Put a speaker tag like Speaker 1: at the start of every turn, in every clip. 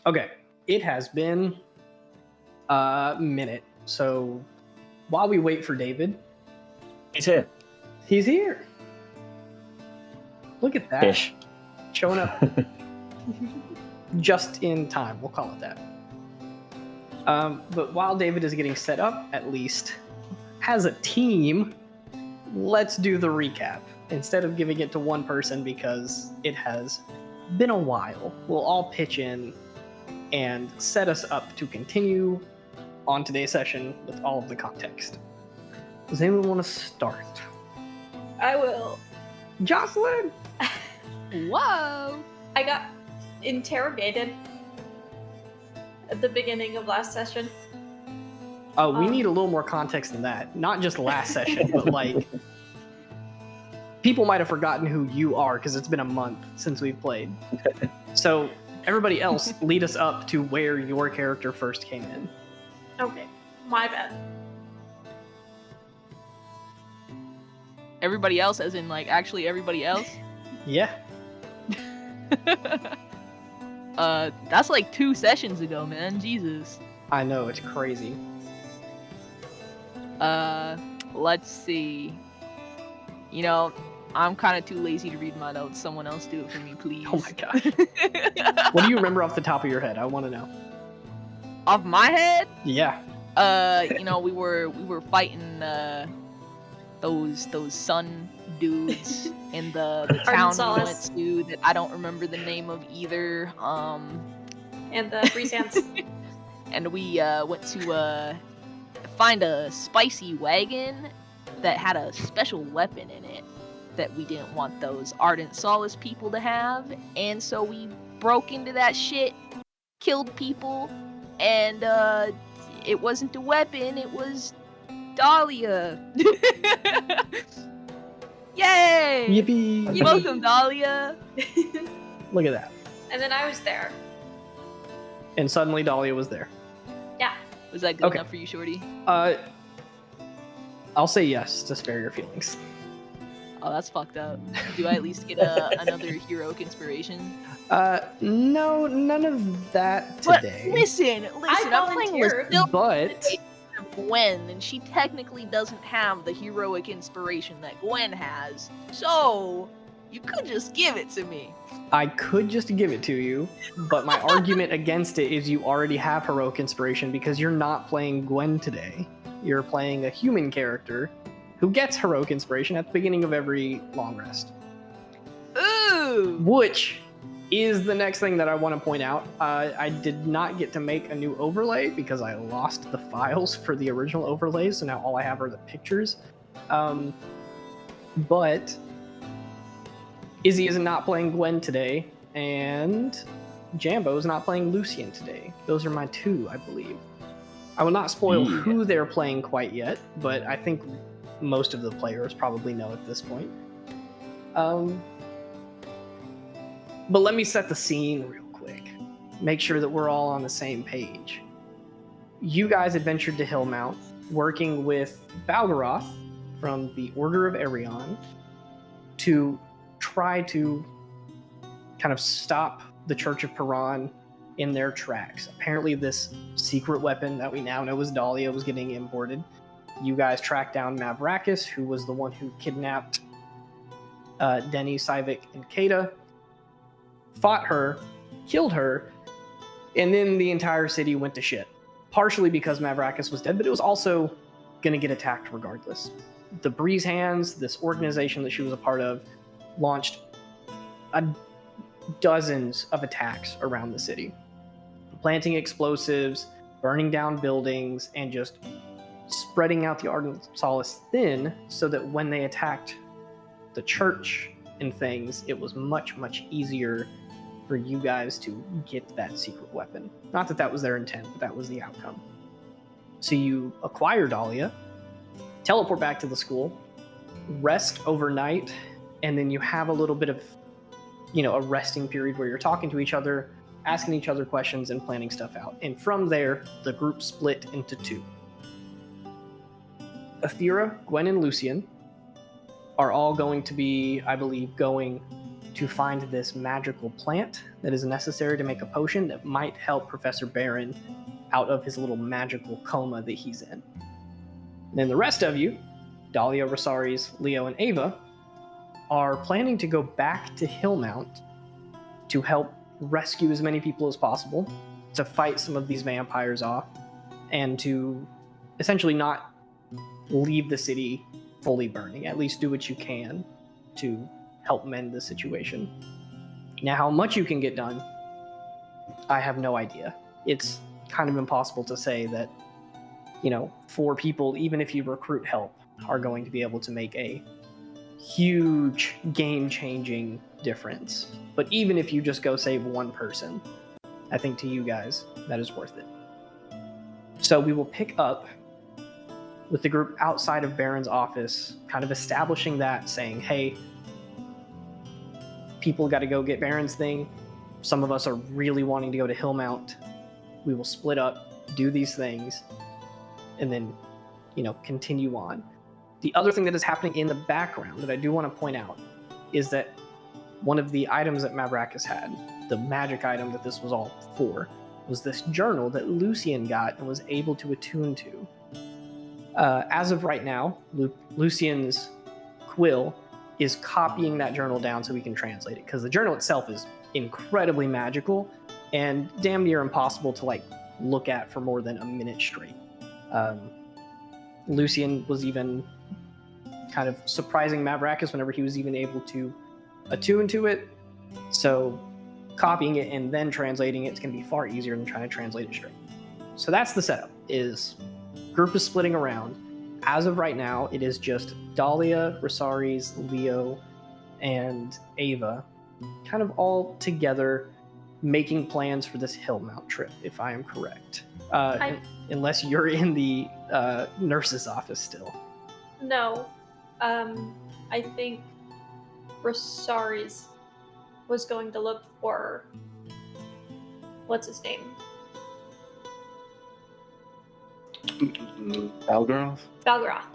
Speaker 1: Okay, it has been a minute. So while we wait for David,
Speaker 2: He's here.
Speaker 1: he's here. Look at that.
Speaker 2: Ish.
Speaker 1: Showing up just in time, we'll call it that. But while David is getting set up, at least, as a team, let's do the recap. Instead of giving it to one person because it has been a while, we'll all pitch in and set us up to continue on today's session with all of the context. Does anyone want to start?
Speaker 3: I will.
Speaker 1: Jocelyn!
Speaker 3: Whoa! I got interrogated at the beginning of last session.
Speaker 1: Oh, we need a little more context than that. Not just last session, but like... People might have forgotten who you are because it's been a month since we've played. So, everybody else, lead us up to where your character first came in.
Speaker 3: Okay, my bad.
Speaker 4: Everybody else, as in, like, actually everybody else?
Speaker 1: Yeah.
Speaker 4: That's like 2 sessions ago, man. Jesus.
Speaker 1: I know, it's crazy.
Speaker 4: Let's see. You know, I'm kind of too lazy to read my notes. Someone else do it for me, please.
Speaker 1: Oh my gosh. What do you remember off the top of your head? I want to know.
Speaker 4: Off my head?
Speaker 1: Yeah.
Speaker 4: You know, we were fighting those sun dudes in the town we went to that I don't remember the name of either.
Speaker 3: And the Breeze Hands.
Speaker 4: And we went to find a spicy wagon that had a special weapon in it that we didn't want those Ardent Solace people to have, and so we broke into that shit, killed people, and it wasn't a weapon, it was Dahlia. Yay!
Speaker 1: Yippee!
Speaker 4: You're welcome, Dahlia.
Speaker 1: Look at that.
Speaker 3: And then I was there.
Speaker 1: And suddenly Dahlia was there.
Speaker 3: Yeah.
Speaker 4: Was that good enough for you, Shorty?
Speaker 1: I'll say yes to spare your feelings.
Speaker 4: Oh, that's fucked up. Do I at least get another heroic inspiration?
Speaker 1: No, none of that today.
Speaker 4: But listen, I'm playing with
Speaker 1: but
Speaker 4: Gwen, and she technically doesn't have the heroic inspiration that Gwen has, so you could just give it to me.
Speaker 1: I could just give it to you, but my argument against it is you already have heroic inspiration because you're not playing Gwen today. You're playing a human character who gets heroic inspiration at the beginning of every long rest.
Speaker 4: Ooh!
Speaker 1: Which is the next thing that I want to point out. I did not get to make a new overlay because I lost the files for the original overlays, so now all I have are the pictures. But Izzy is not playing Gwen today, and Jambo is not playing Lucian today. Those are my 2, I believe. I will not spoil who they're playing quite yet, but I think most of the players probably know at this point. But let me set the scene real quick. Make sure that we're all on the same page. You guys adventured to Hillmount, working with Balgaroth from the Order of Arion to try to kind of stop the Church of Piran in their tracks. Apparently this secret weapon that we now know as Dahlia was getting imported. You guys tracked down Mavrakas, who was the one who kidnapped Denny, Sivik, and Kata, fought her, killed her, and then the entire city went to shit. Partially because Mavrakas was dead, but it was also going to get attacked regardless. The Breeze Hands, this organization that she was a part of, launched dozens of attacks around the city, planting explosives, burning down buildings, and just spreading out the Ardent Solace thin so that when they attacked the church and things, it was much, much easier for you guys to get that secret weapon. Not that that was their intent, but that was the outcome. So you acquire Dahlia, teleport back to the school, rest overnight, and then you have a little bit of, a resting period where you're talking to each other, asking each other questions, and planning stuff out. And from there, the group split into 2. Athera, Gwen, and Lucian are all going to be, I believe, going to find this magical plant that is necessary to make a potion that might help Professor Barron out of his little magical coma that he's in. And then the rest of you, Dahlia, Resaries, Leo, and Ava, are planning to go back to Hillmount to help rescue as many people as possible, to fight some of these vampires off, and to essentially not leave the city fully burning. At least do what you can to help mend the situation. Now, how much you can get done, I have no idea. It's kind of impossible to say that, 4 people, even if you recruit help, are going to be able to make a huge game-changing difference. But even if you just go save one person, I think to you guys, that is worth it. So we will pick up with the group outside of Baron's office, kind of establishing that, saying, hey, people got to go get Baron's thing. Some of us are really wanting to go to Hillmount. We will split up, do these things, and then, continue on. The other thing that is happening in the background that I do want to point out is that one of the items that Mavrakas had, the magic item that this was all for, was this journal that Lucian got and was able to attune to. As of right now, Lucian's quill is copying that journal down so we can translate it, because the journal itself is incredibly magical and damn near impossible to look at for more than a minute straight. Lucian was even kind of surprising Mavrakas whenever he was even able to attune to it. So copying it and then translating it's going to be far easier than trying to translate it straight. So that's the setup. Is group is splitting around. As of right now, it is just Dahlia, Resaries, Leo, and Ava, kind of all together making plans for this Hillmount trip, if I am correct. Unless you're in the nurse's office still.
Speaker 3: No. I think Resaries was going to look for... What's his name?
Speaker 2: Balgaroth?
Speaker 3: Balgaroth.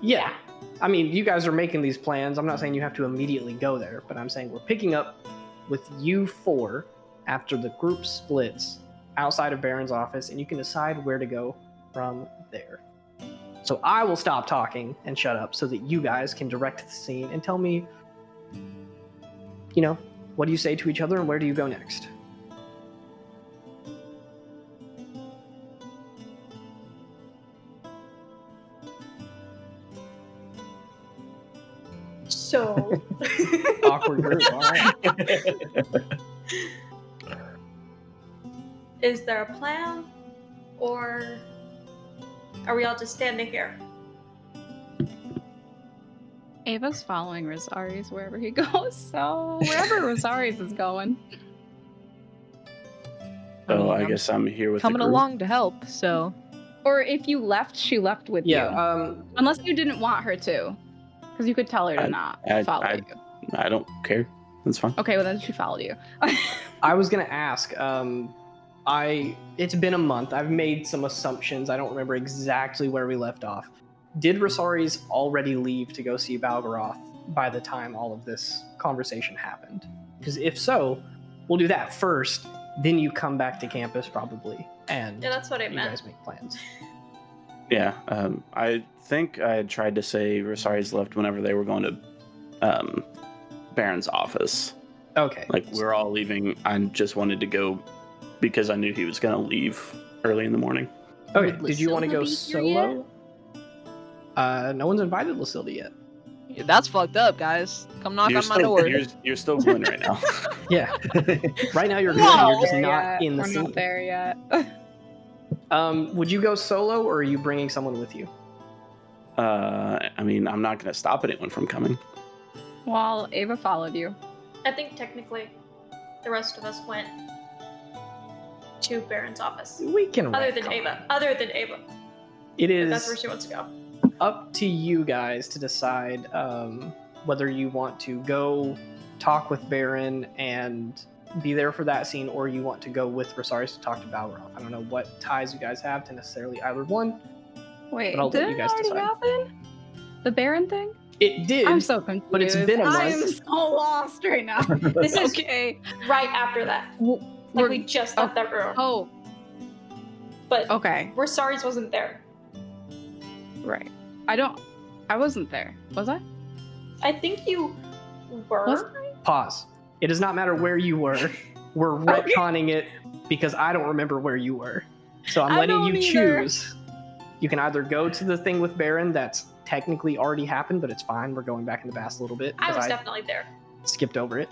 Speaker 1: Yeah. I mean, you guys are making these plans. I'm not saying you have to immediately go there, but I'm saying we're picking up with you 4 after the group splits outside of Baron's office, and you can decide where to go from there. So I will stop talking and shut up so that you guys can direct the scene and tell me, what do you say to each other and where do you go next?
Speaker 3: So...
Speaker 1: Awkward group, all right.
Speaker 3: Is there a plan? Or are we all just standing here?
Speaker 5: Ava's following Resaries wherever he goes, so wherever Resaries is going.
Speaker 2: So I guess I'm here with
Speaker 4: coming
Speaker 2: the group.
Speaker 4: along to help, so...
Speaker 5: Or if you left, she left with you. Unless you didn't want her to. Because you could tell her to not follow you.
Speaker 2: I don't care. That's fine.
Speaker 5: Okay, well then she followed you.
Speaker 1: I was going to ask, it's been a month. I've made some assumptions. I don't remember exactly where we left off. Did Resaries already leave to go see Balgaroth by the time all of this conversation happened? Because if so, we'll do that first, then you come back to campus probably, and
Speaker 3: Yeah, that's what I
Speaker 1: you
Speaker 3: meant.
Speaker 1: guys make plans.
Speaker 2: Yeah, I think I had tried to say Resaries left whenever they were going to Baron's office.
Speaker 1: Okay.
Speaker 2: We're all leaving. I just wanted to go because I knew he was going to leave early in the morning.
Speaker 1: Okay,
Speaker 4: Would
Speaker 1: did you want to go
Speaker 4: Lysilda be here
Speaker 1: solo? No one's invited Lysilda yet.
Speaker 4: Yeah, that's fucked up, guys. Come knock on my
Speaker 2: still,
Speaker 4: door.
Speaker 2: You're still Gwen right now.
Speaker 1: Yeah. Right now you're good.
Speaker 5: Not
Speaker 1: You're just
Speaker 5: there
Speaker 1: not
Speaker 5: yet.
Speaker 1: in the
Speaker 5: We're
Speaker 1: scene.
Speaker 5: not there yet.
Speaker 1: Would you go solo, or are you bringing someone with you?
Speaker 2: I mean, I'm not going to stop anyone from coming.
Speaker 5: Well, Ava followed you.
Speaker 3: I think technically the rest of us went to Baron's office.
Speaker 1: We can
Speaker 3: Other than
Speaker 1: retcon.
Speaker 3: Ava. Other than Ava.
Speaker 1: It
Speaker 3: If that's where
Speaker 1: is
Speaker 3: she wants to go.
Speaker 1: up to you guys to decide whether you want to go talk with Baron and be there for that scene, or you want to go with Resaries to talk to Balgaroth. I don't know what ties you guys have to necessarily either one.
Speaker 5: Wait,
Speaker 1: But I'll let
Speaker 5: did
Speaker 1: you
Speaker 5: it
Speaker 1: guys
Speaker 5: already
Speaker 1: decide.
Speaker 5: happen? The Baron thing?
Speaker 1: It did.
Speaker 5: I'm so confused.
Speaker 1: But it's been a month.
Speaker 5: I'm so lost right now.
Speaker 3: This is
Speaker 5: okay.
Speaker 3: right after that. Like, we just left that room.
Speaker 5: Oh.
Speaker 3: But
Speaker 5: okay.
Speaker 3: Resaries wasn't there.
Speaker 5: Right. I wasn't there. Was I?
Speaker 3: I think you were.
Speaker 5: Was I?
Speaker 1: Pause. It does not matter where you were. We're retconning it because I don't remember where you were. So I'm letting you choose. You can either go to the thing with Baron that's technically already happened, but it's fine. We're going back in the past a little bit.
Speaker 3: I was definitely there.
Speaker 1: Skipped over it.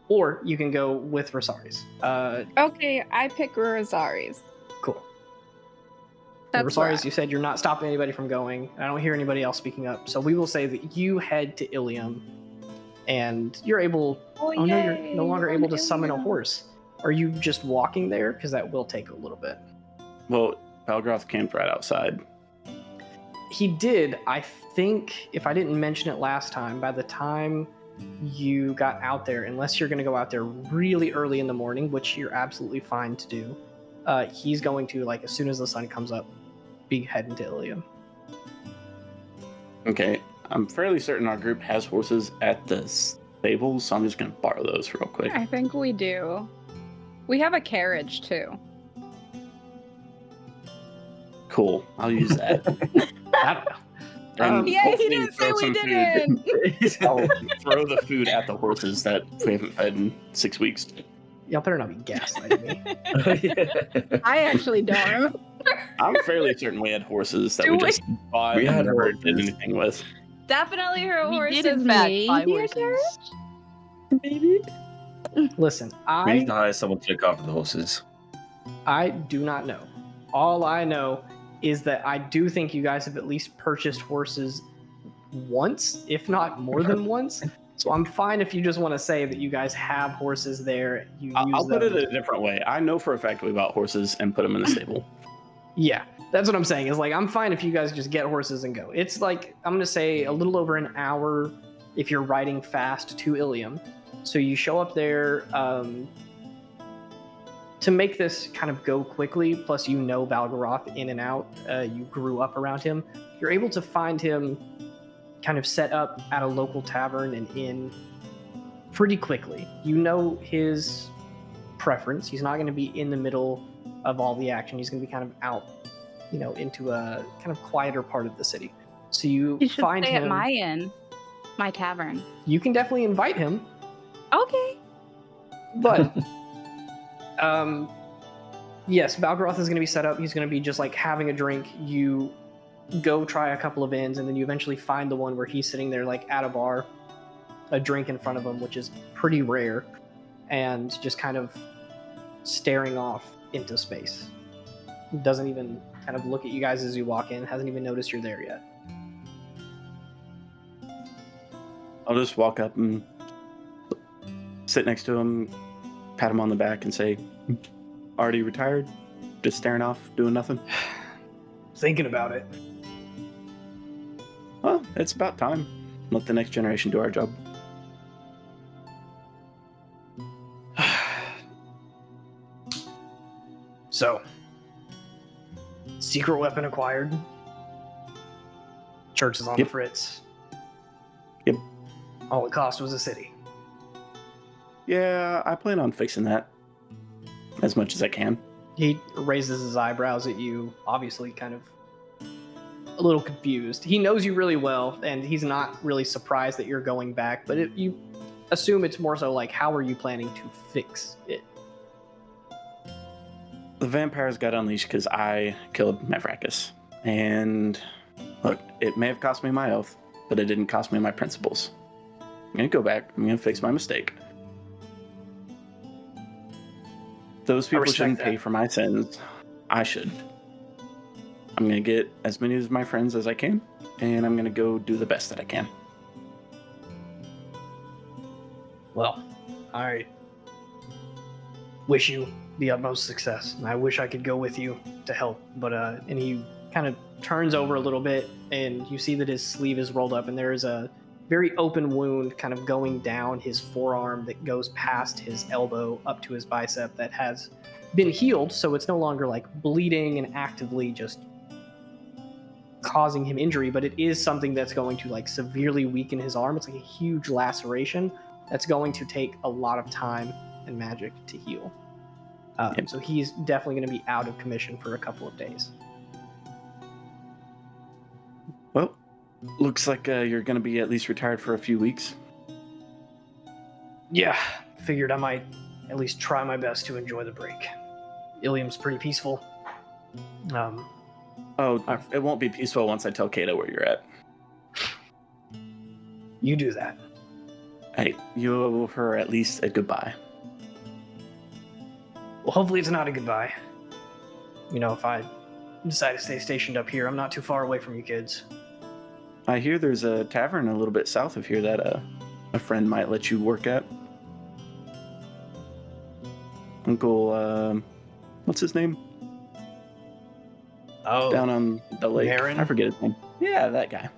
Speaker 1: Or you can go with Resaries.
Speaker 5: Okay, I pick Resaries.
Speaker 1: Cool.
Speaker 5: That's
Speaker 1: Resaries, you said you're not stopping anybody from going. I don't hear anybody else speaking up. So we will say that you head to Ilium and you're able... Oh no, you're no longer able to summon a horse. Are you just walking there? Because that will take a little bit.
Speaker 2: Well, Balgroth camped right outside.
Speaker 1: He did. I think, if I didn't mention it last time, by the time you got out there, unless you're going to go out there really early in the morning, which you're absolutely fine to do, he's going to, like, as soon as the sun comes up, be heading to Ilium.
Speaker 2: Okay. I'm fairly certain our group has horses at the stables, so I'm just going to borrow those real quick.
Speaker 5: I think we do. We have a carriage, too.
Speaker 2: Cool. I'll use that.
Speaker 5: Yeah, he didn't say we didn't.
Speaker 2: I'll throw the food at the horses that we haven't fed in 6 weeks.
Speaker 1: Y'all better not be gaslighting me.
Speaker 5: I actually don't remember.
Speaker 2: I'm fairly certain we had horses that we just bought
Speaker 6: We
Speaker 2: and
Speaker 6: had
Speaker 2: never
Speaker 6: horses.
Speaker 2: did anything with.
Speaker 5: Definitely her
Speaker 4: We
Speaker 5: horses.
Speaker 4: did in fact buy
Speaker 5: maybe a
Speaker 4: horses.
Speaker 5: carriage?
Speaker 1: Listen,
Speaker 6: We need to hire someone to look after the horses.
Speaker 1: I do not know. All I know is that I do think you guys have at least purchased horses once, if not more than once. So I'm fine if you just want to say that you guys have horses there.
Speaker 2: I'll put it a different way. I know for a fact we bought horses and put them in the stable.
Speaker 1: Yeah, that's what I'm saying. Is like, I'm fine if you guys just get horses and go. It's like, I'm going to say a little over an hour if you're riding fast to Ilium. So you show up there to make this kind of go quickly, plus you know Balgaroth in and out. You grew up around him. You're able to find him kind of set up at a local tavern and inn pretty quickly. You know his preference. He's not going to be in the middle of all the action. He's going to be kind of out, into a kind of quieter part of the city. So you
Speaker 5: He should
Speaker 1: find
Speaker 5: stay
Speaker 1: him.
Speaker 5: at my inn, my tavern.
Speaker 1: You can definitely invite him,
Speaker 5: Okay.
Speaker 1: but yes, Balgaroth is going to be set up. He's going to be just like having a drink. You go try a couple of inns, and then you eventually find the one where he's sitting there like at a bar, a drink in front of him, which is pretty rare, and just kind of staring off into space. Doesn't even kind of look at you guys as you walk in. Hasn't even noticed you're there yet.
Speaker 2: I'll just walk up and sit next to him, pat him on the back and say, already retired? Just staring off, doing nothing?
Speaker 1: Thinking about it.
Speaker 2: Well, it's about time. Let the next generation do our job.
Speaker 1: So, secret weapon acquired. Church is on the fritz.
Speaker 2: Yep.
Speaker 1: All it cost was a city.
Speaker 2: Yeah, I plan on fixing that as much as I can.
Speaker 1: He raises his eyebrows at you, obviously kind of a little confused. He knows you really well, and he's not really surprised that you're going back, but you assume it's more so like, how are you planning to fix it?
Speaker 2: The vampires got unleashed because I killed Mavrakas. And look, it may have cost me my oath, but it didn't cost me my principles. I'm going to go back. I'm going to fix my mistake. Those people shouldn't pay for my sins. I should. I'm going to get as many of my friends as I can, and I'm going to go do the best that I can.
Speaker 1: Well, I wish you the utmost success, and I wish I could go with you to help, but and he kind of turns over a little bit, and you see that his sleeve is rolled up, and there is a very open wound kind of going down his forearm that goes past his elbow up to his bicep that has been healed, so it's no longer like bleeding and actively just causing him injury, but it is something that's going to like severely weaken his arm. It's like a huge laceration that's going to take a lot of time and magic to heal. So he's definitely going to be out of commission for a couple of days.
Speaker 2: Well, looks like you're going to be at least retired for a few weeks.
Speaker 1: Yeah, figured I might at least try my best to enjoy the break. Ilium's pretty peaceful.
Speaker 2: It won't be peaceful once I tell Kato where you're at.
Speaker 1: You do that.
Speaker 2: Hey, you owe her at least a goodbye.
Speaker 1: Well, hopefully it's not a goodbye. You know, if I decide to stay stationed up here, I'm not too far away from you kids.
Speaker 2: I hear there's a tavern a little bit south of here that a friend might let you work at. Uncle, what's his name?
Speaker 1: Oh,
Speaker 2: down on the lake.
Speaker 1: Marin?
Speaker 2: I forget his name. Yeah, that guy.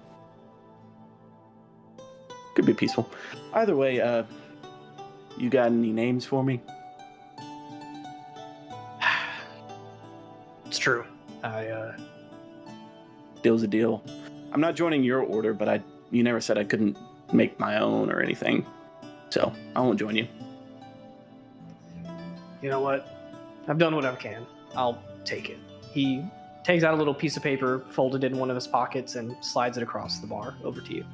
Speaker 2: Could be peaceful. Either way, you got any names for me?
Speaker 1: It's true.
Speaker 2: Deal's a deal. I'm not joining your order, but you never said I couldn't make my own or anything. So, I won't join you.
Speaker 1: You know what? I've done what I can. I'll take it. He takes out a little piece of paper, folded it in one of his pockets, and slides it across the bar over to you.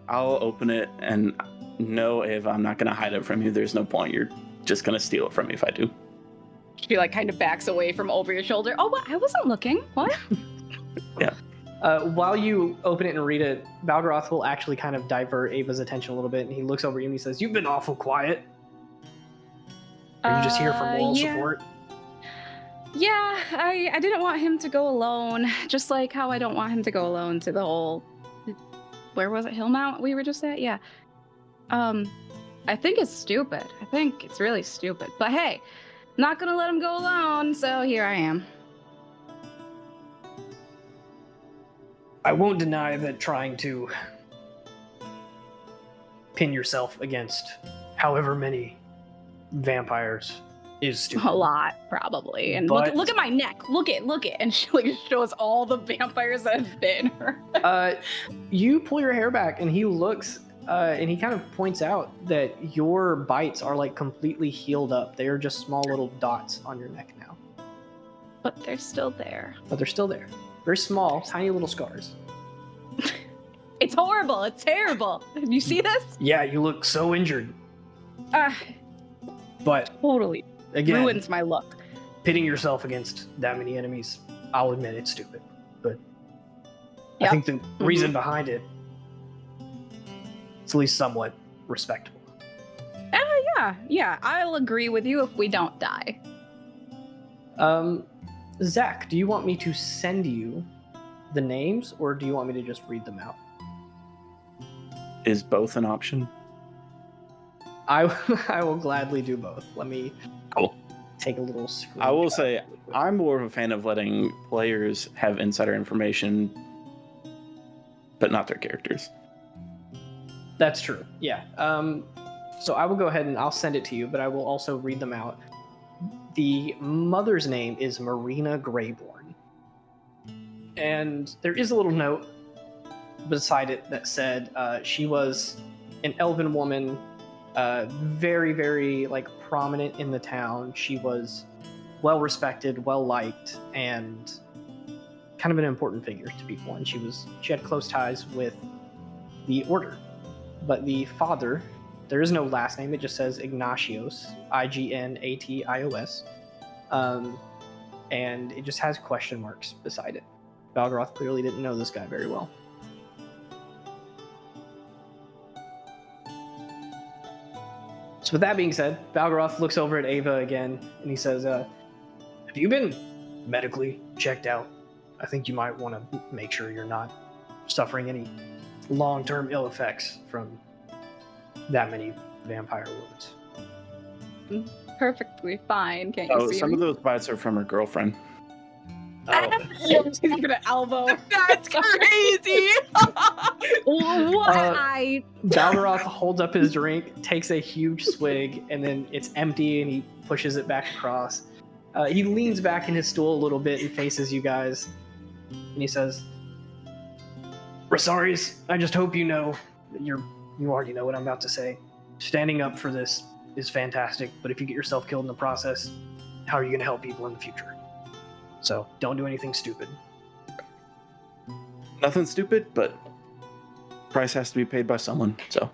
Speaker 2: I'll open it and know if I'm not going to hide it from you. There's no point. You're just going to steal it from me if I do.
Speaker 5: She like kind of backs away from over your shoulder. Oh, what? I wasn't looking. What?
Speaker 2: Yeah.
Speaker 1: While you open it and read it, Balgaroth will actually kind of divert Ava's attention a little bit, and he looks over you and he says, "You've been awful quiet. Are you just here for moral support?"
Speaker 5: Yeah, I didn't want him to go alone, just like how I don't want him to go alone to the whole... Where was it? Hillmount we were just at? Yeah. I think it's stupid. I think it's really stupid. But hey, not gonna let him go alone, so here I am.
Speaker 1: I won't deny that trying to pin yourself against however many vampires is stupid.
Speaker 5: A lot, probably. And
Speaker 1: But-
Speaker 5: look at my neck. Look it. And she like shows all the vampires that have bitten her.
Speaker 1: You pull your hair back, and he looks, and he kind of points out that your bites are like completely healed up. They are just small little dots on your neck now.
Speaker 5: But they're still there.
Speaker 1: But they're still there. Very small, tiny little scars.
Speaker 5: It's horrible. It's terrible. You see this?
Speaker 1: Yeah, you look so injured. But
Speaker 5: Totally
Speaker 1: again,
Speaker 5: ruins my look.
Speaker 1: pitting yourself against that many enemies, I'll admit it's stupid. But I
Speaker 5: Yep.
Speaker 1: think the reason behind it is at least somewhat respectable.
Speaker 5: Yeah, I'll agree with you if we don't die.
Speaker 1: Zach, do you want me to send you the names, or do you want me to just read them out?
Speaker 2: Is both an option?
Speaker 1: I will gladly do both. Let me
Speaker 2: Cool.
Speaker 1: take a little screen.
Speaker 2: I will say, I'm more of a fan of letting players have insider information, but not their characters.
Speaker 1: That's true. Yeah. So I will go ahead and I'll send it to you, but I will also read them out. The mother's name is Marina Greyborn. And there is a little note beside it that said she was an elven woman, very, very like prominent in the town. She was well respected, well liked, and kind of an important figure to people. And she had close ties with the order. But the father, there is no last name. It just says Ignatios, Ignatios, and it just has question marks beside it. Balgaroth clearly didn't know this guy very well. So with that being said, Balgaroth looks over at Ava again, and he says, have you been medically checked out? I think you might want to make sure you're not suffering any long-term ill effects from that many vampire wounds.
Speaker 5: Perfectly fine. Can't you
Speaker 2: Oh,
Speaker 5: see
Speaker 2: some
Speaker 5: me?
Speaker 2: of those bites are from her girlfriend.
Speaker 1: Oh,
Speaker 5: She's gonna elbow.
Speaker 4: That's crazy.
Speaker 5: What?
Speaker 1: Balgaroth holds up his drink, takes a huge swig, and then it's empty, and he pushes it back across. He leans back in his stool a little bit and faces you guys, and he says, Resaries, I just hope you know that you already know what I'm about to say. Standing up for this is fantastic, but if you get yourself killed in the process, how are you going to help people in the future? So don't do anything stupid.
Speaker 2: Nothing stupid, but price has to be paid by someone. So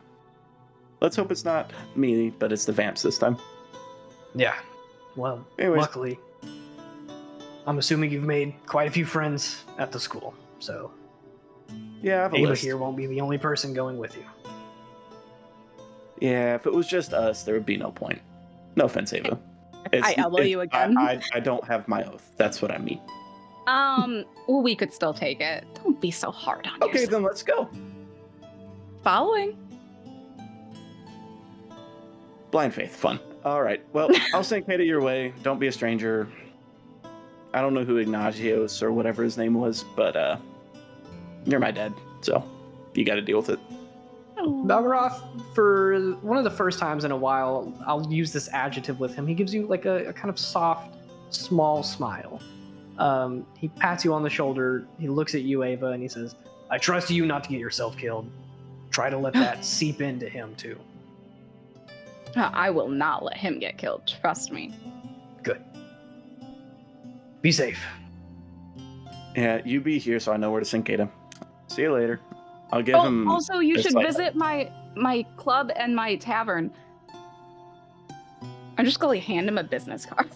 Speaker 2: let's hope it's not me, but it's the vamps this time.
Speaker 1: Yeah. Well,
Speaker 2: Anyways.
Speaker 1: luckily, I'm assuming you've made quite a few friends at the school, so
Speaker 2: Yeah, I have a
Speaker 1: Ava
Speaker 2: list.
Speaker 1: here won't be the only person going with you.
Speaker 2: Yeah, if it was just us, there would be no point. No offense, Ava.
Speaker 5: I elbow you again.
Speaker 2: I don't have my oath. That's what I mean.
Speaker 5: Well, we could still take it. Don't be so hard on
Speaker 2: Okay,
Speaker 5: yourself.
Speaker 2: then let's go.
Speaker 5: Following.
Speaker 2: Blind faith, fun. All right. Well, I'll send Kata your way. Don't be a stranger. I don't know who Ignagios or whatever his name was, but you're my dad, so you got to deal with it.
Speaker 1: Balgaroth, for one of the first times in a while, I'll use this adjective with him. He gives you like a kind of soft, small smile. He pats you on the shoulder. He looks at you, Ava, and he says, I trust you not to get yourself killed. Try to let that seep into him, too.
Speaker 5: I will not let him get killed. Trust me.
Speaker 1: Good. Be safe.
Speaker 2: Yeah, you be here so I know where to send Kata. See you later. I'll give him.
Speaker 5: Also, you
Speaker 2: it's
Speaker 5: should
Speaker 2: like-
Speaker 5: visit my club and my tavern. I'm just going to hand him a business card.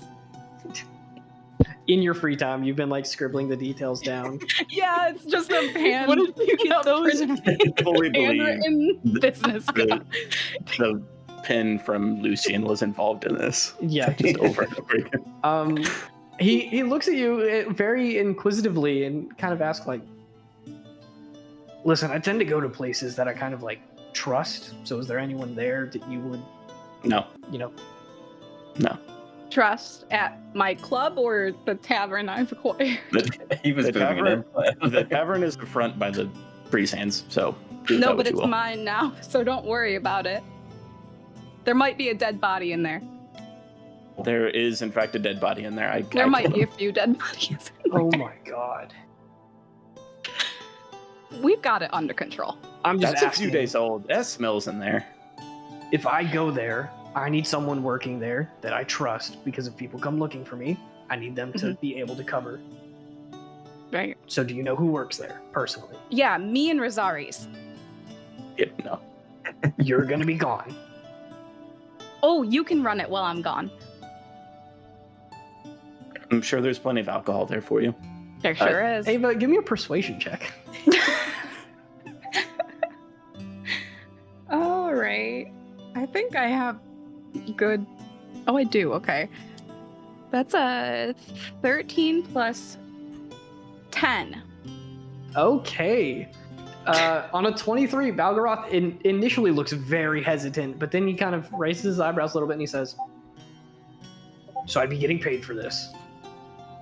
Speaker 1: In your free time, you've been like scribbling the details down.
Speaker 5: Yeah, it's just a hand.
Speaker 4: What did you get those?
Speaker 2: fully believe
Speaker 5: Handwritten business card.
Speaker 2: the pen from Lucian was involved in this.
Speaker 1: Yeah,
Speaker 2: Just over and over again.
Speaker 1: He looks at you very inquisitively and kind of asks like, listen, I tend to go to places that I kind of like trust. So is there anyone there that you would,
Speaker 2: No,
Speaker 1: you know?
Speaker 2: no.
Speaker 5: Trust at my club or the tavern I've acquired?
Speaker 6: He was
Speaker 2: The
Speaker 6: building an
Speaker 2: tavern-
Speaker 6: empire.
Speaker 2: The tavern is the front by the priest's hands, so do with
Speaker 5: No,
Speaker 2: that what
Speaker 5: but
Speaker 2: you
Speaker 5: it's
Speaker 2: will.
Speaker 5: mine now, so don't worry about it. There might be a dead body in there.
Speaker 2: There is, in fact, a dead body in there.
Speaker 5: There might be a few dead bodies.
Speaker 1: Oh my god.
Speaker 5: We've got it under control.
Speaker 1: I'm just
Speaker 2: That's a
Speaker 1: asking.
Speaker 2: few days old. That smells in there.
Speaker 1: If I go there, I need someone working there that I trust, because if people come looking for me, I need them to be able to cover.
Speaker 5: Right.
Speaker 1: So do you know who works there personally?
Speaker 5: Yeah, me and Resaries.
Speaker 2: Yeah, no.
Speaker 1: You're gonna be gone.
Speaker 5: Oh, you can run it while I'm gone.
Speaker 2: I'm sure there's plenty of alcohol there for you.
Speaker 5: There sure is.
Speaker 1: Ava, give me a persuasion check.
Speaker 5: All right. I think I have good. Oh, I do. Okay. That's a 13 plus 10.
Speaker 1: Okay. On a 23, Balgaroth initially looks very hesitant, but then he kind of raises his eyebrows a little bit and he says, so I'd be getting paid for this.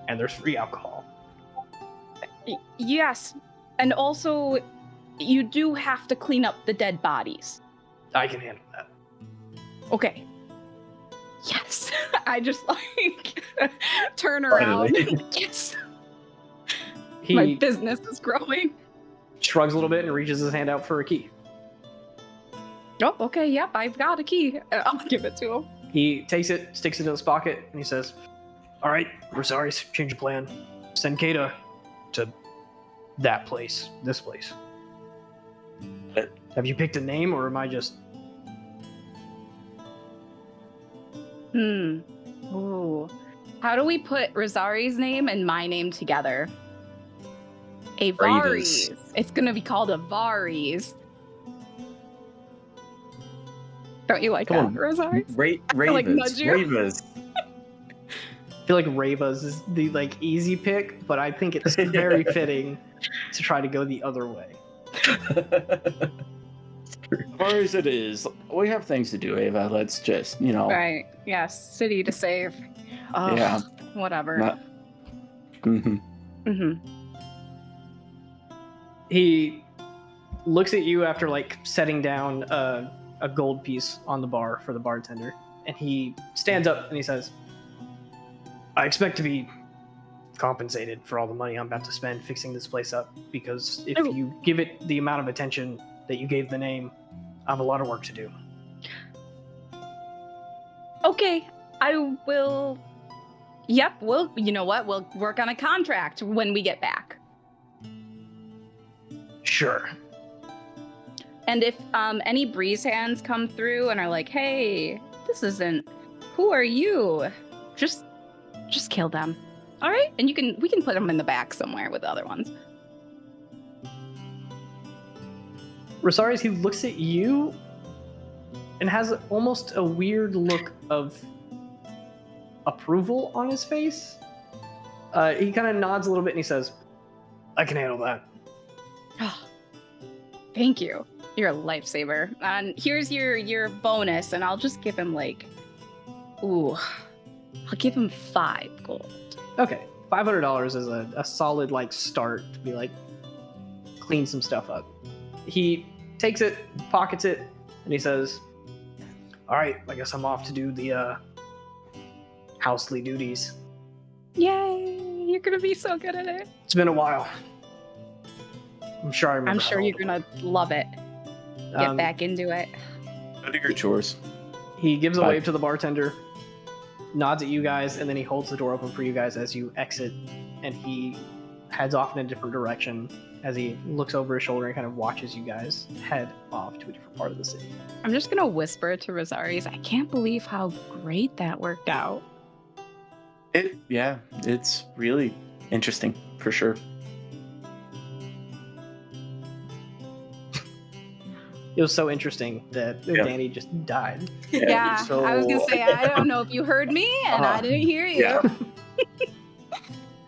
Speaker 1: And there's free alcohol.
Speaker 5: Yes. And also, you do have to clean up the dead bodies.
Speaker 1: I can handle that.
Speaker 5: Okay. Yes. I just like turn around.
Speaker 6: Finally.
Speaker 5: Yes.
Speaker 1: He
Speaker 5: My business is growing.
Speaker 1: shrugs a little bit and reaches his hand out for a key.
Speaker 5: Oh, okay. Yep. I've got a key. I'll give it to him.
Speaker 1: He takes it, sticks it in his pocket, and he says, all right, Resaries, change of plan. Send Kata to that place, this place. Have you picked a name, or am I just...
Speaker 5: Ooh. How do we put Resaries' name and my name together? Avaries. It's gonna be called Avaries. Don't you like
Speaker 6: Come
Speaker 5: that,
Speaker 6: on.
Speaker 5: Resaries?
Speaker 6: Ravers.
Speaker 5: nudge you.
Speaker 6: Ravers.
Speaker 1: I feel like Ravas is the like easy pick, but I think it's very fitting to try to go the other way.
Speaker 2: As far as it is, we have things to do, Ava. Let's just,
Speaker 5: Right. Yes. City to save. Ugh,
Speaker 2: Yeah.
Speaker 5: Whatever.
Speaker 2: Not... hmm
Speaker 1: He looks at you after like setting down a gold piece on the bar for the bartender, and he stands up and he says, I expect to be compensated for all the money I'm about to spend fixing this place up, because if you give it the amount of attention that you gave the name, I have a lot of work to do.
Speaker 5: Okay, I will. Yep, you know what? We'll work on a contract when we get back.
Speaker 1: Sure.
Speaker 5: And if any breeze hands come through and are like, hey, this isn't, who are you? Just kill them. All right? And we can put them in the back somewhere with the other ones.
Speaker 1: Resaries, he looks at you and has almost a weird look of approval on his face. He kind of nods a little bit and he says, I can handle that.
Speaker 5: Oh, thank you. You're a lifesaver. And here's your bonus, and I'll just give him I'll give him 5 gold.
Speaker 1: Okay, $500 is a solid start to be clean some stuff up. He takes it, pockets it, and he says, all right, I guess I'm off to do the housely duties.
Speaker 5: Yay! You're gonna be so good at it.
Speaker 1: It's been a while. I'm sure I remember.
Speaker 5: I'm sure you're gonna love it. Get back into it.
Speaker 2: Go do your chores.
Speaker 1: He gives a wave to the bartender, nods at you guys, and then he holds the door open for you guys as you exit, and he heads off in a different direction as he looks over his shoulder and kind of watches you guys head off to a different part of the city.
Speaker 5: I'm just gonna whisper to Resaries, I can't believe how great that worked out.
Speaker 2: It's really interesting, for sure.
Speaker 1: It was so interesting that Danny just died.
Speaker 5: Yeah,
Speaker 2: so...
Speaker 5: I was gonna say, I don't know if you heard me, and I didn't hear you.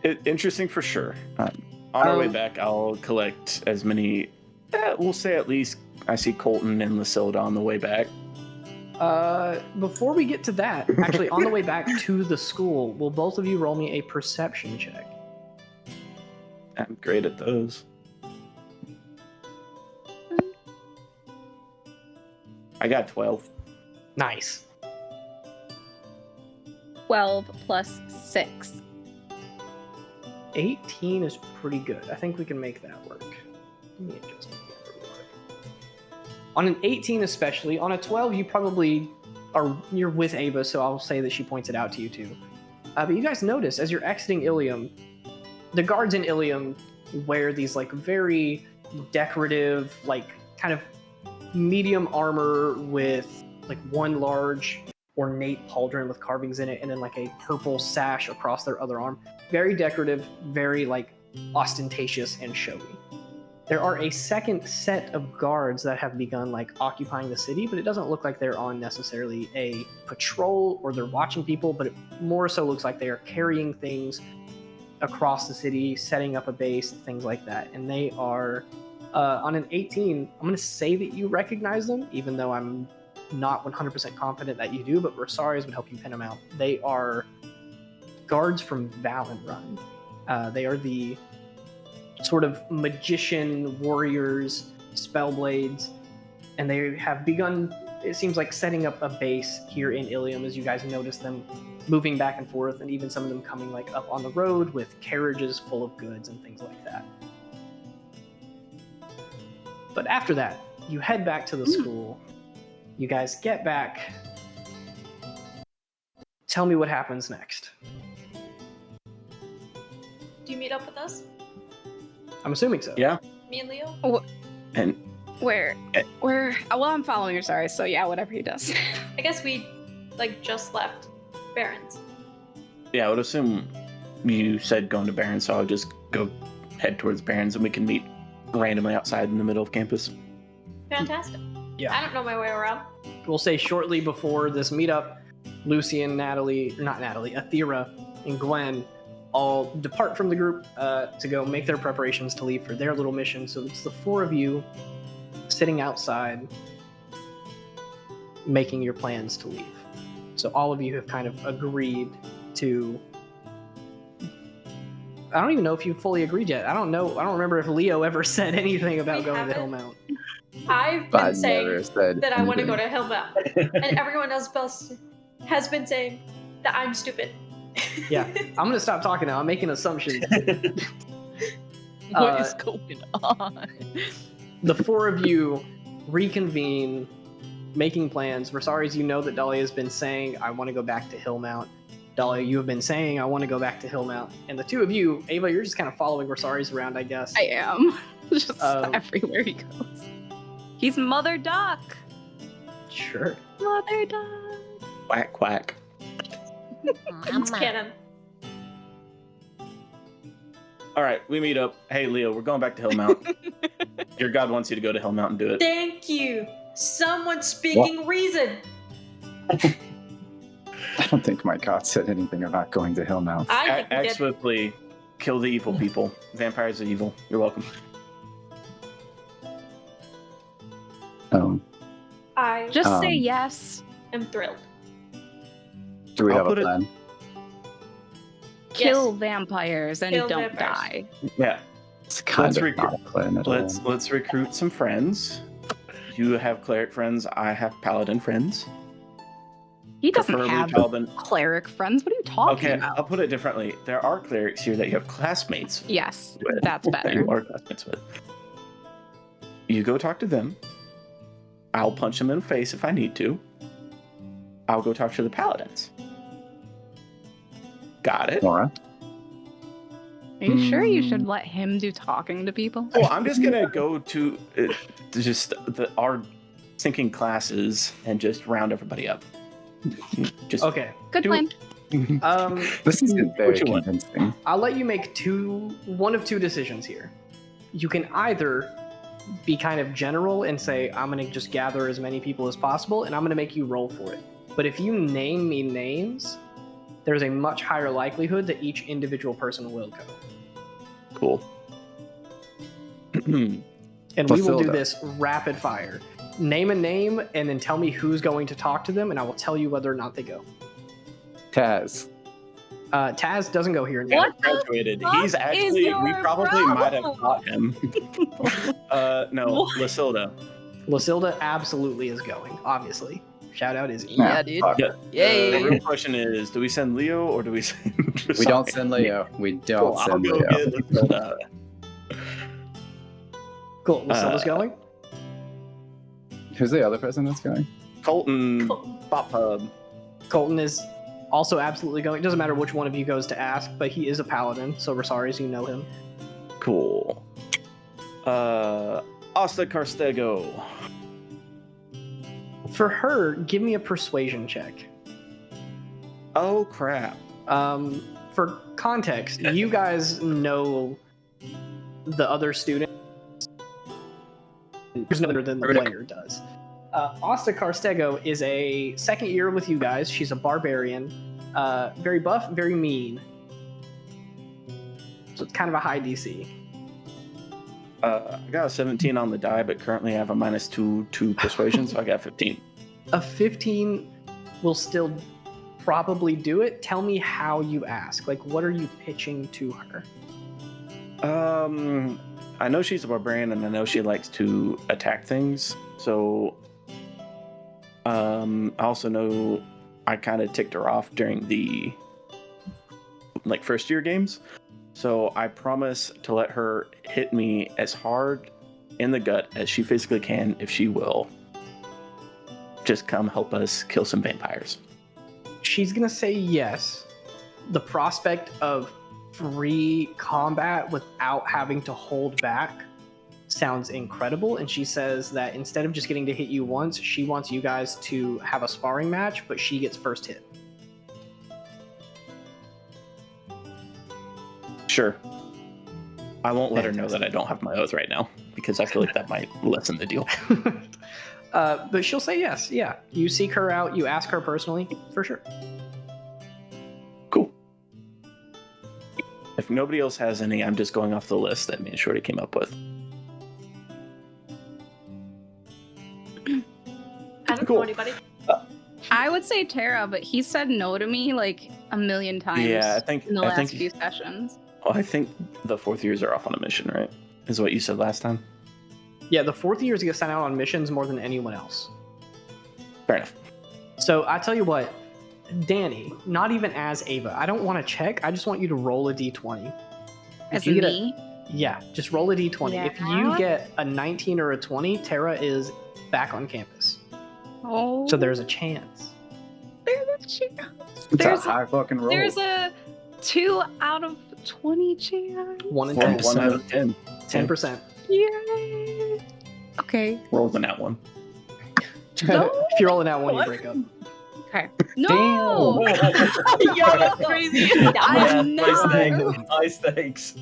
Speaker 2: Yeah. Interesting for sure. On our way back, I'll collect as many, we'll say at least I see Colton and Lysilda on the way back.
Speaker 1: Before we get to that, actually, on the way back to the school, will both of you roll me a perception check?
Speaker 2: I'm great at those. I got 12.
Speaker 1: Nice.
Speaker 5: 12 plus 6.
Speaker 1: 18 is pretty good. I think we can make that work. Let me adjust it here for work. On an 18 especially, on a 12 you probably you're with Ava, so I'll say that she points it out to you too. But you guys notice as you're exiting Ilium, the guards in Ilium wear these very decorative, kind of medium armor with one large ornate pauldron with carvings in it, and then a purple sash across their other arm. Very decorative, very ostentatious and showy. There are a second set of guards that have begun occupying the city, but it doesn't look like they're on necessarily a patrol or they're watching people, but it more so looks like they are carrying things across the city, setting up a base, things like that. And they are on an 18, I'm going to say that you recognize them, even though I'm not 100% confident that you do, but Resaries would help you pin them out. They are guards from Valenrun. They are the sort of magician warriors, spellblades, and they have begun, it seems setting up a base here in Ilium as you guys notice them moving back and forth, and even some of them coming up on the road with carriages full of goods and things like that. But after that, you head back to the school. You guys get back. Tell me what happens next.
Speaker 3: Do you meet up with us?
Speaker 1: I'm assuming so.
Speaker 2: Yeah.
Speaker 3: Me and Leo?
Speaker 2: And
Speaker 5: Where? Well, I'm following your sorry, so yeah, whatever he does.
Speaker 3: I guess we just left Barrens.
Speaker 2: yeah, I would assume you said going to Barrens, so I'll just go head towards Barrens and we can meet randomly outside in the middle of campus.
Speaker 3: Fantastic.
Speaker 1: Yeah.
Speaker 3: I don't know my way around.
Speaker 1: We'll say shortly before this meetup, Lucian, Athera, and Gwen all depart from the group to go make their preparations to leave for their little mission. So it's the four of you sitting outside making your plans to leave. So all of you have kind of agreed to... I don't even know if you fully agreed yet. I don't remember if Leo ever said anything about going to Hillmount.
Speaker 3: I've been saying
Speaker 6: said
Speaker 3: that I want to go to Hillmount, and everyone else has been saying that I'm stupid
Speaker 1: Yeah, I'm gonna stop talking now. I'm making assumptions.
Speaker 4: What is going on?
Speaker 1: The four of you reconvene, making plans. Resaries, you know that Dahlia has been saying, I want to go back to Hillmount. Dahlia, you have been saying, I want to go back to Hillmount. And the two of you, Ava, you're just kind of following Resaries around, I guess.
Speaker 5: I am. Just everywhere he goes. He's Mother Duck.
Speaker 1: Sure.
Speaker 5: Mother Duck.
Speaker 2: Quack, quack.
Speaker 3: It's canon.
Speaker 2: All right, we meet up. Hey, Leo, we're going back to Hillmount. Your god wants you to go to Hillmount and do it.
Speaker 3: Thank you. Someone speaking reason.
Speaker 7: I don't think my god said anything about going to Hillmount.
Speaker 3: I think
Speaker 2: Act
Speaker 3: we did.
Speaker 2: swiftly. Kill the evil people. Vampires are evil. You're welcome.
Speaker 3: I
Speaker 5: Just say yes.
Speaker 3: am thrilled.
Speaker 7: Do we
Speaker 2: I'll
Speaker 7: have a
Speaker 2: put it-
Speaker 7: plan?
Speaker 5: Kill vampires and
Speaker 3: Kill
Speaker 5: don't
Speaker 3: vampires.
Speaker 5: die.
Speaker 2: Yeah.
Speaker 7: It's kind
Speaker 2: Let's
Speaker 7: of not a plan at all.
Speaker 2: Let's recruit some friends. You have cleric friends. I have paladin friends.
Speaker 5: He doesn't
Speaker 2: Preferably
Speaker 5: have
Speaker 2: paladin.
Speaker 5: cleric friends. What are you talking
Speaker 2: Okay,
Speaker 5: about?
Speaker 2: I'll put it differently. There are clerics here that you have classmates
Speaker 5: Yes,
Speaker 2: with.
Speaker 5: that's
Speaker 2: that
Speaker 5: better.
Speaker 2: you are classmates with. You go talk to them. I'll punch them in the face if I need to. I'll go talk to the paladins. Got it.
Speaker 7: Laura?
Speaker 5: Are you sure you should let him do talking to people?
Speaker 2: Well, I'm just gonna go to just our sinking classes and just round everybody up. Just
Speaker 1: Okay.
Speaker 5: Good
Speaker 2: do
Speaker 5: plan.
Speaker 7: This isn't very
Speaker 2: What you want?
Speaker 7: convincing.
Speaker 1: I'll let you make one of two decisions here. You can either be kind of general and say, I'm going to just gather as many people as possible, and I'm going to make you roll for it. But if you name me names, there's a much higher likelihood that each individual person will go.
Speaker 2: cool.
Speaker 1: And we will do
Speaker 7: Bathilda.
Speaker 1: this rapid fire. Name a name, and then tell me who's going to talk to them, and I will tell you whether or not they go.
Speaker 7: Taz.
Speaker 1: Taz doesn't go here.
Speaker 3: What?
Speaker 2: Graduated.
Speaker 3: fuck
Speaker 2: He's
Speaker 3: is
Speaker 2: actually. We
Speaker 3: your
Speaker 2: probably might have
Speaker 3: problem?
Speaker 2: caught him. No,
Speaker 3: What?
Speaker 2: Lasilda.
Speaker 1: Lasilda absolutely is going, obviously. Shout out is
Speaker 4: Yeah, dude.
Speaker 7: fuck.
Speaker 2: Yeah.
Speaker 4: Yay.
Speaker 2: The real question is: do we send Leo or do we send?
Speaker 7: We don't send Leo. We don't
Speaker 2: Cool, I'll
Speaker 7: send
Speaker 2: go
Speaker 7: Leo.
Speaker 2: get Lasilda.
Speaker 1: Cool. Lasilda's going?
Speaker 7: Who's the other person that's going?
Speaker 2: Colton.
Speaker 3: Colton.
Speaker 2: Pop Hub.
Speaker 1: Colton is also absolutely going. It doesn't matter which one of you goes to ask, but he is a paladin, so Resaries, you know him.
Speaker 2: Cool. Asta Carstego.
Speaker 1: For her, give me a persuasion check.
Speaker 2: Oh crap.
Speaker 1: For context, you guys know the other student. There's no other than the player does. Asta Carstego is a second year with you guys. She's a barbarian. Very buff, very mean. So it's kind of a high DC.
Speaker 2: I got a 17 on the die, but currently I have a -2 to persuasion, so I got 15.
Speaker 1: A 15 will still probably do it. Tell me how you ask. Like, what are you pitching to her?
Speaker 2: I know she's a barbarian, and I know she likes to attack things. So, I also know I kind of ticked her off during the first year games. So I promise to let her hit me as hard in the gut as she physically can, if she will just come help us kill some vampires.
Speaker 1: She's gonna say yes. The prospect of free combat without having to hold back sounds incredible, and she says that instead of just getting to hit you once, she wants you guys to have a sparring match, but she gets first hit.
Speaker 2: Sure. I won't let her know that I don't have my oath right now, because I feel like that might lessen the deal.
Speaker 1: But she'll say yes. Yeah, you seek her out, you ask her personally, for sure.
Speaker 2: Cool. If nobody else has any, I'm just going off the list that me and Shorty came up with.
Speaker 3: I don't
Speaker 2: Cool.
Speaker 3: know anybody.
Speaker 5: I would say Tara, but he said no to me like a million times
Speaker 2: Yeah, I think
Speaker 5: in the
Speaker 2: I
Speaker 5: last
Speaker 2: think
Speaker 5: few sessions.
Speaker 2: well, I think the fourth years are off on a mission, right? Is what you said last time.
Speaker 1: Yeah, the fourth years get sent out on missions more than anyone else.
Speaker 2: Fair enough.
Speaker 1: So I tell you what, Danny, not even as Ava. I don't want to check. I just want you to roll a d20.
Speaker 5: As
Speaker 1: If you get
Speaker 5: me?
Speaker 1: Yeah, just roll a d20. If you
Speaker 5: Yeah.
Speaker 1: get a 19 or a 20, Tara is back on campus.
Speaker 5: Oh.
Speaker 1: So there's a chance.
Speaker 5: There's a chance.
Speaker 7: It's
Speaker 5: There's
Speaker 7: a high fucking roll.
Speaker 5: There's a 2 out of 20 chance.
Speaker 1: 1 in
Speaker 2: Well,
Speaker 1: 10%.
Speaker 2: 1 out of 10.
Speaker 1: 10%.
Speaker 5: Yay. Okay.
Speaker 2: Rolls in that one.
Speaker 5: No.
Speaker 1: If you're rolling out one, you break up.
Speaker 5: Okay. No.
Speaker 4: Yo, that's crazy.
Speaker 6: Yeah,
Speaker 5: I'm
Speaker 6: high
Speaker 5: not.
Speaker 6: stakes. High stakes.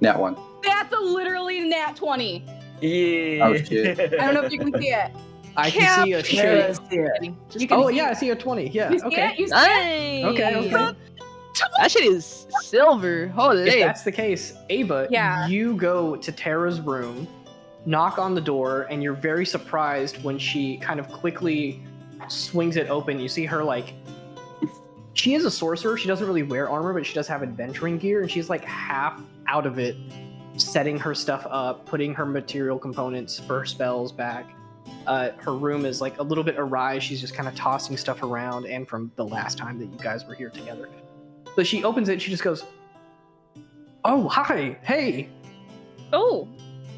Speaker 7: Nat 1.
Speaker 5: That's a literally nat 20.
Speaker 6: Yeah.
Speaker 7: Oh, shit.
Speaker 5: I don't know if you can see it.
Speaker 1: I can see a
Speaker 4: Yes.
Speaker 1: shit.
Speaker 5: You can
Speaker 1: Oh,
Speaker 5: see
Speaker 1: yeah, I
Speaker 5: it.
Speaker 1: see a 20. Yeah,
Speaker 5: You see
Speaker 1: okay.
Speaker 5: it? You see it?
Speaker 4: Nice.
Speaker 1: Okay.
Speaker 4: That shit is silver. Holy.
Speaker 1: If that's the case, Ava,
Speaker 5: Yeah.
Speaker 1: you go to Tara's room, knock on the door, and you're very surprised when she kind of quickly swings it open. You see her like, she is a sorcerer. She doesn't really wear armor, but she does have adventuring gear, and she's like half out of it, setting her stuff up, putting her material components for her spells back. Her room is like a little bit awry. She's just kind of tossing stuff around, and from the last time that you guys were here together. So she opens it, and she just goes, "Oh, hi, hey,
Speaker 5: Oh.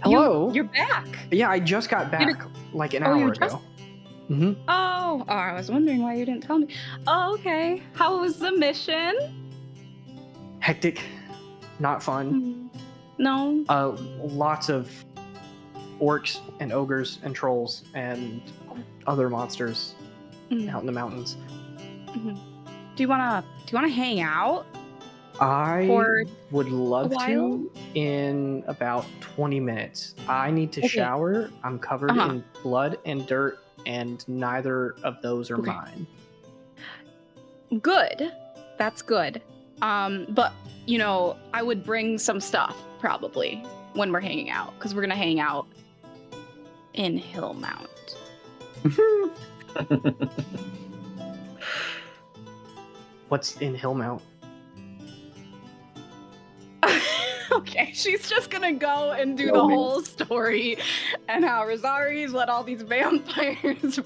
Speaker 1: hello."
Speaker 5: You're back.
Speaker 1: Yeah, I just got back like an
Speaker 5: Oh, you
Speaker 1: hour
Speaker 5: just-
Speaker 1: ago. Hmm.
Speaker 5: Oh, I was wondering why you didn't tell me. Oh, okay. How was the mission?
Speaker 1: Hectic, not fun.
Speaker 5: No.
Speaker 1: Lots of orcs and ogres and trolls and other monsters
Speaker 5: Mm.
Speaker 1: out in the mountains.
Speaker 5: Do you wanna hang out?
Speaker 1: I
Speaker 5: For
Speaker 1: would love
Speaker 5: a while?
Speaker 1: to in about 20 minutes. I need to
Speaker 5: Okay.
Speaker 1: shower. I'm covered
Speaker 5: Uh-huh.
Speaker 1: in blood and dirt, and neither of those are
Speaker 5: Okay.
Speaker 1: mine.
Speaker 5: Good. That's good. But you know, I would bring some stuff probably when we're hanging out, because we're gonna hang out in Hillmount.
Speaker 1: What's in Hillmount?
Speaker 5: Okay, she's just gonna go and do the
Speaker 7: Hillmount.
Speaker 5: whole story and how Resaries let all these vampires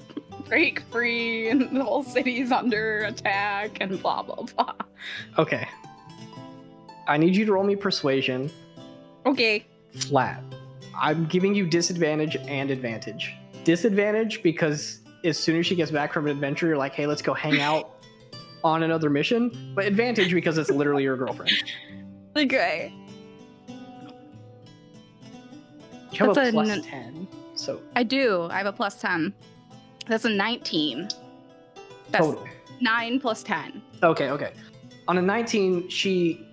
Speaker 5: break free and the whole city's under attack and blah blah blah.
Speaker 1: Okay. I need you to roll me persuasion
Speaker 5: Okay.
Speaker 1: flat. I'm giving you disadvantage and advantage. Disadvantage because as soon as she gets back from an adventure, you're like, hey, let's go hang out on another mission. But advantage because it's literally your girlfriend.
Speaker 5: Okay.
Speaker 1: You have
Speaker 5: That's
Speaker 1: a
Speaker 5: a
Speaker 1: plus
Speaker 5: n-
Speaker 1: 10. So
Speaker 5: I do. I have a plus 10. That's a 19. That's
Speaker 1: total.
Speaker 5: 9 plus 10.
Speaker 1: Okay. On a 19, she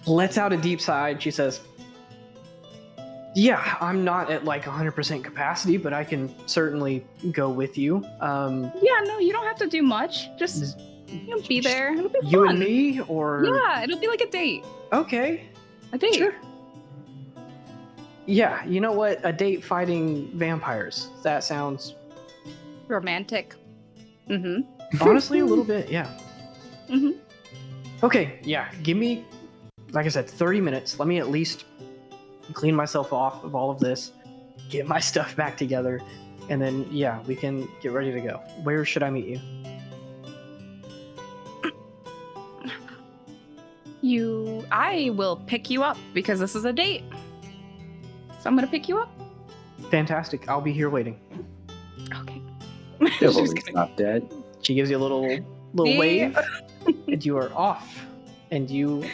Speaker 1: lets out a deep sigh. She says, yeah, I'm not at like 100% capacity, but I can certainly go with you.
Speaker 5: Yeah, no, you don't have to do much. Just you'll be there. It'll be
Speaker 1: You
Speaker 5: fun.
Speaker 1: and me, or
Speaker 5: Yeah, it'll be like a date.
Speaker 1: okay,
Speaker 5: A date.
Speaker 1: sure. Yeah, you know what? A date fighting vampires. That sounds
Speaker 5: Romantic. Mm-hmm.
Speaker 1: honestly a little bit, yeah.
Speaker 5: Mhm.
Speaker 1: Okay, yeah. Give me, like I said, 30 minutes. Let me at least clean myself off of all of this, get my stuff back together, and then yeah, we can get ready to go. Where should I meet you?
Speaker 5: I will pick you up because this is a date. So I'm gonna pick you up.
Speaker 1: Fantastic. I'll be here waiting.
Speaker 5: Okay.
Speaker 7: Chivalry's not dead.
Speaker 1: She gives you a little
Speaker 5: See?
Speaker 1: wave, and you are off. And you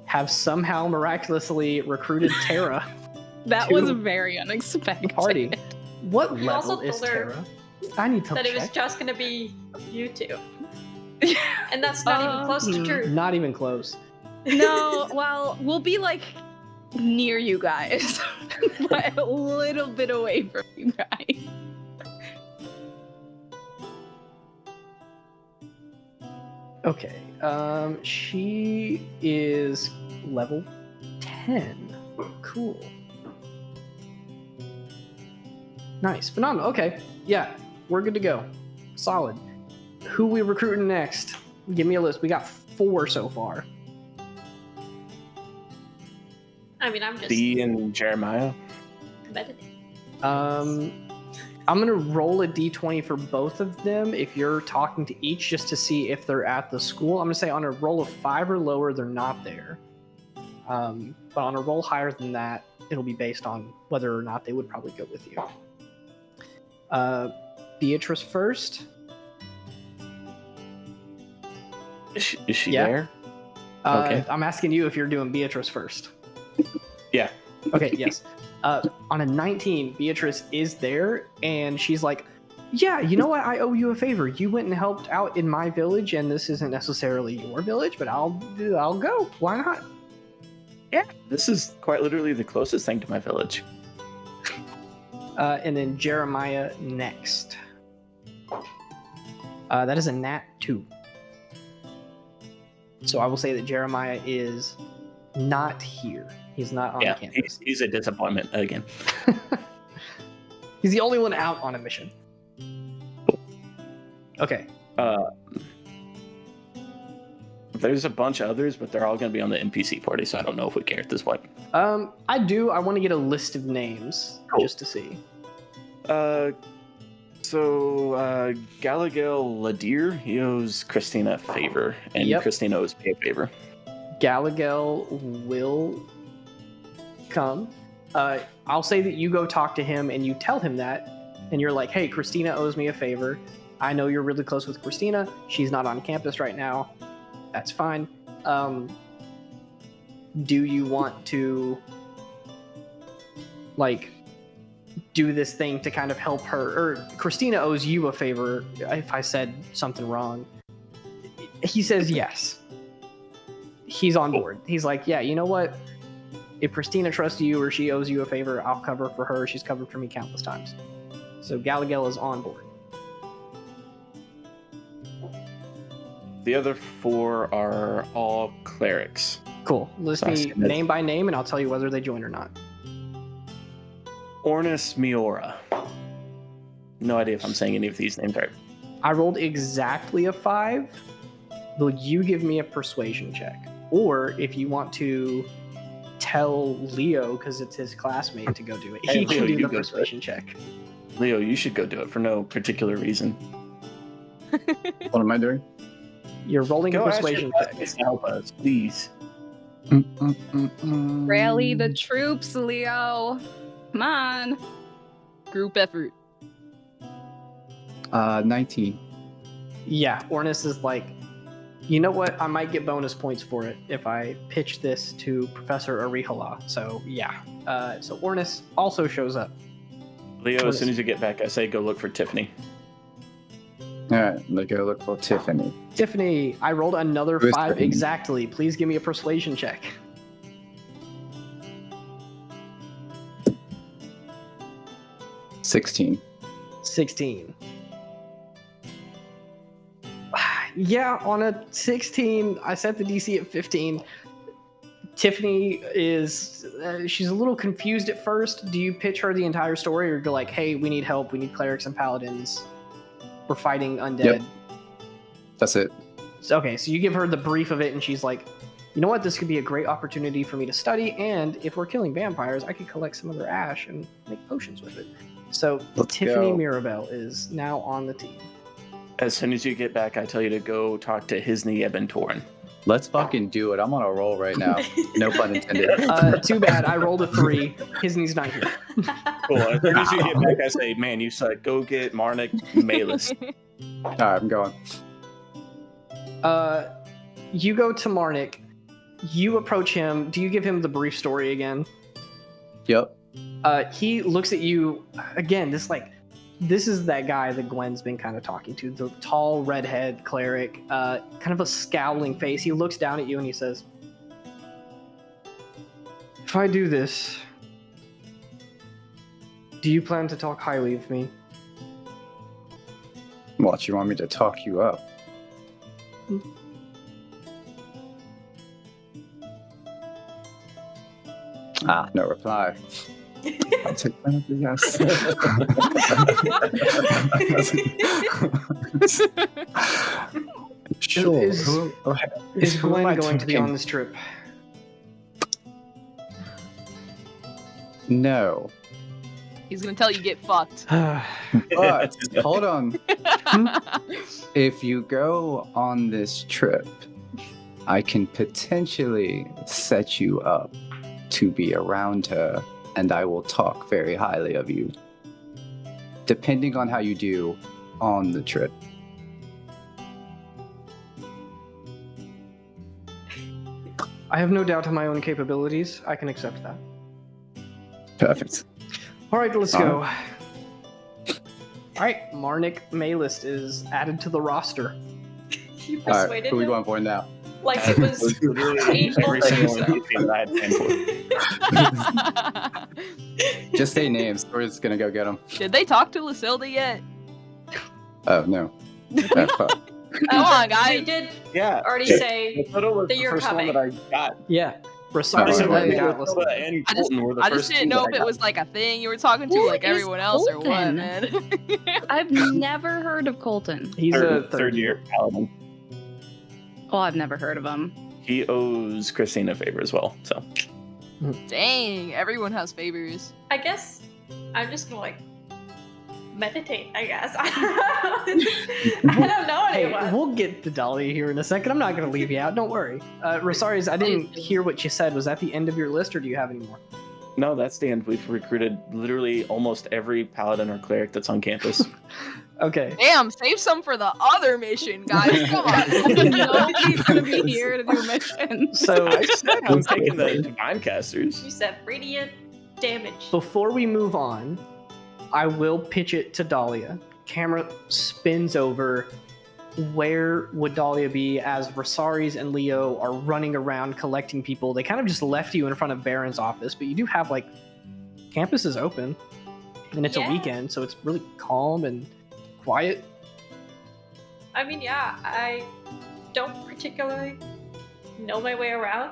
Speaker 1: have somehow miraculously recruited Tara
Speaker 5: That
Speaker 1: to
Speaker 5: was very
Speaker 1: the
Speaker 5: unexpected.
Speaker 1: party. What
Speaker 3: You also
Speaker 1: level is
Speaker 3: told her
Speaker 1: Tara? I need to
Speaker 3: That it was
Speaker 1: check.
Speaker 3: just gonna be you two. And that's not even close to true.
Speaker 1: Not even close.
Speaker 5: No, well, we'll be like near you guys, but a little bit away from you guys.
Speaker 1: Okay. She is level 10. Cool. Nice. Phenomenal. Okay. Yeah. We're good to go. Solid. Who we recruiting next? Give me a list. We got 4 so far.
Speaker 3: I mean, I'm just
Speaker 2: Dee and Jeremiah.
Speaker 3: meditating.
Speaker 1: I'm gonna roll a d20 for both of them if you're talking to each, just to see if they're at the school. I'm gonna say on a roll of 5 or lower, they're not there. But on a roll higher than that, it'll be based on whether or not they would probably go with you. Beatrice first.
Speaker 2: Is she
Speaker 1: Yeah.
Speaker 2: there? Okay.
Speaker 1: I'm asking you if you're doing Beatrice first.
Speaker 2: Yeah.
Speaker 1: Okay, yes. On a 19, Beatrice is there, and she's like, yeah, you know what? I owe you a favor. You went and helped out in my village, and this isn't necessarily your village, but I'll go. Why not?
Speaker 2: Yeah. This is quite literally the closest thing to my village.
Speaker 1: And then Jeremiah next. That is a nat 2. So I will say that Jeremiah is not here. He's not on campus.
Speaker 2: He's a disappointment again.
Speaker 1: He's the only one out on a mission. Okay.
Speaker 2: There's a bunch of others, but they're all going to be on the NPC party, so I don't know if we care at this point.
Speaker 1: I do. I want to get a list of names just to see.
Speaker 2: So Galagel Ladir, he owes Christina a favor, and Christina owes me a favor.
Speaker 1: Galagel will come. I'll say that you go talk to him and you tell him that, and you're like, hey, Christina owes me a favor. I know you're really close with Christina. She's not on campus right now. That's fine. Do you want to, like, do this thing to kind of help her? Or Christina owes you a favor, if I said something wrong. He says yes. He's on board. He's like, yeah, you know what? If Christina trusts you or she owes you a favor, I'll cover for her. She's covered for me countless times. So Galagel is on board.
Speaker 2: The other 4 are all clerics.
Speaker 1: Cool. List me name by name, and I'll tell you whether they join or not.
Speaker 2: Ornis Miora. No idea if I'm saying any of these names right.
Speaker 1: I rolled exactly a 5. Will you give me a persuasion check? Or if you want to tell Leo, because it's his classmate, to go do it, he can do the persuasion check.
Speaker 2: Leo, you should go do it for no particular reason.
Speaker 7: What am I doing?
Speaker 1: You're rolling a persuasion check.
Speaker 2: Help us, please.
Speaker 5: Rally the troops, Leo. Come on.
Speaker 4: Group effort.
Speaker 7: 19.
Speaker 1: Yeah, Ornis is like, you know what? I might get bonus points for it if I pitch this to Professor Arihala. So yeah. So Ornis also shows up.
Speaker 2: Leo, as soon as you get back, I say go look for Tiffany.
Speaker 7: Alright, let's go look for Tiffany.
Speaker 1: Tiffany, I rolled another
Speaker 7: Who's
Speaker 1: 5
Speaker 7: Tiffany?
Speaker 1: exactly. Please give me a persuasion check.
Speaker 7: $16.
Speaker 1: 16. Yeah, on a 16, I set the DC at 15. Tiffany is, she's a little confused at first. Do you pitch her the entire story, or go like, hey, we need help, we need clerics and paladins, we're fighting undead?
Speaker 7: Yep. That's it.
Speaker 1: Okay, so you give her the brief of it, and she's like, you know what, this could be a great opportunity for me to study, and if we're killing vampires, I could collect some of their ash and make potions with it. So
Speaker 7: Let's
Speaker 1: Tiffany
Speaker 7: go.
Speaker 1: Mirabelle is now on the team.
Speaker 2: As soon as you get back, I tell you to go talk to Hisni Eben Torin.
Speaker 7: Let's fucking do it. I'm on a roll right now. No pun intended.
Speaker 1: Too bad, I rolled a 3. His knee's not here.
Speaker 2: Cool. As soon as you get back, I say, man, you suck. Go get Marnik Malus.
Speaker 7: Alright, I'm going.
Speaker 1: You go to Marnik. You approach him. Do you give him the brief story again?
Speaker 7: Yep.
Speaker 1: He looks at you again. This is that guy that Gwen's been kind of talking to. The tall redhead cleric, kind of a scowling face. He looks down at you and he says, if I do this, do you plan to talk highly of me?
Speaker 7: What, you want me to talk you up? No reply. I'll take that as a yes. Sure.
Speaker 1: Is
Speaker 7: Who am I
Speaker 1: Gwen going to be
Speaker 7: taking?
Speaker 1: on this trip?
Speaker 7: No.
Speaker 4: He's gonna tell you get fucked.
Speaker 7: But hold on. If you go on this trip, I can potentially set you up to be around her, and I will talk very highly of you, depending on how you do on the trip.
Speaker 1: I have no doubt in my own capabilities. I can accept that.
Speaker 7: Perfect.
Speaker 1: All right, let's go. All right, Marnik Maylist is added to the roster.
Speaker 3: You
Speaker 7: All right,
Speaker 3: persuaded
Speaker 7: who are we
Speaker 3: him
Speaker 7: going for now?
Speaker 3: like it was
Speaker 2: Literally
Speaker 3: painful
Speaker 2: every
Speaker 3: for
Speaker 2: single
Speaker 3: you.
Speaker 2: NPC that I had planned for.
Speaker 7: Just say names. We're just gonna go get them.
Speaker 4: Did they talk to Lucilda yet?
Speaker 7: Oh, no. Oh, fuck.
Speaker 4: Come on,
Speaker 3: We
Speaker 4: guys.
Speaker 3: did
Speaker 2: Yeah.
Speaker 3: already
Speaker 2: The
Speaker 3: say
Speaker 2: photo was
Speaker 3: that
Speaker 2: the
Speaker 3: you're
Speaker 2: first
Speaker 3: coming.
Speaker 2: one that I got.
Speaker 1: Yeah, Resaries
Speaker 7: Oh,
Speaker 1: and
Speaker 7: right.
Speaker 1: then Atlas.
Speaker 2: And
Speaker 4: I just-
Speaker 2: Colton were the
Speaker 4: I
Speaker 2: first
Speaker 4: just didn't
Speaker 2: two
Speaker 4: know
Speaker 2: that
Speaker 4: if
Speaker 2: I
Speaker 4: it
Speaker 2: got.
Speaker 4: was like a thing you were talking to
Speaker 5: Who
Speaker 4: like
Speaker 5: is
Speaker 4: everyone else or what,
Speaker 5: Colton?
Speaker 4: man.
Speaker 5: I've never heard of Colton.
Speaker 1: He's a third year.
Speaker 2: paladin.
Speaker 5: Oh, I've never heard of him.
Speaker 2: He owes Christine a favor as well. So
Speaker 4: Dang, everyone has favors.
Speaker 3: I guess I'm just gonna like meditate. I guess I don't know
Speaker 1: Hey,
Speaker 3: anyone.
Speaker 1: we'll get to Dahlia here in a second. I'm not going to leave you out. Don't worry. Resaries, I didn't hear what you said. Was that the end of your list, or do you have any more?
Speaker 2: no, that's the end. We've recruited literally almost every paladin or cleric that's on campus.
Speaker 1: Okay.
Speaker 4: Damn, save some for the other mission, guys. Come on.
Speaker 5: Nobody's gonna be here to do missions.
Speaker 1: So
Speaker 2: I said I'm taking the divine casters.
Speaker 3: You said radiant damage.
Speaker 1: before we move on, I will pitch it to Dahlia. Camera spins over. Where would Dahlia be as Resaries and Leo are running around collecting people? They kind of just left you in front of Baron's office, but you do have, like, campus is open. And it's a
Speaker 3: Yeah.
Speaker 1: weekend, so it's really calm and quiet.
Speaker 3: I mean, yeah, I don't particularly know my way around.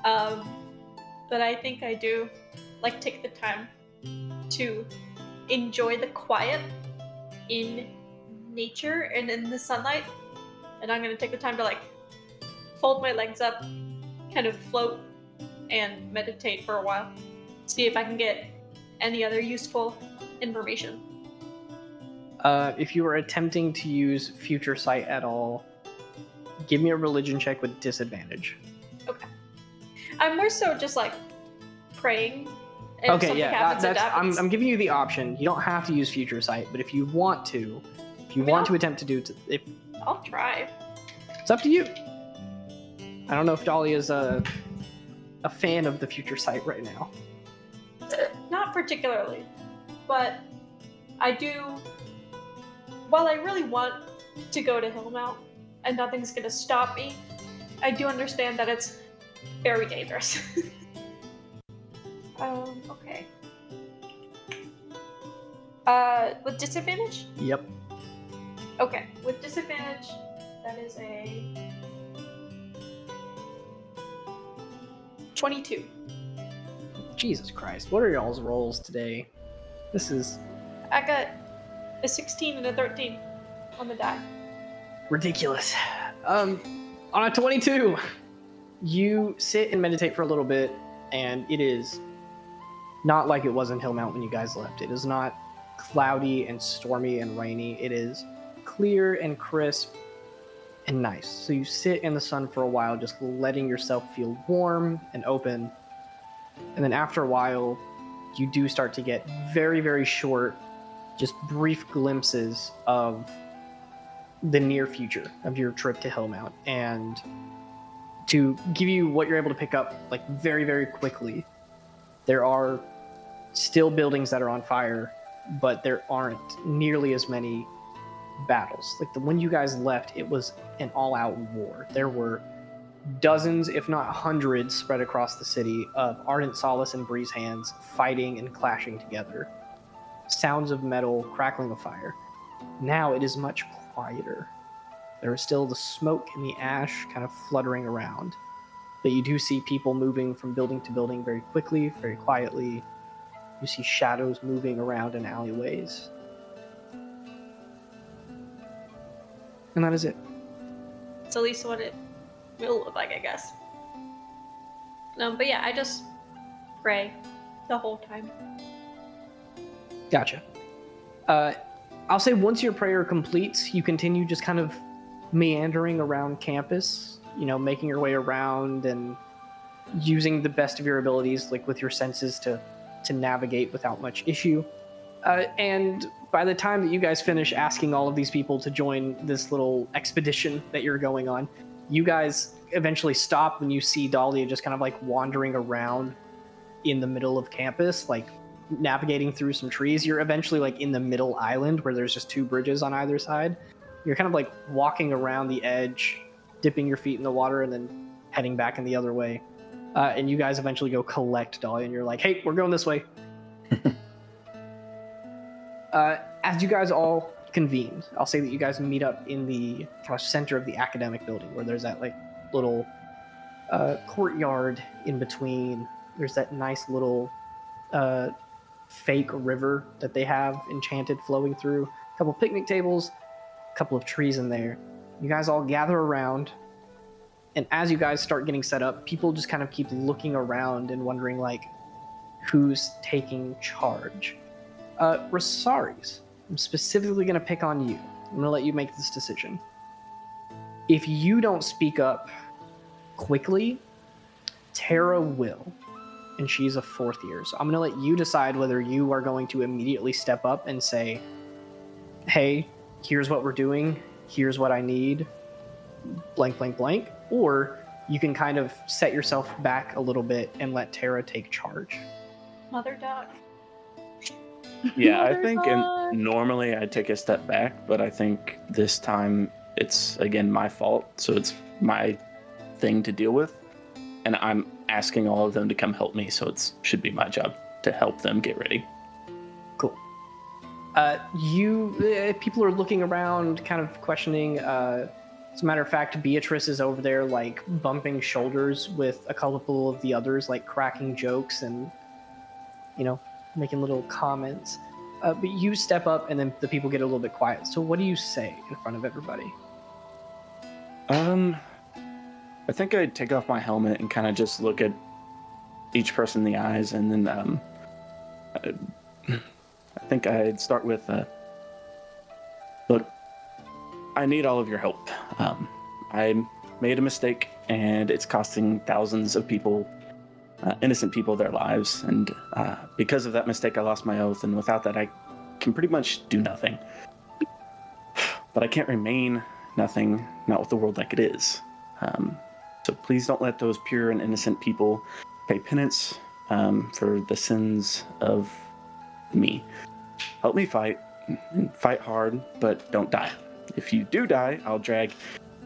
Speaker 3: But I think I do like take the time to enjoy the quiet in nature and in the sunlight. And I'm gonna take the time to like fold my legs up, kind of float and meditate for a while. See if I can get any other useful information.
Speaker 1: If you are attempting to use Future Sight at all, give me a religion check with disadvantage.
Speaker 3: I'm more so just like praying. And if
Speaker 1: Okay,
Speaker 3: something
Speaker 1: yeah,
Speaker 3: happens, it
Speaker 1: that's.
Speaker 3: happens.
Speaker 1: I'm giving you the option. You don't have to use Future Sight, but if you want to, attempt to do it,
Speaker 3: I'll try.
Speaker 1: it's up to you. I don't know if Dahlia's a fan of the Future Sight right now.
Speaker 3: Not particularly, but I do. While I really want to go to Hillmount and nothing's gonna stop me, I do understand that it's very dangerous. Okay. With disadvantage?
Speaker 1: Yep.
Speaker 3: Okay, with disadvantage, that is a 22.
Speaker 1: Jesus Christ, what are y'all's rolls today? This is
Speaker 3: I got a 16 and a 13 on the die.
Speaker 1: ridiculous. On a 22, you sit and meditate for a little bit, and it is not like it was in Hillmount when you guys left. It is not cloudy and stormy and rainy. It is clear and crisp and nice. So you sit in the sun for a while, just letting yourself feel warm and open. And then after a while, you do start to get very, very short, just brief glimpses of the near future of your trip to Hillmount. And to give you what you're able to pick up, like, very, very quickly, there are still buildings that are on fire, but there aren't nearly as many battles. Like, the when you guys left, it was an all-out war. There were dozens, if not hundreds, spread across the city of Ardent Solace and Breeze Hands fighting and clashing together. Sounds of metal, crackling of fire. Now it is much quieter. There is still the smoke and the ash kind of fluttering around. But you do see people moving from building to building very quickly, very quietly. You see shadows moving around in alleyways. And that is it.
Speaker 3: It's at least what it will look like, I guess. But yeah, I just pray the whole time.
Speaker 1: Gotcha. I'll say once your prayer completes, you continue just kind of meandering around campus, making your way around and using the best of your abilities, like with your senses to navigate without much issue. And by the time that you guys finish asking all of these people to join this little expedition that you're going on, you guys eventually stop when you see Dahlia just kind of like wandering around in the middle of campus, like navigating through some trees. You're eventually like in the middle island where there's just two bridges on either side. You're kind of like walking around the edge, dipping your feet in the water and then heading back in the other way. And you guys eventually go collect Dahlia and you're like, hey, we're going this way. As you guys all convene, I'll say that you guys meet up in the kind of center of the academic building where there's that like little courtyard in between. There's that nice little fake river that they have enchanted flowing through. A couple picnic tables, a couple of trees in there. You guys all gather around, and as you guys start getting set up, people just kind of keep looking around and wondering like, who's taking charge? Resaries, I'm specifically going to pick on you. I'm going to let you make this decision. If you don't speak up quickly, Tara will. And she's a 4th year. So I'm going to let you decide whether you are going to immediately step up and say, hey, here's what we're doing. Here's what I need. Blank, blank, blank. Or you can kind of set yourself back a little bit and let Tara take charge.
Speaker 3: Mother duck.
Speaker 2: Yeah, I think normally I'd take a step back, but I think this time it's, again, my fault. So it's my thing to deal with. And I'm asking all of them to come help me, so it should be my job to help them get ready.
Speaker 1: Cool. People are looking around, kind of questioning. As a matter of fact, Beatrice is over there, like, bumping shoulders with a couple of the others, like, cracking jokes and, making little comments. But you step up, and then the people get a little bit quiet. So what do you say in front of everybody?
Speaker 2: I think I'd take off my helmet and kind of just look at each person in the eyes, and then I think I'd start with, look, I need all of your help. I made a mistake, and it's costing thousands of people, innocent people, their lives, and because of that mistake, I lost my oath, and without that, I can pretty much do nothing. But I can't remain nothing, not with the world like it is. So please don't let those pure and innocent people pay penance for the sins of me. Help me fight, and fight hard, but don't die. If you do die, I'll drag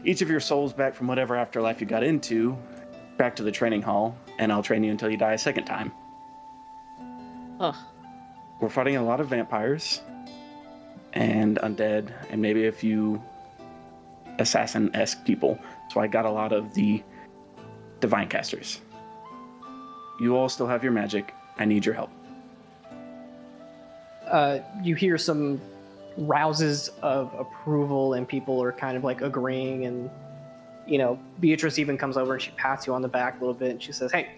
Speaker 2: each of your souls back from whatever afterlife you got into, back to the training hall, and I'll train you until you die a second time.
Speaker 4: Ugh.
Speaker 2: We're fighting a lot of vampires and undead, and maybe a few assassin-esque people. So I got a lot of the divine casters. You all still have your magic. I need your help.
Speaker 1: You hear some rouses of approval, and people are kind of like agreeing, and Beatrice even comes over and she pats you on the back a little bit and she says, hey,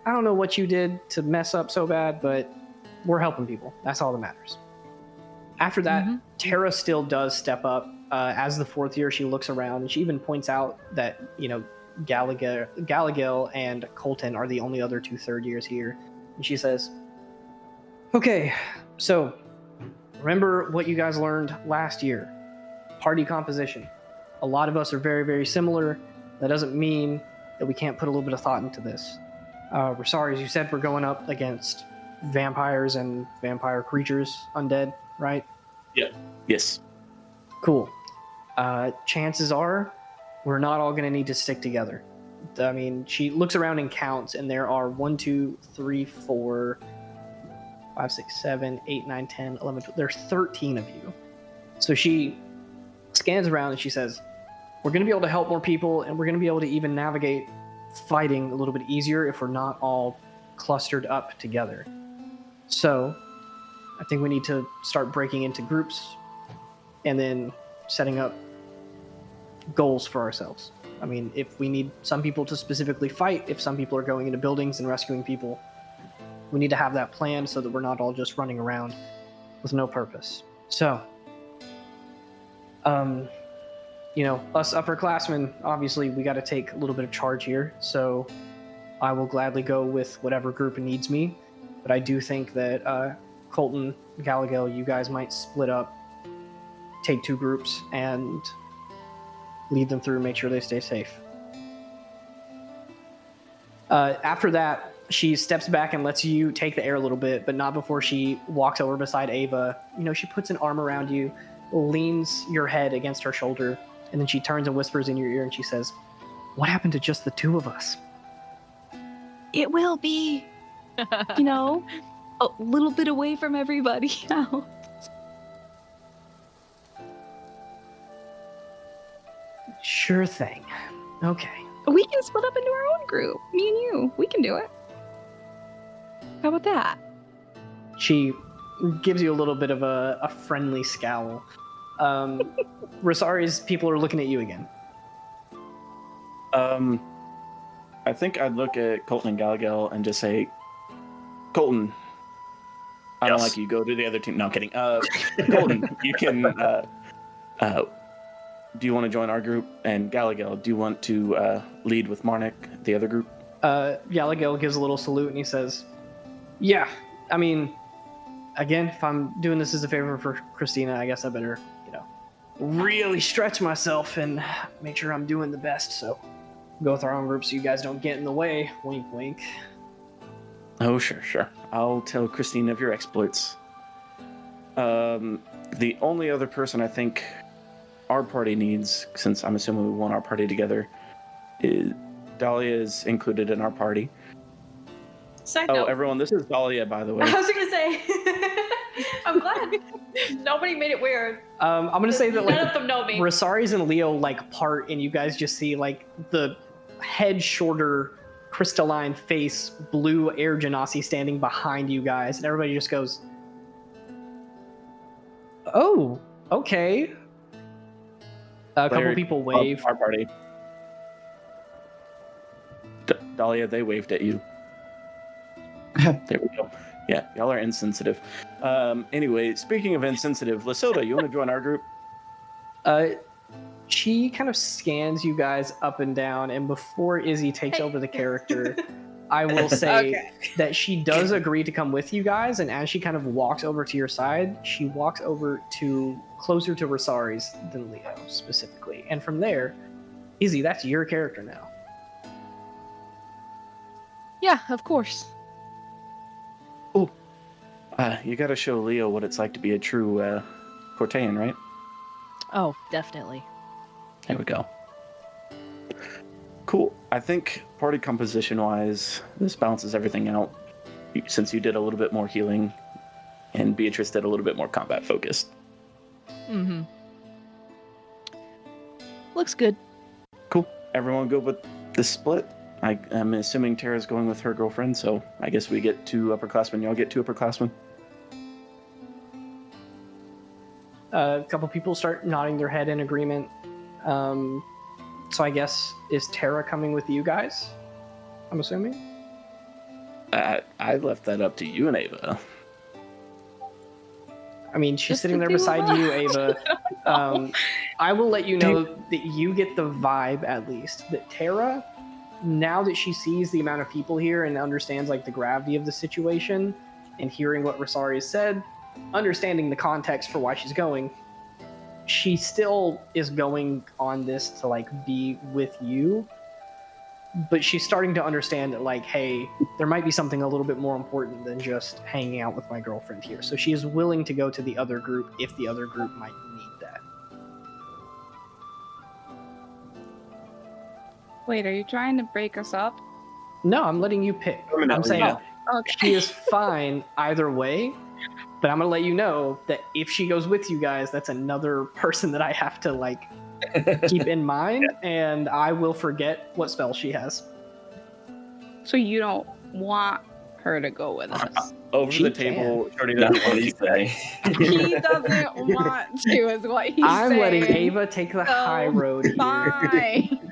Speaker 1: I don't know what you did to mess up so bad, but we're helping people. That's all that matters. After that, Tara still does step up. As the 4th year, she looks around and she even points out that, Gallagher and Colton are the only other 2 3rd years here. And she says, okay, so remember what you guys learned last year. Party composition. A lot of us are very, very similar. That doesn't mean that we can't put a little bit of thought into this. Resaries, you said we're going up against vampires and vampire creatures, undead, right?
Speaker 2: Yeah. Yes.
Speaker 1: Cool. Chances are we're not all going to need to stick together. I mean, she looks around and counts, and there are 1, 2, 3, 4, 5, 6, 7, 8, 9, 10, 11, 12. There's 13 of you. So she scans around and she says, we're going to be able to help more people, and we're going to be able to even navigate fighting a little bit easier if we're not all clustered up together. So I think we need to start breaking into groups and then setting up goals for ourselves. I mean, if we need some people to specifically fight, if some people are going into buildings and rescuing people, we need to have that planned so that we're not all just running around with no purpose. So, us upperclassmen, obviously, we got to take a little bit of charge here. So, I will gladly go with whatever group needs me. But I do think that Colton, Gallagher, you guys might split up, take 2 groups, and lead them through, make sure they stay safe. After that, she steps back and lets you take the air a little bit, but not before she walks over beside Ava. She puts an arm around you, leans your head against her shoulder, and then she turns and whispers in your ear and she says, "What happened to just the 2 of us?"
Speaker 5: It will be, a little bit away from everybody else.
Speaker 1: Sure thing. Okay.
Speaker 5: We can split up into our own group. Me and you. We can do it. How about that?
Speaker 1: She gives you a little bit of a friendly scowl. Resaries, people are looking at you again.
Speaker 2: I think I'd look at Colton and Gallagher and just say, Colton, I don't like you. Go to the other team. No, I'm kidding. Colton, you can. Do you want to join our group? And Gallagher, do you want to lead with Marnik, the other group?
Speaker 1: Gallagher gives a little salute and he says, "Yeah, I mean, again, if I'm doing this as a favor for Christina, I guess I better, really stretch myself and make sure I'm doing the best. So go with our own group so you guys don't get in the way. Wink, wink."
Speaker 2: Oh, sure. I'll tell Christine of your exploits. The only other person I think our party needs, since I'm assuming we want our party together, is Dahlia is included in our party.
Speaker 3: Side note.
Speaker 2: Everyone, this is Dahlia, by the way.
Speaker 3: I was gonna say, I'm glad nobody made it weird.
Speaker 1: I'm gonna say that
Speaker 3: none of them know me.
Speaker 1: Resaries and Leo part, and you guys just see the head shorter, crystalline face, blue air genasi standing behind you guys, and everybody just goes, "Oh, okay." A couple people wave.
Speaker 2: Our party. Dahlia, they waved at you. There we go. Yeah, y'all are insensitive. Anyway, speaking of insensitive, Lesotho, you want to join our group?
Speaker 1: She kind of scans you guys up and down, and before Izzy takes over the character, I will say that she does agree to come with you guys, and as she kind of walks over to your side, she walks over to closer to Resaries than Leo specifically. And from there, Izzy, that's your character now.
Speaker 4: Yeah, of course.
Speaker 2: Oh, you got to show Leo what it's like to be a true Cortean, right?
Speaker 4: Oh, definitely.
Speaker 2: There we go. Cool. I think party composition-wise, this balances everything out. Since you did a little bit more healing, and Beatrice did a little bit more combat-focused.
Speaker 4: Mm-hmm. Looks good.
Speaker 2: Cool. Everyone good with this split? I'm assuming Tara's going with her girlfriend, so I guess we get 2 upperclassmen. Y'all get 2 upperclassmen?
Speaker 1: A couple people start nodding their head in agreement. So I guess, is Tara coming with you guys? I'm assuming?
Speaker 2: I left that up to you and Ava.
Speaker 1: I mean, she's
Speaker 5: Just
Speaker 1: sitting
Speaker 5: the
Speaker 1: there
Speaker 5: 2 of
Speaker 1: beside
Speaker 5: us.
Speaker 1: you, Ava. I will let you know that you get the vibe, at least, that Tara, now that she sees the amount of people here and understands the gravity of the situation, and hearing what Resaries said, understanding the context for why she's going, she still is going on this to be with you, but she's starting to understand that hey, there might be something a little bit more important than just hanging out with my girlfriend here. So she is willing to go to the other group if the other group might need that.
Speaker 5: Wait, are you trying to break us up?
Speaker 1: No, I'm letting you pick. I'm saying
Speaker 5: Okay.
Speaker 1: she is fine either way, but I'm gonna let you know that if she goes with you guys, that's another person that I have to keep in mind, and I will forget what spell she has.
Speaker 5: So you don't want her to go with us?
Speaker 2: Over
Speaker 1: She
Speaker 2: the table, Shorty
Speaker 6: That's
Speaker 2: doesn't
Speaker 6: what
Speaker 2: want
Speaker 6: he
Speaker 2: to
Speaker 6: say.
Speaker 5: He doesn't want to, is what he's
Speaker 1: I'm
Speaker 5: saying.
Speaker 1: letting Ava take the high road here.
Speaker 5: Fine.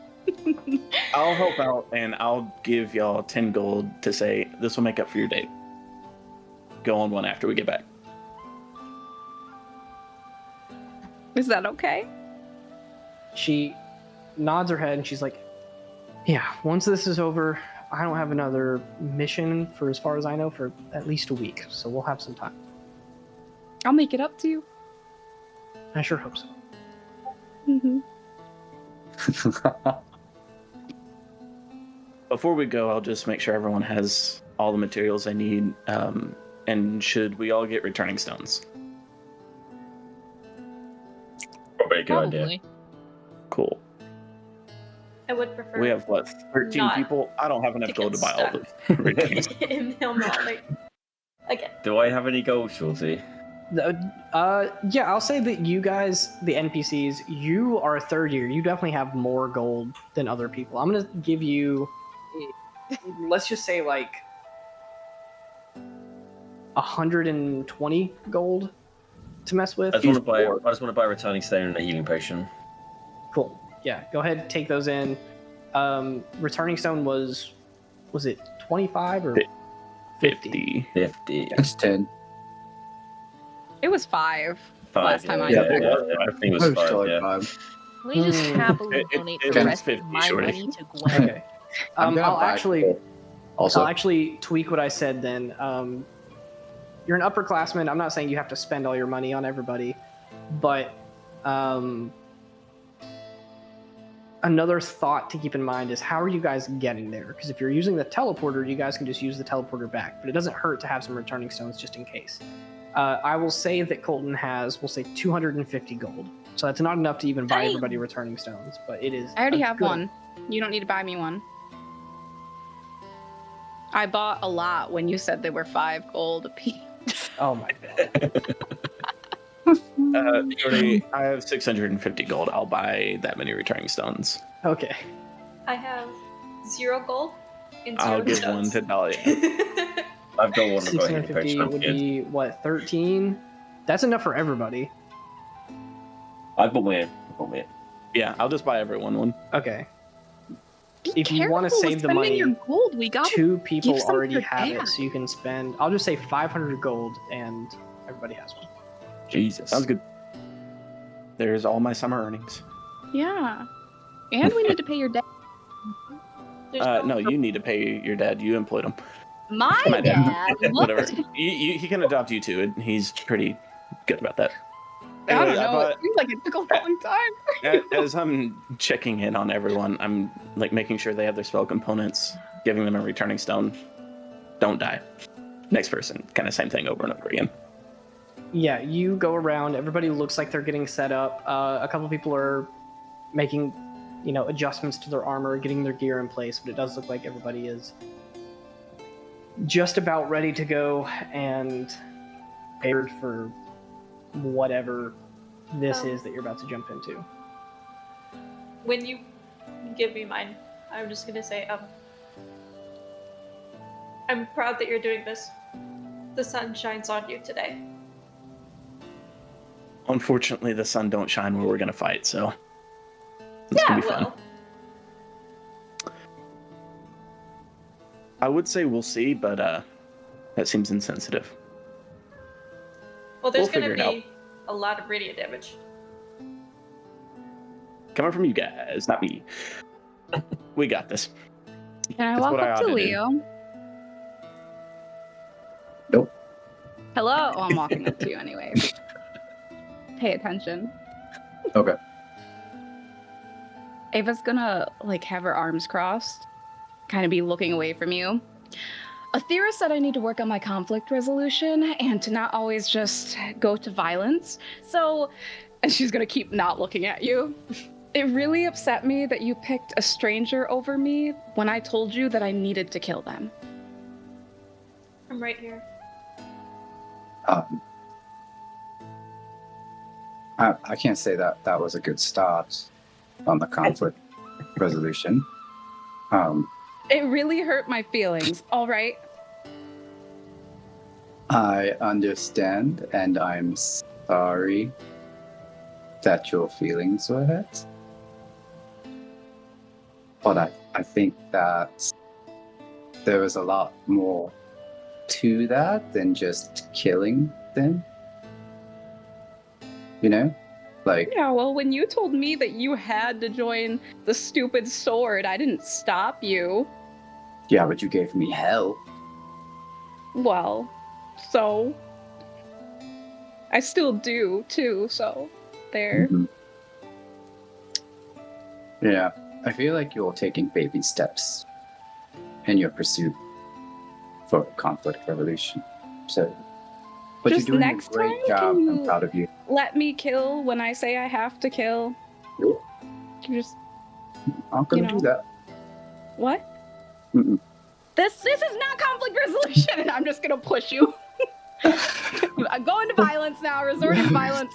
Speaker 2: I'll help out, and I'll give y'all 10 gold to say this will make up for your date. Go on one after we get back.
Speaker 5: Is that okay?
Speaker 1: She nods her head and she's like, yeah, once this is over, I don't have another mission for as far as I know for at least a week, so we'll have some time.
Speaker 5: I'll make it up to you.
Speaker 1: I sure hope so.
Speaker 5: Mm-hmm.
Speaker 2: Before we go, I'll just make sure everyone has all the materials they need. And should we all get returning stones?
Speaker 6: Probably a good idea.
Speaker 4: Probably.
Speaker 2: Cool.
Speaker 3: I would prefer.
Speaker 2: We have what, 13
Speaker 3: not
Speaker 2: people? I don't have enough
Speaker 3: to
Speaker 2: gold
Speaker 3: get
Speaker 2: to buy all the returning stones.
Speaker 3: in Hillmount, like again.
Speaker 6: Do I have any gold, Shorty?
Speaker 1: Yeah, I'll say that you guys, the NPCs, you are a third year. You definitely have more gold than other people. I'm gonna give you, let's just say like 120 gold to mess with.
Speaker 6: I just want to buy a returning stone and a healing potion.
Speaker 1: Cool. Yeah, go ahead, take those in. Returning stone was it 25 or 50?
Speaker 6: 50.
Speaker 7: It's 10.
Speaker 5: It was 5.
Speaker 6: Five,
Speaker 5: Last time I
Speaker 6: yeah,
Speaker 5: did.
Speaker 6: I think it was
Speaker 7: Oh,
Speaker 6: 5,
Speaker 7: sorry,
Speaker 6: yeah.
Speaker 7: Bob.
Speaker 4: Let me just happily donate the
Speaker 2: it's
Speaker 4: rest of
Speaker 2: 50,
Speaker 4: my
Speaker 2: shorty.
Speaker 4: money to Gwen.
Speaker 1: Okay.
Speaker 7: I'm gonna
Speaker 1: I'll
Speaker 7: buy
Speaker 1: actually
Speaker 7: gold. Also,
Speaker 1: I'll actually tweak what I said then. You're an upperclassman. I'm not saying you have to spend all your money on everybody, but another thought to keep in mind is how are you guys getting there? Because if you're using the teleporter, you guys can just use the teleporter back, but it doesn't hurt to have some returning stones just in case. I will say that Colton has, we'll say 250 gold. So that's not enough to even buy
Speaker 4: Dang.
Speaker 1: everybody returning stones, but it is.
Speaker 5: I already
Speaker 1: a
Speaker 5: have
Speaker 1: good-
Speaker 5: one. You don't need to buy me one. I bought a lot when you said they were 5 gold a piece.
Speaker 1: Oh my god.
Speaker 2: Shorty, I have 650 gold. I'll buy that many returning stones.
Speaker 1: Okay.
Speaker 3: I have 0 gold and 0
Speaker 2: I'll give
Speaker 3: stones.
Speaker 2: one to Dahlia.
Speaker 6: I've got one. I've got a healing
Speaker 1: 650
Speaker 6: potion. I'm
Speaker 1: would
Speaker 6: good.
Speaker 1: be what, 13? That's enough for everybody.
Speaker 6: I bought me.
Speaker 2: Yeah, I'll just buy everyone one.
Speaker 1: Okay.
Speaker 5: Be
Speaker 1: If you wanna
Speaker 5: careful with
Speaker 1: save the
Speaker 5: spending
Speaker 1: money,
Speaker 5: your gold. We got
Speaker 1: Two people
Speaker 5: give some to
Speaker 1: already
Speaker 5: your
Speaker 1: have it,
Speaker 5: dad.
Speaker 1: so you can spend. I'll just say 500 gold, and everybody has one.
Speaker 6: Jesus.
Speaker 2: Sounds good. There's all my summer earnings.
Speaker 5: Yeah. And we need to pay your debt.
Speaker 3: There's
Speaker 2: No, you need to pay your dad. You employed him.
Speaker 5: My
Speaker 2: My dad.
Speaker 5: dad.
Speaker 2: Whatever. He can adopt you too. And he's pretty good about that.
Speaker 5: I don't
Speaker 2: Anyway,
Speaker 5: know.
Speaker 2: but-
Speaker 5: It seems like it took a long time.
Speaker 2: As I'm checking in on everyone, I'm like making sure they have their spell components, giving them a returning stone. Don't die. Next person. Kind of same thing over and over again.
Speaker 1: Yeah, you go around. Everybody looks like they're getting set up. A couple people are making, adjustments to their armor, getting their gear in place. But it does look like everybody is just about ready to go and prepared for whatever this is that you're about to jump into.
Speaker 3: When you give me mine, I'm just gonna say, I'm proud that you're doing this. The sun shines on you today.
Speaker 2: Unfortunately, the sun don't shine where we're gonna fight, so it's gonna be fun.
Speaker 3: well,
Speaker 2: I would say we'll see, but that seems insensitive.
Speaker 3: there's
Speaker 2: we'll
Speaker 3: gonna
Speaker 2: figure it
Speaker 3: be a lot of radiant damage.
Speaker 2: Coming from you guys, not me. We got this.
Speaker 5: Can I
Speaker 2: That's
Speaker 5: walk
Speaker 2: what I
Speaker 5: up
Speaker 2: ought
Speaker 5: to
Speaker 2: to do.
Speaker 5: Leo?
Speaker 7: Nope.
Speaker 5: Hello? Oh, I'm walking up to you anyway. Pay attention.
Speaker 7: Okay.
Speaker 5: Ava's gonna have her arms crossed, kind of be looking away from you. Athera said I need to work on my conflict resolution and to not always just go to violence. And she's gonna keep not looking at you. It really upset me that you picked a stranger over me when I told you that I needed to kill them.
Speaker 3: I'm right here.
Speaker 7: I can't say that was a good start on the conflict resolution.
Speaker 5: It really hurt my feelings, all right?
Speaker 7: I understand, and I'm sorry that your feelings were hurt. But I think that there was a lot more to that than just killing them. Like,
Speaker 5: Yeah, well, when you told me that you had to join the stupid sword, I didn't stop you.
Speaker 7: yeah, but you gave me hell.
Speaker 5: Well, so I still do too, so there.
Speaker 7: Mhm. Yeah, I feel like you're taking baby steps in your pursuit for conflict resolution. So, but
Speaker 5: Just
Speaker 7: you're doing
Speaker 5: next
Speaker 7: a great
Speaker 5: time,
Speaker 7: job.
Speaker 5: can
Speaker 7: I'm
Speaker 5: you-
Speaker 7: proud of you.
Speaker 5: Let me kill when I say I have to kill.
Speaker 7: Sure.
Speaker 5: You just
Speaker 7: I'm gonna
Speaker 5: You
Speaker 7: do
Speaker 5: know.
Speaker 7: that.
Speaker 5: what?
Speaker 7: Mm-mm.
Speaker 5: This is not conflict resolution, and I'm just gonna push you. I'm going to violence now, resorting to violence.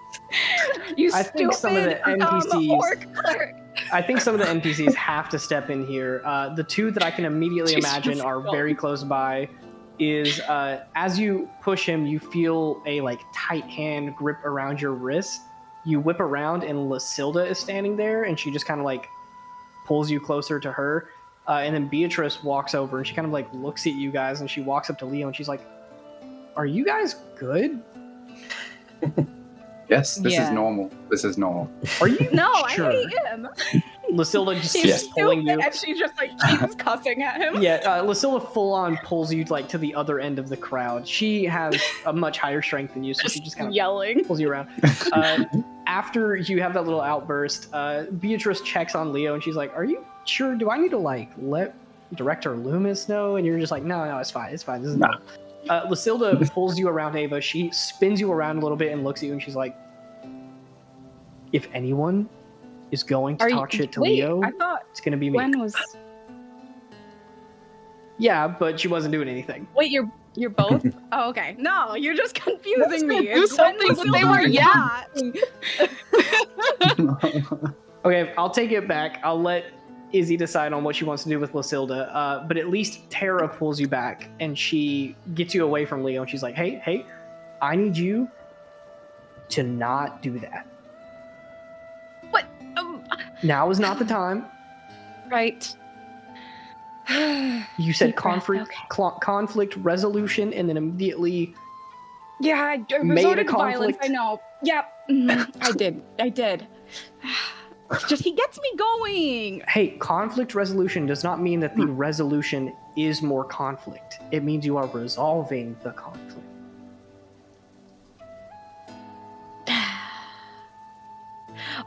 Speaker 5: You
Speaker 1: I think some of the
Speaker 5: stupid,
Speaker 1: NPCs
Speaker 5: orc cleric.
Speaker 1: I think some of the NPCs have to step in here. The two that I can immediately
Speaker 5: Jesus,
Speaker 1: imagine are
Speaker 5: no.
Speaker 1: very close by. Is as you push him, you feel a like tight hand grip around your wrist. You whip around, and Lysilda is standing there, and she just kind of like pulls you closer to her. And then Beatrice walks over, and she kind of like looks at you guys, and she walks up to Leo, and she's like, "Are you guys good?
Speaker 7: Yes, this is
Speaker 4: Yeah.
Speaker 7: normal. This is normal.
Speaker 1: Are you
Speaker 5: No,
Speaker 1: sure?"
Speaker 5: I hate him.
Speaker 1: Lysilda just
Speaker 5: He's
Speaker 1: keeps pulling
Speaker 5: stupid,
Speaker 1: you.
Speaker 5: and she just like keeps cussing at him.
Speaker 1: Yeah, Lysilda full on pulls you like to the other end of the crowd. She has a much higher strength than you, so she just kind of
Speaker 5: yelling.
Speaker 1: pulls you around. After you have that little outburst, Beatrice checks on Leo, and she's like, "Are you sure? Do I need to like let Director Loomis know?" And you're just like, "No, it's fine. It's fine. This is
Speaker 7: Nah.
Speaker 1: normal." Lysilda pulls you around Ava. She spins you around a little bit and looks at you, and she's like, "If anyone is going to talk shit to
Speaker 5: wait,
Speaker 1: Leo,
Speaker 5: I thought
Speaker 1: it's gonna be me."
Speaker 5: Gwen was.
Speaker 1: Yeah, but she wasn't doing anything.
Speaker 5: Wait, you're both? Oh, okay. No, you're just confusing me.
Speaker 4: do
Speaker 5: It's Gwen
Speaker 4: something, but they
Speaker 5: Lysilda
Speaker 4: were
Speaker 5: or not.
Speaker 1: Okay, I'll take it back. I'll let Izzy decide on what she wants to do with Lysilda. But at least Tara pulls you back, and she gets you away from Leo, and she's like, hey, I need you to not do that.
Speaker 5: What?
Speaker 1: Now is not the time.
Speaker 5: Right.
Speaker 1: You said
Speaker 5: Deep breath,
Speaker 1: conflict resolution, and then immediately
Speaker 5: Yeah, I
Speaker 1: Made
Speaker 5: resorted
Speaker 1: a
Speaker 5: to violence.
Speaker 1: conflict?
Speaker 5: I know. Yep. I did. Just he gets me going.
Speaker 1: hey, conflict resolution does not mean that the resolution is more conflict. It means you are resolving the conflict.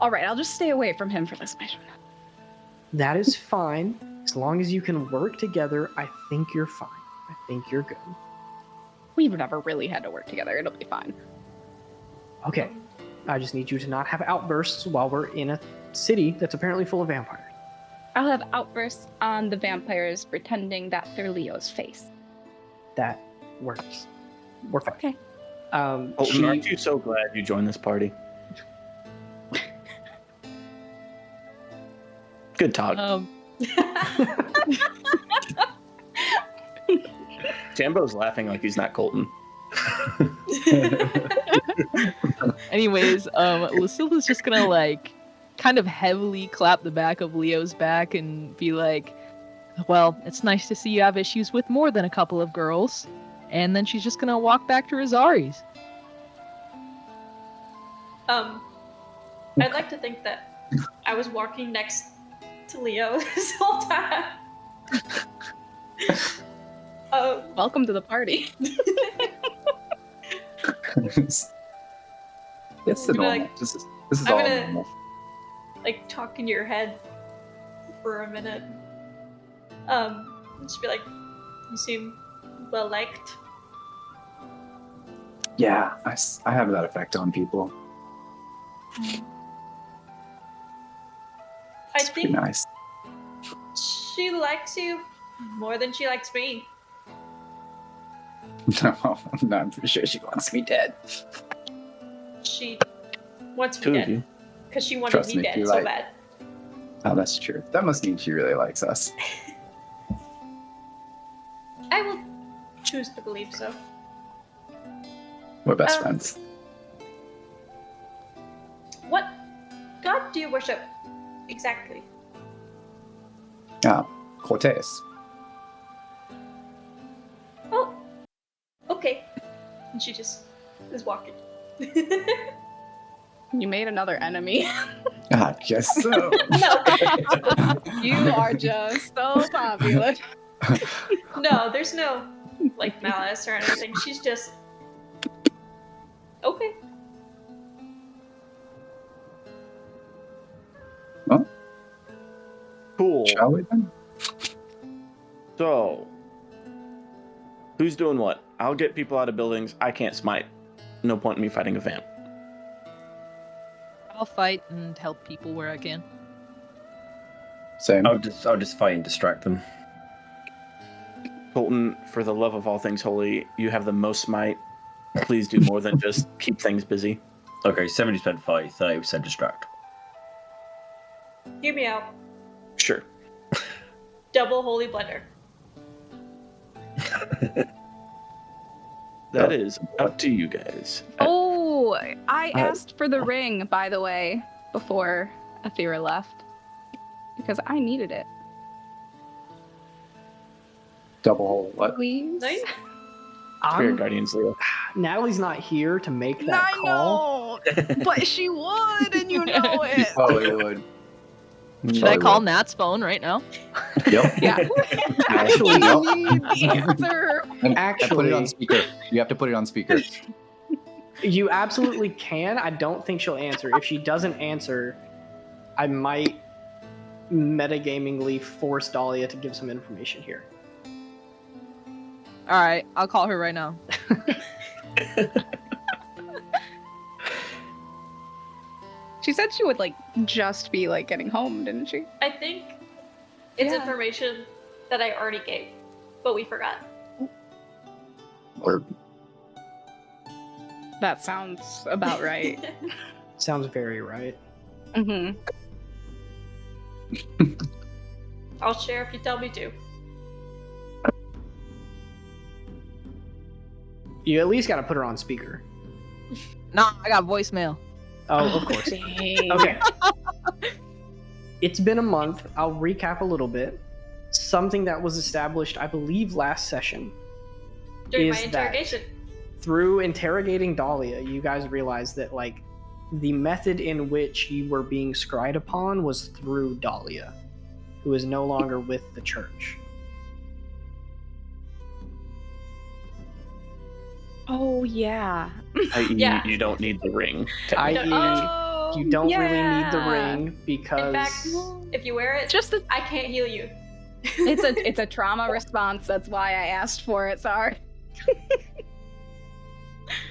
Speaker 5: All right, I'll just stay away from him for this mission.
Speaker 1: That is fine. As long as you can work together, I think you're fine. I think you're good.
Speaker 5: We've never really had to work together. It'll be fine.
Speaker 1: Okay. I just need you to not have outbursts while we're in a city that's apparently full of vampires.
Speaker 5: I'll have outbursts on the vampires pretending that they're Leo's face.
Speaker 1: That works. We're fine.
Speaker 5: Okay.
Speaker 2: Colton, aren't you so glad you joined this party? Good talk. Jambo's laughing like he's not Colton.
Speaker 4: Anyways, Lucilda's just gonna like kind of heavily clap the back of Leo's back and be like, "Well, it's nice to see you have issues with more than a couple of girls." And then she's just gonna walk back to Resaries.
Speaker 3: I'd like to think that I was walking next to Leo this whole time.
Speaker 5: Welcome to the party.
Speaker 7: It's the
Speaker 3: Be
Speaker 7: normal.
Speaker 3: like,
Speaker 7: This is
Speaker 3: I'm
Speaker 7: all
Speaker 3: gonna-
Speaker 7: normal.
Speaker 3: Like talk in your head for a minute. Just be like, you seem well liked.
Speaker 7: Yeah, I have that effect on people.
Speaker 3: I
Speaker 7: It's pretty
Speaker 3: think
Speaker 7: nice.
Speaker 3: she likes you more than she likes me.
Speaker 7: No, I'm pretty sure she wants me dead.
Speaker 3: She wants me
Speaker 2: Two of
Speaker 3: dead
Speaker 2: you.
Speaker 3: because she wanted
Speaker 7: Trust
Speaker 3: me
Speaker 7: me,
Speaker 3: dead
Speaker 7: you're
Speaker 3: so
Speaker 7: right.
Speaker 3: bad.
Speaker 7: Oh, that's true. That must mean she really likes us.
Speaker 3: I will choose to believe so.
Speaker 7: We're best
Speaker 3: Um,
Speaker 7: friends.
Speaker 3: What god do you worship exactly?
Speaker 7: Corteus.
Speaker 3: Oh, okay. And she just is walking.
Speaker 5: You made another enemy.
Speaker 7: I guess so.
Speaker 5: You are just so popular.
Speaker 3: No, there's no like malice or anything. She's just okay.
Speaker 2: Cool.
Speaker 7: Shall we then?
Speaker 2: So, who's doing what? I'll get people out of buildings. I can't smite. No point in me fighting a vamp.
Speaker 4: I'll fight and help people where I can.
Speaker 7: Same.
Speaker 6: I'll just fight and distract them.
Speaker 2: Colton, for the love of all things holy, you have the most smite. Please do more than just keep things busy.
Speaker 6: Okay, 70% fight, 30% distract.
Speaker 3: Hear me out.
Speaker 2: Sure.
Speaker 3: Double holy blender.
Speaker 2: That is up to you guys.
Speaker 5: Oh, I asked for the ring, by the way, before Athera left. Because I needed it.
Speaker 7: Double hole. What?
Speaker 5: Please?
Speaker 3: Nice.
Speaker 2: Spirit Guardians, Leo.
Speaker 1: Natalie's not here to make that
Speaker 5: I
Speaker 1: call.
Speaker 5: know! But she would, and you know it.
Speaker 7: Probably would.
Speaker 4: Should I call Nat's phone right now?
Speaker 7: Yep.
Speaker 5: Yeah.
Speaker 1: Actually,
Speaker 5: You need the answer.
Speaker 7: And
Speaker 1: Actually-
Speaker 7: put it on speaker. You have to put it on speaker.
Speaker 1: you absolutely can. I don't think she'll answer. If she doesn't answer, I might metagamingly force Dahlia to give some information here.
Speaker 4: All right, I'll call her right now.
Speaker 5: She said she would just be getting home, didn't she?
Speaker 3: I think it's
Speaker 5: Yeah.
Speaker 3: information that I already gave, but we forgot.
Speaker 7: Or
Speaker 5: That sounds about right.
Speaker 1: Sounds very right.
Speaker 5: Mm-hmm.
Speaker 3: I'll share if you tell me to.
Speaker 1: You at least got to put her on speaker.
Speaker 4: Nah, I got voicemail.
Speaker 1: Oh, of course. Okay. It's been a month. I'll recap a little bit. Something that was established, I believe, last session.
Speaker 3: During
Speaker 1: Is
Speaker 3: my
Speaker 1: that-
Speaker 3: interrogation.
Speaker 1: Through interrogating Dahlia, you guys realized that, the method in which you were being scried upon was through Dahlia, who is no longer with the church.
Speaker 5: Oh, yeah.
Speaker 2: I.e.,
Speaker 3: Yeah.
Speaker 2: you don't need the ring.
Speaker 1: I.e.,
Speaker 3: Oh,
Speaker 1: you don't really need the
Speaker 5: yeah.
Speaker 1: ring because...
Speaker 3: In fact, if you wear it,
Speaker 5: Just
Speaker 3: I can't heal you.
Speaker 5: it's a trauma response. That's why I asked for it. Sorry.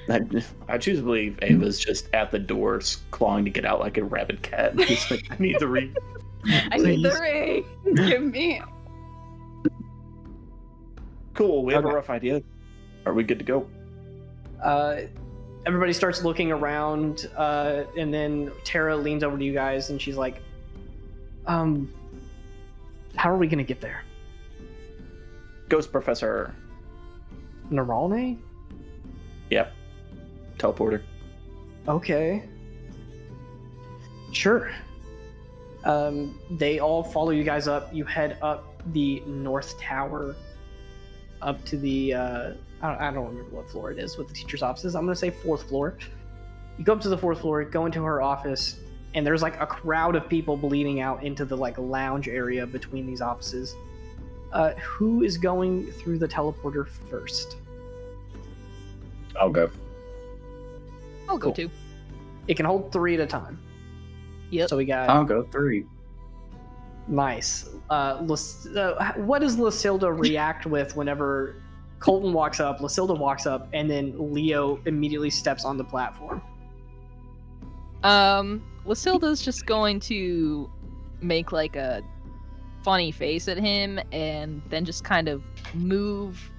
Speaker 2: I choose to believe Ava's just at the door clawing to get out like a rabid cat. Just like, I need the ring.
Speaker 5: I need the ring. Give me.
Speaker 2: Cool, we have
Speaker 1: Okay.
Speaker 2: a rough idea. Are we good to go?
Speaker 1: Everybody starts looking around, and then Tara leans over to you guys, and she's like, how are we gonna get there?
Speaker 2: Ghost Professor.
Speaker 1: Naralne?
Speaker 2: Yep. Teleporter.
Speaker 1: Okay. Sure. They all follow you guys up. You head up the North Tower, up to the, I don't remember what floor it is with the teacher's offices. I'm going to say 4th floor. You go up to the 4th floor, go into her office, and there's a crowd of people bleeding out into the lounge area between these offices. Who is going through the teleporter first?
Speaker 6: I'll go.
Speaker 4: I'll go
Speaker 1: Cool.
Speaker 4: too.
Speaker 1: It can hold 3 at a time.
Speaker 4: Yep.
Speaker 1: So we got
Speaker 7: I'll go 3.
Speaker 1: nice. What does Lucilda react with whenever Colton walks up, Lucilda walks up, and then Leo immediately steps on the platform?
Speaker 4: Lucilda's just going to make a funny face at him and then just kind of move.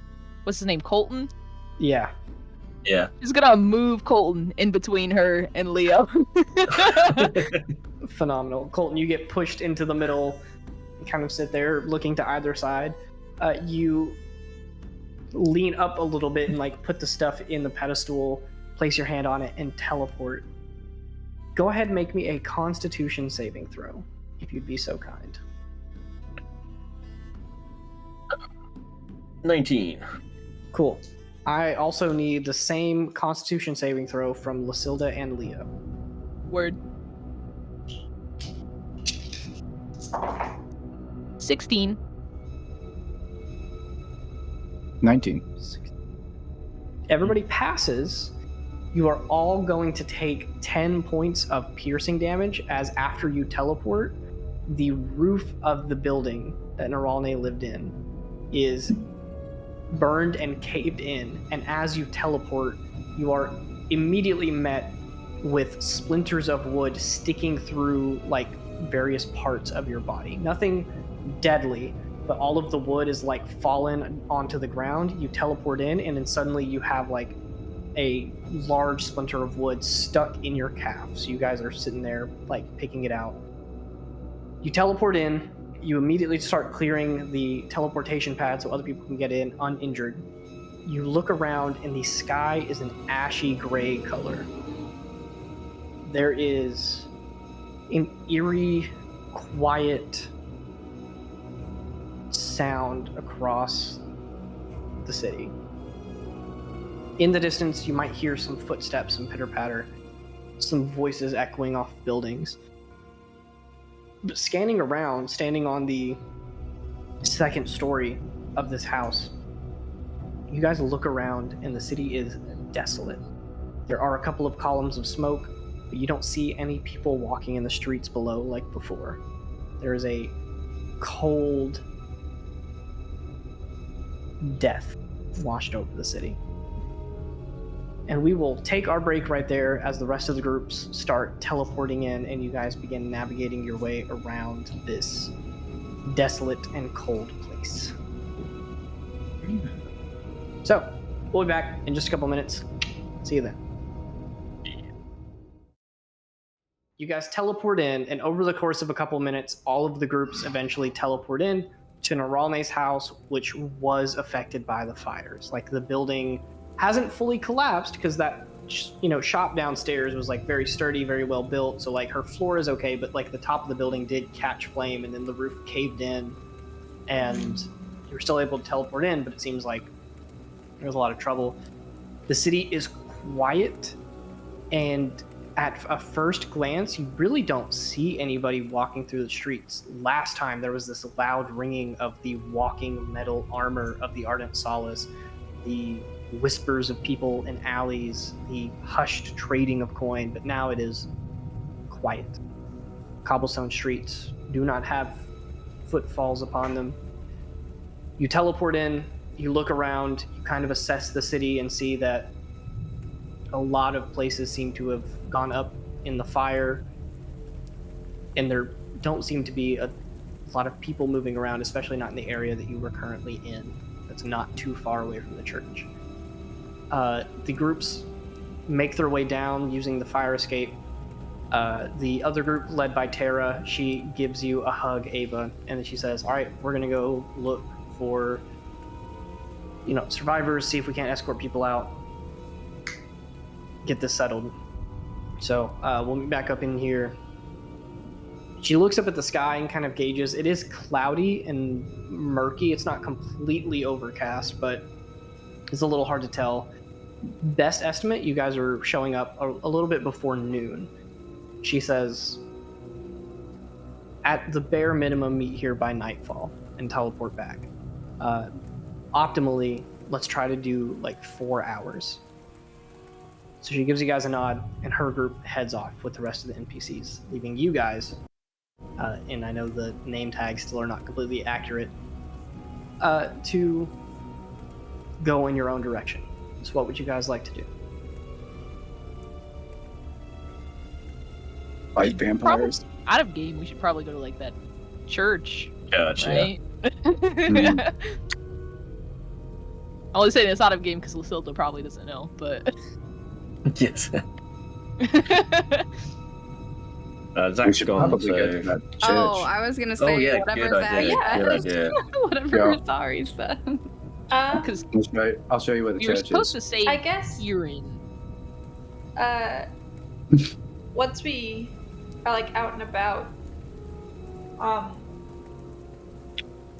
Speaker 4: What's his name? Colton?
Speaker 1: Yeah.
Speaker 6: Yeah.
Speaker 4: She's gonna move Colton in between her and Leo.
Speaker 1: Phenomenal. Colton, you get pushed into the middle, and kind of sit there looking to either side. You lean up a little bit and put the stuff in the pedestal, place your hand on it, and teleport. Go ahead and make me a Constitution saving throw, if you'd be so kind.
Speaker 6: 19.
Speaker 1: Cool. I also need the same Constitution saving throw from Lucilda and Leo.
Speaker 4: Word. 16.
Speaker 7: 19.
Speaker 1: Everybody passes. You are all going to take 10 points of piercing damage as after you teleport, the roof of the building that Naralne lived in is burned and caved in. And as you teleport, you are immediately met with splinters of wood sticking through like various parts of your body. Nothing deadly, but all of the wood is like fallen onto the ground. You teleport in, and then suddenly you have like a large splinter of wood stuck in your calf. So you guys are sitting there like picking it out. You teleport in. You immediately start clearing the teleportation pad so other people can get in uninjured. You look around, and the sky is an ashy gray color. There is an eerie, quiet sound across the city. In the distance, you might hear some footsteps and pitter-patter, some voices echoing off buildings. But scanning around, standing on the second story of this house, you guys look around, and the city is desolate. There are a couple of columns of smoke, but you don't see any people walking in the streets below like before. There is a cold death washed over the city. And we will take our break right there as the rest of the groups start teleporting in, and you guys begin navigating your way around this desolate and cold place. So, we'll be back in just a couple minutes. See you then. You guys teleport in, and over the course of a couple minutes, all of the groups eventually teleport in to Naralne's house, which was affected by the fires. Like, the building hasn't fully collapsed because that, shop downstairs was like very sturdy, very well built. So like her floor is okay, but like the top of the building did catch flame, and then the roof caved in, and you were still able to teleport in, but it seems like there was a lot of trouble. The city is quiet, and at a first glance, you really don't see anybody walking through the streets. Last time there was this loud ringing of the walking metal armor of the Ardent Solace, the whispers of people in alleys, the hushed trading of coin, but now it is quiet. Cobblestone streets do not have footfalls upon them. You teleport in, you look around, you kind of assess the city and see that a lot of places seem to have gone up in the fire, and there don't seem to be a lot of people moving around, especially not in the area that you were currently in. That's not too far away from the church. The groups make their way down using the fire escape. The other group, led by Tara, she gives you a hug, Ava, and then she says, all right, we're going to go look for, survivors, see if we can't escort people out, get this settled. So we'll meet back up in here. She looks up at the sky and kind of gauges. It is cloudy and murky. It's not completely overcast, but it's a little hard to tell. Best estimate, you guys are showing up a little bit before noon. She says, at the bare minimum, meet here by nightfall and teleport back. Optimally, let's try to do like 4 hours. So she gives you guys a nod, and her group heads off with the rest of the NPCs, leaving you guys, and I know the name tags still are not completely accurate, to go in your own direction. So what would you guys like to do?
Speaker 7: Fight vampires.
Speaker 4: Probably, out of game, we should probably go to like that church,
Speaker 6: Gotcha.
Speaker 4: right? I'm only saying it's out of game because Lucilda probably doesn't know, but
Speaker 6: Yes.
Speaker 7: We
Speaker 6: Zach's
Speaker 7: should
Speaker 6: gone,
Speaker 7: probably
Speaker 6: so...
Speaker 7: go to that church.
Speaker 5: Oh, I was gonna say
Speaker 6: yeah,
Speaker 5: whatever
Speaker 6: good
Speaker 5: that.
Speaker 6: idea,
Speaker 5: Yeah,
Speaker 6: good idea.
Speaker 5: whatever
Speaker 7: Yeah.
Speaker 5: Resaries said.
Speaker 4: because
Speaker 7: I'll show you where the
Speaker 4: you were
Speaker 7: church
Speaker 4: supposed
Speaker 7: is.
Speaker 4: to say
Speaker 3: I guess
Speaker 4: Kieran.
Speaker 3: once we are like out and about,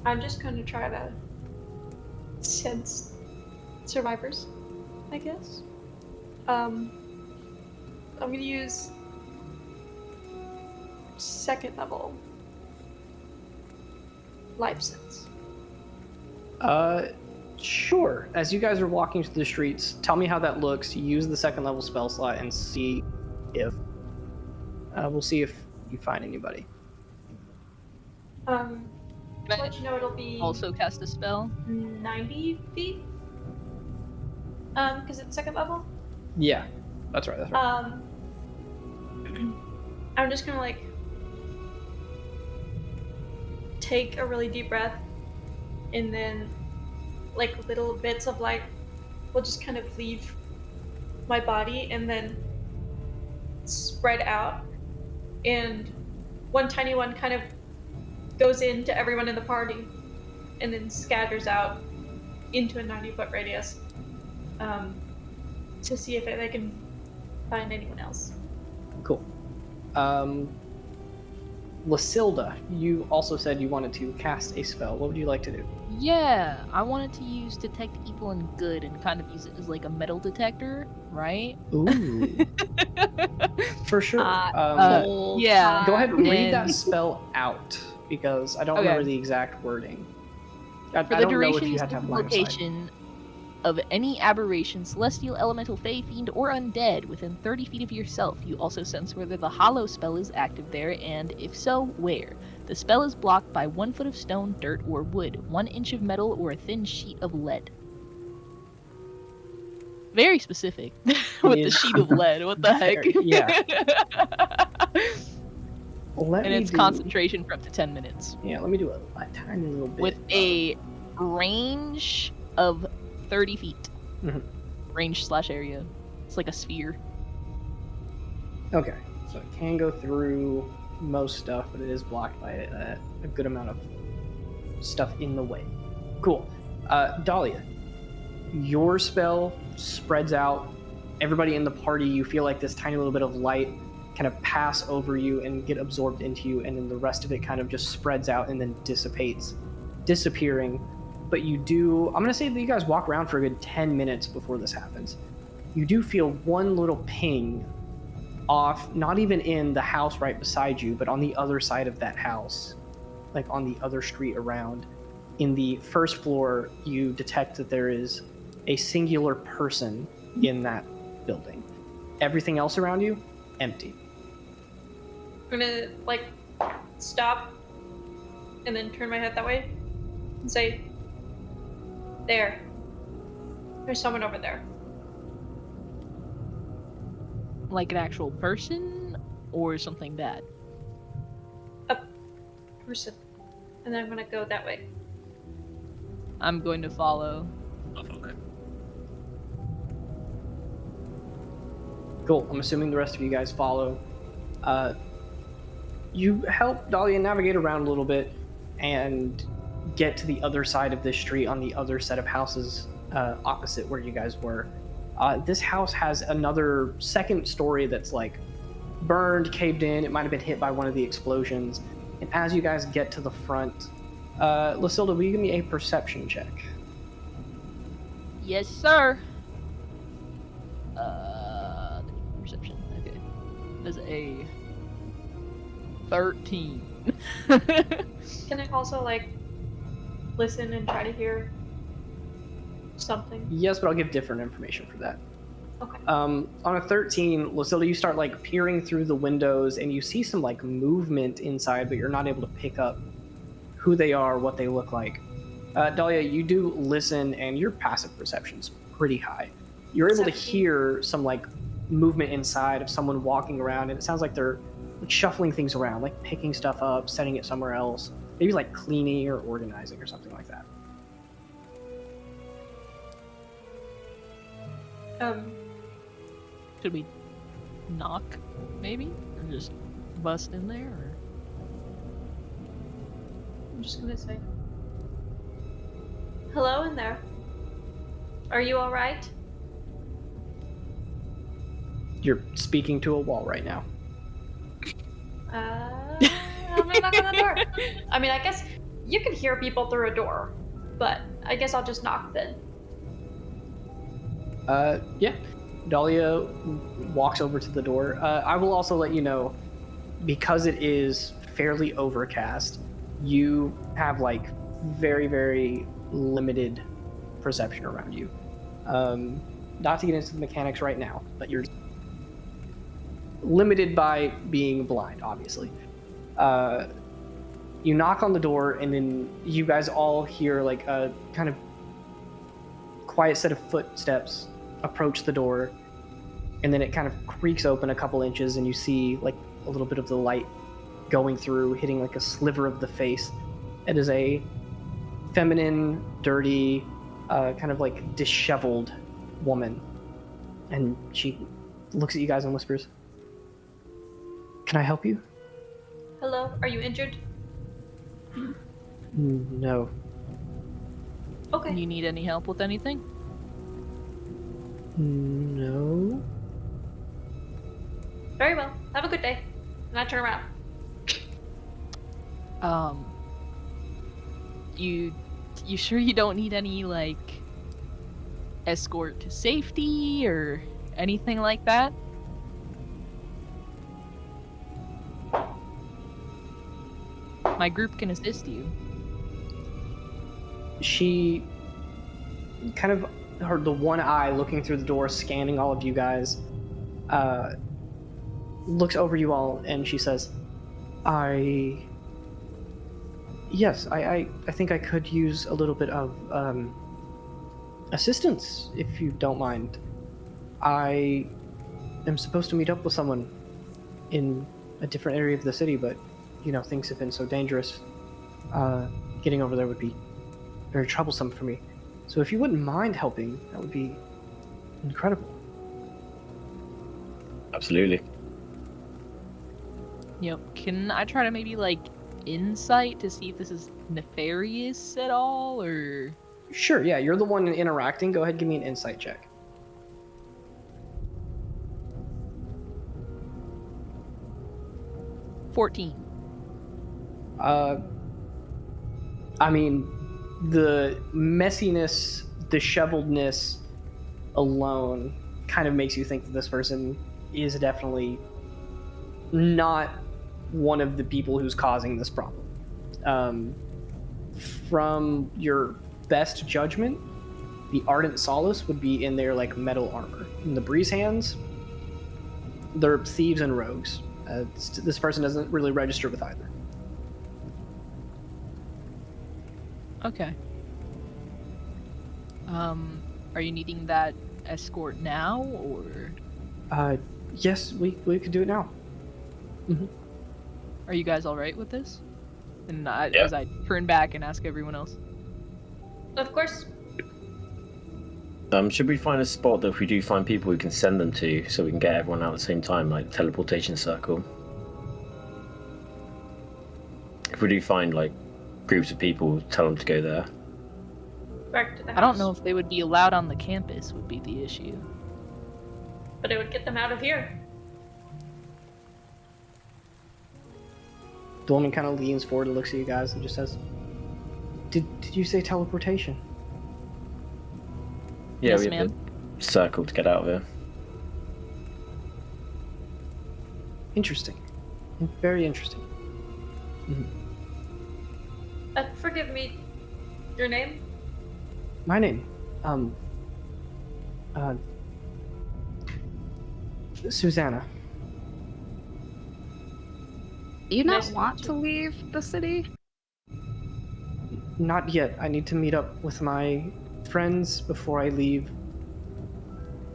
Speaker 3: I'm just gonna try to sense survivors, I guess. I'm gonna use second level life sense.
Speaker 1: Sure. As you guys are walking through the streets, tell me how that looks. Use the second level spell slot and see if we'll see if you find anybody.
Speaker 3: To let you know, it'll be
Speaker 4: Also cast a spell.
Speaker 3: 90 feet. Because it's second level.
Speaker 1: Yeah, that's right. That's right.
Speaker 3: I'm just gonna like take a really deep breath, and then like little bits of light will just kind of leave my body and then spread out, and one tiny one kind of goes into everyone in the party and then scatters out into a 90-foot radius to see if they can find anyone else.
Speaker 1: Cool. Lysilda, you also said you wanted to cast a spell. What would you like to do?
Speaker 4: Yeah, I wanted to use Detect Evil and Good and kind of use it as like a metal detector, right?
Speaker 1: Ooh. For sure.
Speaker 4: Yeah.
Speaker 1: Go ahead and read
Speaker 4: and
Speaker 1: that spell out, because I don't
Speaker 4: Okay.
Speaker 1: remember the exact wording. I
Speaker 4: For the
Speaker 1: don't know if
Speaker 4: duration
Speaker 1: you
Speaker 4: and
Speaker 1: had to have line of sight.
Speaker 4: location of any aberration, celestial, elemental, fey, fiend, or undead within 30 feet of yourself, you also sense whether the hollow spell is active there, and if so, where. The spell is blocked by 1 foot of stone, dirt, or wood, 1 inch of metal, or a thin sheet of lead. Very specific with the
Speaker 1: Is-
Speaker 4: sheet of lead. What the heck?
Speaker 1: Yeah. Let
Speaker 4: And
Speaker 1: me
Speaker 4: it's
Speaker 1: do-
Speaker 4: concentration for up to 10 minutes.
Speaker 1: Yeah, let me do a tiny little bit.
Speaker 4: With a range of 30 feet.
Speaker 1: Mhm.
Speaker 4: Range/area. It's like a sphere.
Speaker 1: Okay, so it can go through most stuff, but it is blocked by a good amount of stuff in the way. Cool. Dahlia, your spell spreads out. Everybody in the party, you feel like this tiny little bit of light kind of pass over you and get absorbed into you, and then the rest of it kind of just spreads out and then dissipates, disappearing. But you do, I'm going to say that you guys walk around for a good 10 minutes before this happens. You do feel one little ping off, not even in the house right beside you, but on the other side of that house, like on the other street around. In the first floor, you detect that there is a singular person in that building. Everything else around you, empty.
Speaker 3: I'm gonna like stop and then turn my head that way and say, there's someone over there.
Speaker 4: Like an actual person or something bad?
Speaker 3: Person. And then I'm gonna go that way.
Speaker 4: I'm going to follow.
Speaker 6: I'll follow that.
Speaker 1: Cool. I'm assuming the rest of you guys follow. You help Dahlia navigate around a little bit and get to the other side of this street on the other set of houses opposite where you guys were. This house has another second story that's like burned, caved in. It might have been hit by one of the explosions. And as you guys get to the front, Lysilda, will you give me a perception check?
Speaker 4: Yes, sir. Perception. Okay. There's a 13.
Speaker 3: Can I also like listen and try to hear something?
Speaker 1: Yes, but I'll give different information for that.
Speaker 3: Okay.
Speaker 1: On a 13, Lucilla, you start like peering through the windows and you see some like movement inside, but you're not able to pick up who they are, what they look like. Dahlia, you do listen and your passive perception's pretty high. You're able to
Speaker 3: 17.
Speaker 1: hear some like movement inside of someone walking around, and it sounds like they're like shuffling things around, like picking stuff up, setting it somewhere else. Maybe like cleaning or organizing or something like that.
Speaker 4: Should we knock, maybe? Or just bust in there? Or...
Speaker 3: I'm just gonna say, hello in there. Are you alright?
Speaker 1: You're speaking to a wall right now.
Speaker 3: I'm gonna knock on the door. I mean, I guess you can hear people through a door, but I guess I'll just knock then.
Speaker 1: Yeah. Dahlia walks over to the door. I will also let you know, because it is fairly overcast, you have like very, very limited perception around you. Not to get into the mechanics right now, but you're limited by being blind, obviously. You knock on the door, and then you guys all hear like a kind of quiet set of footsteps approach the door, and then it kind of creaks open a couple inches, and you see like a little bit of the light going through, hitting like a sliver of the face. It is a feminine, dirty, kind of like disheveled woman, and she looks at you guys and whispers, "Can I help you?"
Speaker 3: Hello, are you injured?
Speaker 1: No.
Speaker 3: Okay.
Speaker 4: You need any help with anything?
Speaker 1: No.
Speaker 3: Very well. Have a good day. And I turn around.
Speaker 4: You sure you don't need any, like, escort to safety or anything like that? My group can assist you.
Speaker 1: She kind of the one eye looking through the door, scanning all of you guys, looks over you all, and she says, Yes, I think I could use a little bit of assistance, if you don't mind. I am supposed to meet up with someone in a different area of the city, but, you know, things have been so dangerous. Getting over there would be very troublesome for me. So if you wouldn't mind helping, that would be incredible.
Speaker 6: Absolutely.
Speaker 4: Yep. Can I try to maybe, like, insight to see if this is nefarious at all, or...
Speaker 1: Sure, yeah, you're the one interacting. Go ahead, give me an insight check.
Speaker 4: $14.
Speaker 1: I mean, the messiness, disheveledness alone kind of makes you think that this person is definitely not one of the people who's causing this problem. From your best judgment, the Ardent Solace would be in their like metal armor. In the Breeze Hands, they're thieves and rogues. This person doesn't really register with either.
Speaker 4: Okay. Are you needing that escort now, or?
Speaker 1: Yes, we could do it now. Mm-hmm.
Speaker 4: Are you guys all right with this? And
Speaker 6: Yeah.
Speaker 4: as I turn back and ask everyone else.
Speaker 3: Of course.
Speaker 6: Should we find a spot that if we do find people we can send them to so we can get everyone out at the same time, like teleportation circle? If we do find like groups of people, tell them to go there.
Speaker 3: Back to the house.
Speaker 4: I don't know if they would be allowed on the campus would be the issue.
Speaker 3: But it would get them out of here.
Speaker 1: The woman kind of leans forward and looks at you guys and just says, Did you say teleportation?
Speaker 6: Yeah,
Speaker 4: Yes,
Speaker 6: we have
Speaker 4: ma'am.
Speaker 6: a circle to get out of here.
Speaker 1: Interesting. Very interesting. Mm-hmm.
Speaker 3: Forgive me. Your name?
Speaker 1: My name, Susanna.
Speaker 5: Do you not
Speaker 3: Nice to
Speaker 5: want
Speaker 3: meet
Speaker 5: to leave the city?
Speaker 1: Not yet. I need to meet up with my friends before I leave.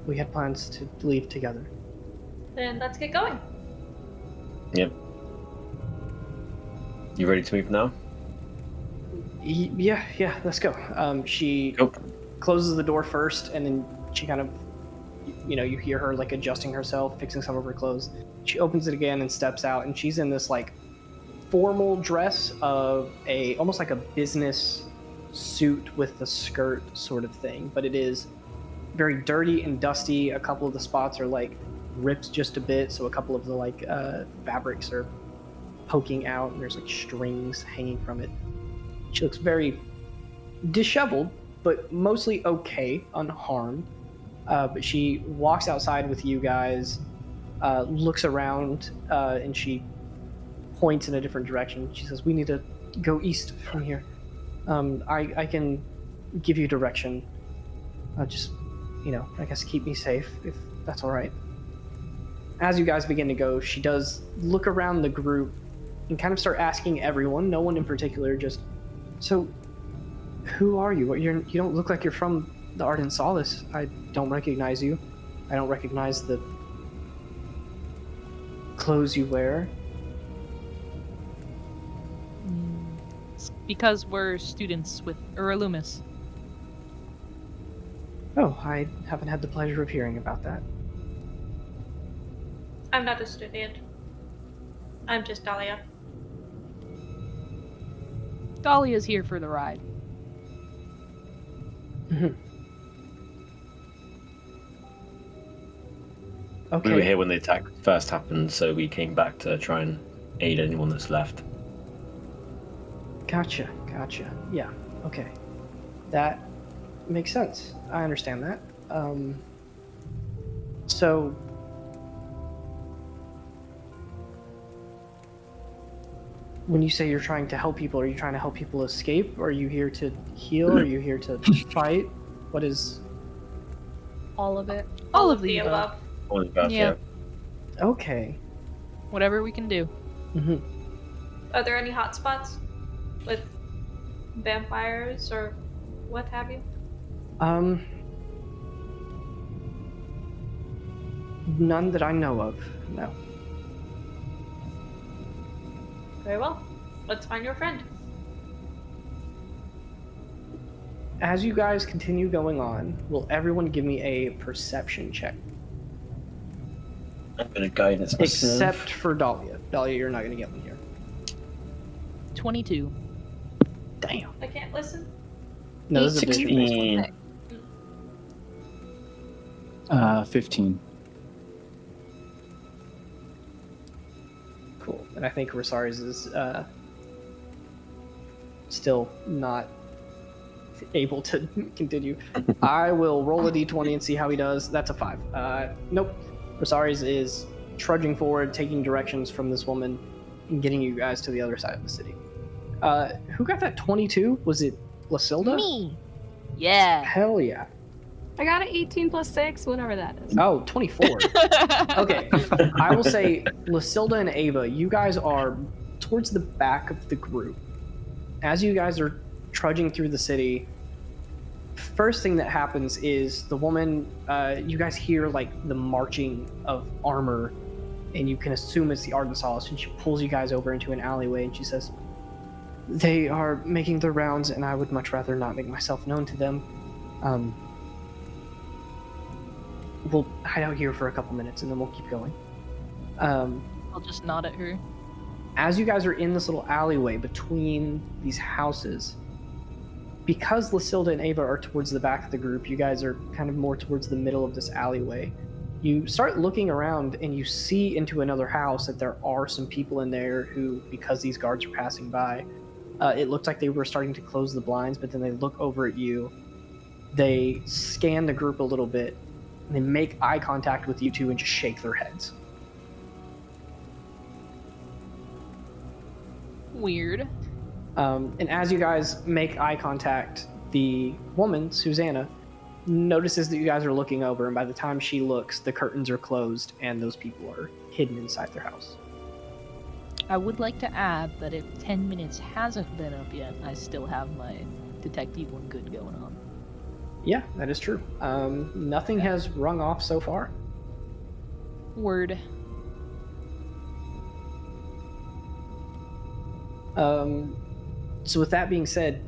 Speaker 1: We had plans to leave together.
Speaker 3: Then let's get going.
Speaker 6: Yep. You ready to move now?
Speaker 1: Yeah, let's go. She
Speaker 6: Go.
Speaker 1: closes the door first, and then she kind of, you hear her like adjusting herself, fixing some of her clothes. She opens it again and steps out, and she's in this like formal dress of almost like a business suit with a skirt sort of thing, but it is very dirty and dusty. A couple of the spots are like ripped just a bit, so a couple of the like fabrics are poking out, and there's like strings hanging from it. She looks very disheveled, but mostly okay, unharmed. But she walks outside with you guys, looks around, and she points in a different direction. She says, "We need to go east from here. I can give you direction. Just, I guess keep me safe if that's all right." As you guys begin to go, she does look around the group and kind of start asking everyone, no one in particular, just, "So, who are you? You don't look like you're from the Ardent Solace. I don't recognize you. I don't recognize the clothes you wear."
Speaker 4: It's because we're students with Uralumis.
Speaker 1: Oh, I haven't had the pleasure of hearing about that.
Speaker 3: I'm not a student. I'm just Dahlia.
Speaker 4: Dahlia's here for the ride.
Speaker 1: Okay.
Speaker 6: We were here when the attack first happened, so we came back to try and aid anyone that's left.
Speaker 1: Gotcha. Yeah, okay. That makes sense. I understand that. So... when you say you're trying to help people, are you trying to help people escape? Are you here to heal? Are you here to fight? What is...
Speaker 5: All of it.
Speaker 4: All of the above.
Speaker 6: All the above,
Speaker 4: Yeah.
Speaker 6: yeah.
Speaker 1: Okay.
Speaker 4: Whatever we can do.
Speaker 3: Are there any hotspots with vampires or what have you?
Speaker 1: None that I know of, no.
Speaker 3: Very well. Let's find your friend.
Speaker 1: As you guys continue going on, will everyone give me a perception check?
Speaker 6: I'm gonna guidance myself.
Speaker 1: Except for Dahlia. Dahlia, you're not gonna get one here.
Speaker 4: 22.
Speaker 1: Damn.
Speaker 3: I can't listen.
Speaker 1: No, this is a visual-based one.
Speaker 6: 16.
Speaker 7: 15.
Speaker 1: Cool. And I think Resaries is still not able to continue. I will roll a d20 and see how he does. That's a 5. Nope. Resaries is trudging forward, taking directions from this woman, and getting you guys to the other side of the city. Who got that 22? Was it Lasilda?
Speaker 4: Me. Yeah.
Speaker 1: Hell yeah.
Speaker 5: I got an 18 plus 6, whatever that is.
Speaker 1: Oh, 24. Okay. I will say, Lasilda and Ava, you guys are towards the back of the group. As you guys are trudging through the city, first thing that happens is the woman, you guys hear like the marching of armor, and you can assume it's the Ardent Solace, and she pulls you guys over into an alleyway, and she says, "They are making their rounds, and I would much rather not make myself known to them. We'll hide out here for a couple minutes, and then we'll keep going."
Speaker 4: I'll just nod at her.
Speaker 1: As you guys are in this little alleyway between these houses, because Lasilda and Ava are towards the back of the group, you guys are kind of more towards the middle of this alleyway. You start looking around and you see into another house that there are some people in there who, because these guards are passing by, it looked like they were starting to close the blinds, but then they look over at you. They scan the group a little bit, and they make eye contact with you two and just shake their heads.
Speaker 4: Weird.
Speaker 1: And as you guys make eye contact, the woman, Susanna, notices that you guys are looking over, and by the time she looks, the curtains are closed and those people are hidden inside their house.
Speaker 4: I would like to add that if 10 minutes hasn't been up yet, I still have my detect evil and good going on.
Speaker 1: Yeah, that is true. Nothing has rung off so far.
Speaker 4: Word.
Speaker 1: So with that being said,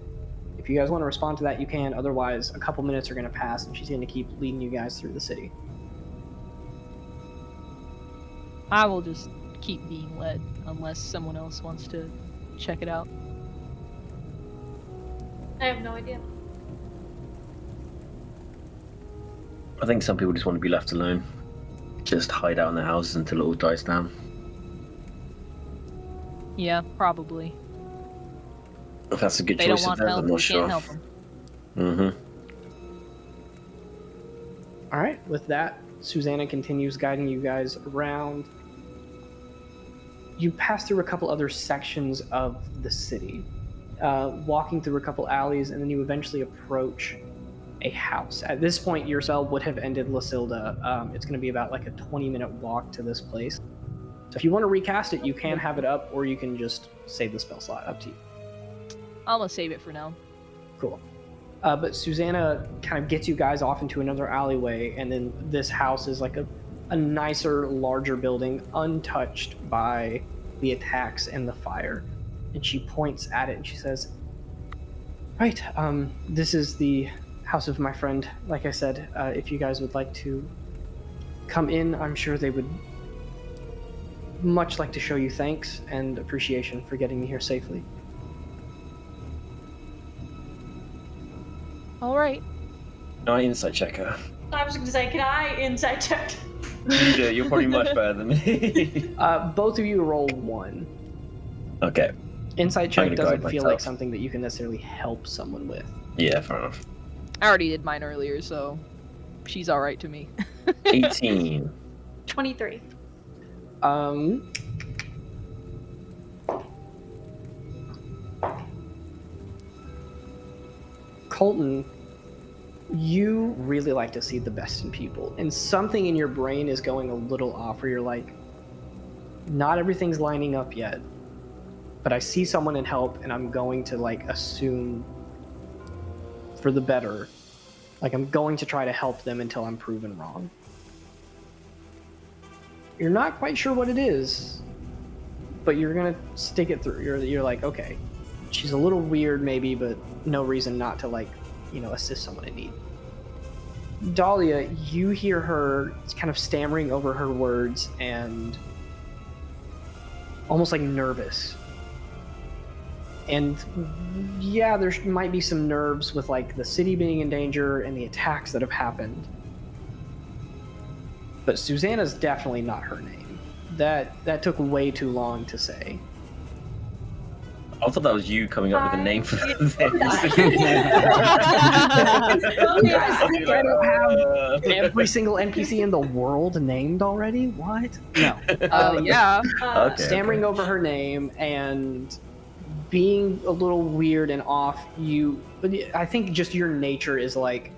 Speaker 1: if you guys want to respond to that, you can. Otherwise, a couple minutes are going to pass, and she's going to keep leading you guys through the city.
Speaker 4: I will just keep being led, unless someone else wants to check it out.
Speaker 3: I have no idea.
Speaker 6: I think some people just want to be left alone. Just hide out in their houses until it all dies down.
Speaker 4: Yeah, probably.
Speaker 6: If that's a good
Speaker 4: They don't
Speaker 6: choice of
Speaker 4: want
Speaker 6: theirs,
Speaker 4: help,
Speaker 6: I'm
Speaker 4: we
Speaker 6: not sure.
Speaker 4: can't help them.
Speaker 6: Mm-hmm.
Speaker 1: All right, with that, Susanna continues guiding you guys around. you pass through a couple other sections of the city, walking through a couple alleys, and then you eventually approach a house. At this point, your spell would have ended, Lysilda. It's going to be about like a 20-minute walk to this place. So if you want to recast it, you can have it up, or you can just save the spell slot. Up to you.
Speaker 4: I'm gonna save it for now.
Speaker 1: Cool. But Susanna kind of gets you guys off into another alleyway, and then this house is like a nicer, larger building, untouched by the attacks and the fire. And she points at it and she says, right, this is the house of my friend. Like I said, if you guys would like to come in, I'm sure they would much like to show you thanks and appreciation for getting me here safely.
Speaker 4: All right.
Speaker 6: No, I insight checker.
Speaker 3: I was going to say, can I insight check?
Speaker 6: You do. You're probably much better than me.
Speaker 1: Both of you roll 1.
Speaker 6: Okay.
Speaker 1: Insight check doesn't feel
Speaker 6: myself.
Speaker 1: like something that you can necessarily help someone with.
Speaker 6: Yeah, fair enough.
Speaker 4: I already did mine earlier, so she's all right to me.
Speaker 6: 18.
Speaker 3: 23.
Speaker 1: Colton, you really like to see the best in people, and something in your brain is going a little off where you're like, not everything's lining up yet, but I see someone in help and I'm going to like assume for the better. Like I'm going to try to help them until I'm proven wrong. You're not quite sure what it is, but you're gonna stick it through. You're like, okay, she's a little weird maybe, but no reason not to like, assist someone in need. Dahlia, you hear her kind of stammering over her words and almost like nervous. And yeah, there might be some nerves with like the city being in danger and the attacks that have happened. But Susanna's definitely not her name. That took way too long to say.
Speaker 6: I thought that was you coming up with a name for this.
Speaker 1: Every single NPC in the world named already? What? No.
Speaker 4: Yeah.
Speaker 6: Okay,
Speaker 1: Stammering over her name and being a little weird and off. But I think just your nature is like,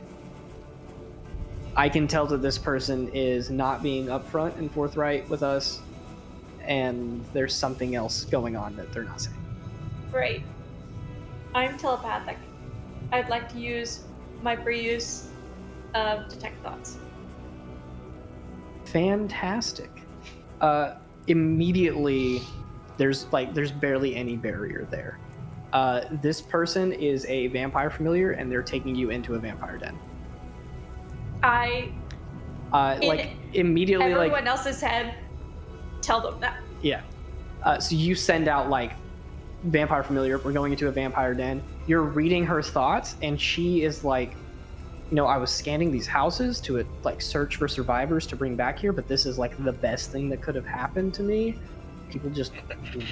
Speaker 1: I can tell that this person is not being upfront and forthright with us, and there's something else going on that they're not saying.
Speaker 3: Right. I'm telepathic. I'd like to use my free use of detect thoughts.
Speaker 1: Fantastic. Immediately, there's barely any barrier there. This person is a vampire familiar, and they're taking you into a vampire den. Immediately,
Speaker 3: everyone else's head, tell them that.
Speaker 1: Yeah. So you send out like, vampire familiar, we're going into a vampire den. You're reading her thoughts, and she is like, I was scanning these houses to like search for survivors to bring back here, but this is like the best thing that could have happened to me. People just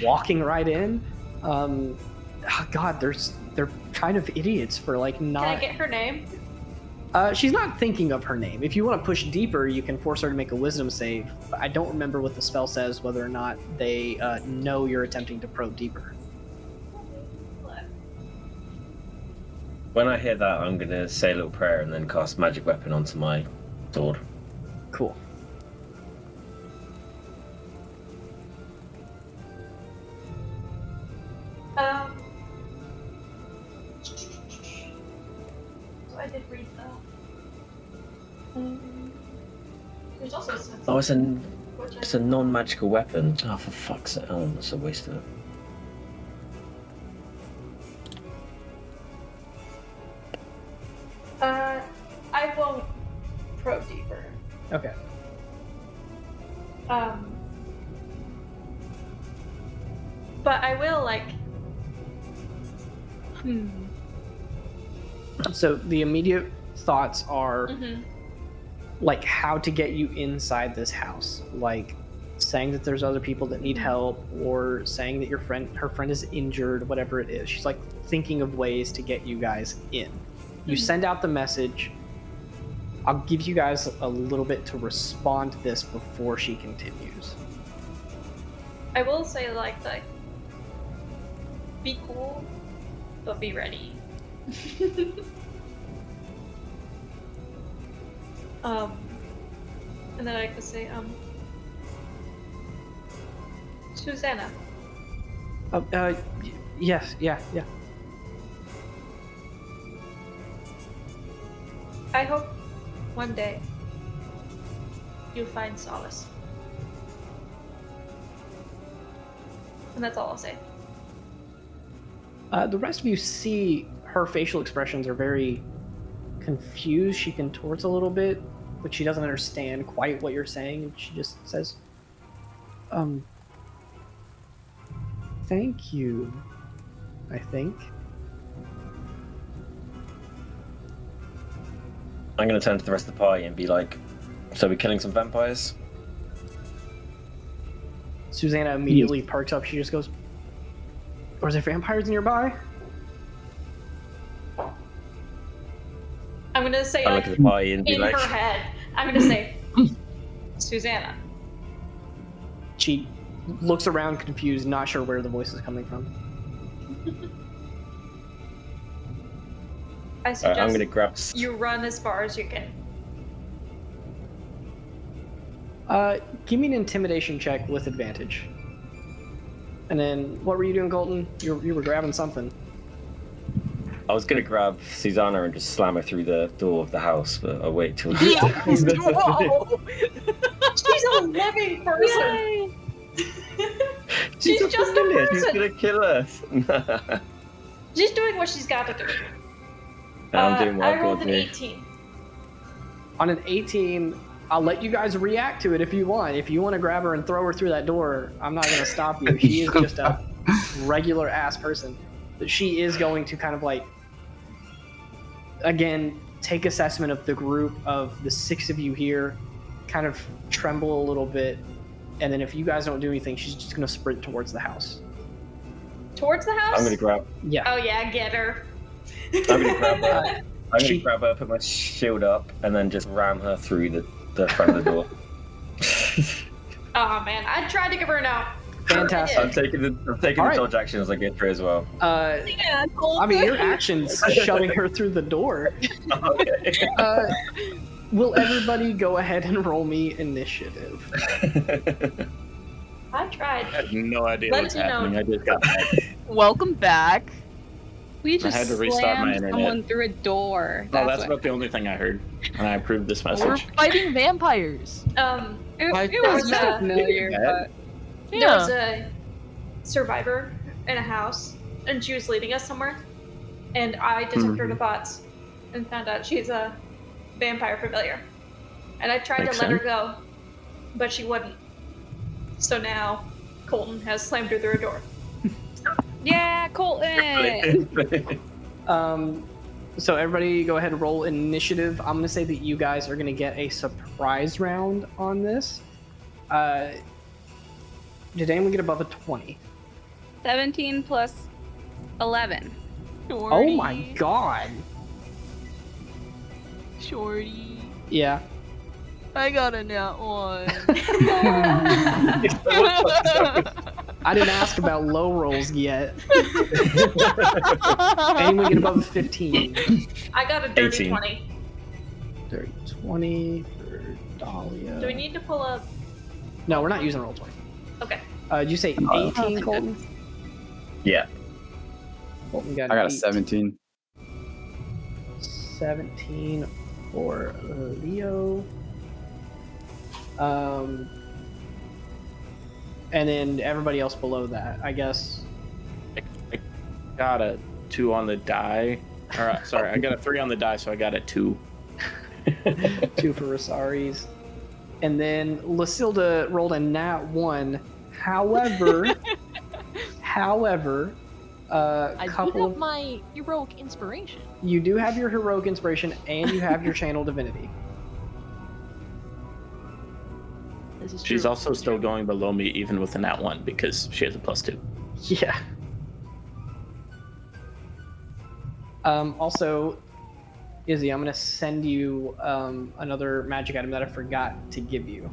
Speaker 1: walking right in. God, they're kind of idiots for like not.
Speaker 3: Can I get her name?
Speaker 1: She's not thinking of her name. If you want to push deeper, you can force her to make a wisdom save. But I don't remember what the spell says, whether or not they know you're attempting to probe deeper.
Speaker 6: When I hear that, I'm going to say a little prayer and then cast magic weapon onto my sword.
Speaker 1: Cool.
Speaker 3: So I did read that. There's also a sense.
Speaker 6: Oh, it's a non-magical weapon. Oh, for fuck's sake. Oh, that's a waste of it.
Speaker 3: I won't probe deeper.
Speaker 1: Okay.
Speaker 3: But I will like.
Speaker 1: So the immediate thoughts are like how to get you inside this house, like saying that there's other people that need help, or saying that her friend is injured, whatever it is. She's like thinking of ways to get you guys in. You send out the message. I'll give you guys a little bit to respond to this before she continues.
Speaker 3: I will say like be cool, but be ready. And then I could say, Susanna.
Speaker 1: Yes, yeah.
Speaker 3: I hope one day you find solace. And that's all I'll say.
Speaker 1: The rest of you see her facial expressions are very confused. She contorts a little bit, but she doesn't understand quite what you're saying. And she just says, thank you, I think.
Speaker 6: I'm gonna turn to the rest of the party and be like, so we're killing some vampires?
Speaker 1: Susanna immediately perks up. She just goes, are there vampires nearby?
Speaker 3: I'm gonna say
Speaker 6: I
Speaker 3: like
Speaker 6: look at the party and be
Speaker 3: in
Speaker 6: like,
Speaker 3: her head. I'm gonna say, Susanna.
Speaker 1: She looks around confused, not sure where the voice is coming from.
Speaker 3: I suggest
Speaker 6: I'm gonna grab.
Speaker 3: you run as far as you can.
Speaker 1: Give me an intimidation check with advantage. And then, what were you doing, Colton? You were grabbing something.
Speaker 6: I was gonna grab Susanna and just slam her through the door of the house, but I'll wait till.
Speaker 4: Whoa!
Speaker 3: She's a living person. She's just a
Speaker 6: familiar. She's
Speaker 3: person.
Speaker 6: gonna kill us.
Speaker 3: She's doing what she's got to do.
Speaker 6: I'm doing what
Speaker 3: I
Speaker 6: I've
Speaker 3: rolled
Speaker 6: got
Speaker 3: an
Speaker 6: to do.
Speaker 3: 18.
Speaker 1: On an 18, I'll let you guys react to it if you want. If you want to grab her and throw her through that door, I'm not going to stop you. She is just a regular ass person. But she is going to kind of like, again, take assessment of the group of the 6 of you here, kind of tremble a little bit. And then if you guys don't do anything, she's just going to sprint towards the house.
Speaker 3: Towards the house?
Speaker 6: I'm gonna grab.
Speaker 1: Yeah.
Speaker 3: Oh yeah, get her.
Speaker 6: I'm gonna grab her. I'm gonna
Speaker 1: She-
Speaker 6: grab her, put my shield up, and then just ram her through the front of the door.
Speaker 3: Oh man, I tried to give her an out.
Speaker 1: Fantastic.
Speaker 6: I'm taking the
Speaker 1: All right.
Speaker 6: dodge action as I get through as well.
Speaker 3: Yeah,
Speaker 1: I mean, your action's shoving her through the door.
Speaker 6: Okay.
Speaker 1: Will everybody go ahead and roll me initiative?
Speaker 3: I tried.
Speaker 2: I have no idea
Speaker 3: Let
Speaker 2: what's
Speaker 3: you know.
Speaker 2: happening. I just got back.
Speaker 4: Welcome back.
Speaker 5: We just
Speaker 2: had to restart my
Speaker 5: slammed
Speaker 2: internet.
Speaker 5: someone through a door.
Speaker 2: Well, that's
Speaker 5: what-
Speaker 2: about the only thing I heard, and I approved this
Speaker 4: We're
Speaker 2: message.
Speaker 4: fighting vampires.
Speaker 5: It,
Speaker 2: I
Speaker 5: it was
Speaker 3: thought
Speaker 5: just familiar,
Speaker 2: that-
Speaker 5: but
Speaker 3: There was a survivor in a house, and she was leading us somewhere. And I detected her bots and found out she's a vampire familiar. And I tried
Speaker 2: Makes
Speaker 3: to let her
Speaker 2: sense.
Speaker 3: go, but she wouldn't. So now Colton has slammed her through a door.
Speaker 5: yeah, Colton.
Speaker 1: So everybody go ahead and roll initiative. I'm going to say that you guys are going to get a surprise round on this. Did anyone get above a 20?
Speaker 5: 17 plus 11.
Speaker 1: Oh my god.
Speaker 4: Shorty.
Speaker 1: Yeah.
Speaker 4: I got a nat one.
Speaker 1: I didn't ask about low rolls yet. Anyone get above a 15?
Speaker 3: I got a dirty
Speaker 6: 18.
Speaker 3: 20.
Speaker 1: 30, 20 for Dahlia.
Speaker 3: Do we need to pull up?
Speaker 1: No, we're not using roll 20.
Speaker 3: Okay.
Speaker 1: Did you say 18, Colton?
Speaker 6: Yeah.
Speaker 1: Colton got
Speaker 7: I got a
Speaker 1: an
Speaker 7: 17.
Speaker 1: 17 for Leo. And then everybody else below that, I guess.
Speaker 2: I got a 2 on the die. Sorry, I got a 3 on the die, so I got a 2.
Speaker 1: 2 for Resaries. And then Lucilda rolled a nat 1. However,
Speaker 4: I do
Speaker 1: couple
Speaker 4: have
Speaker 1: of,
Speaker 4: my heroic inspiration.
Speaker 1: you do have your heroic inspiration and you have your channel divinity.
Speaker 4: This is
Speaker 2: She's
Speaker 4: true.
Speaker 2: also still going below me, even with a nat 1, because she has a +2.
Speaker 1: Yeah. Also, Izzy, I'm gonna send you another magic item that I forgot to give you.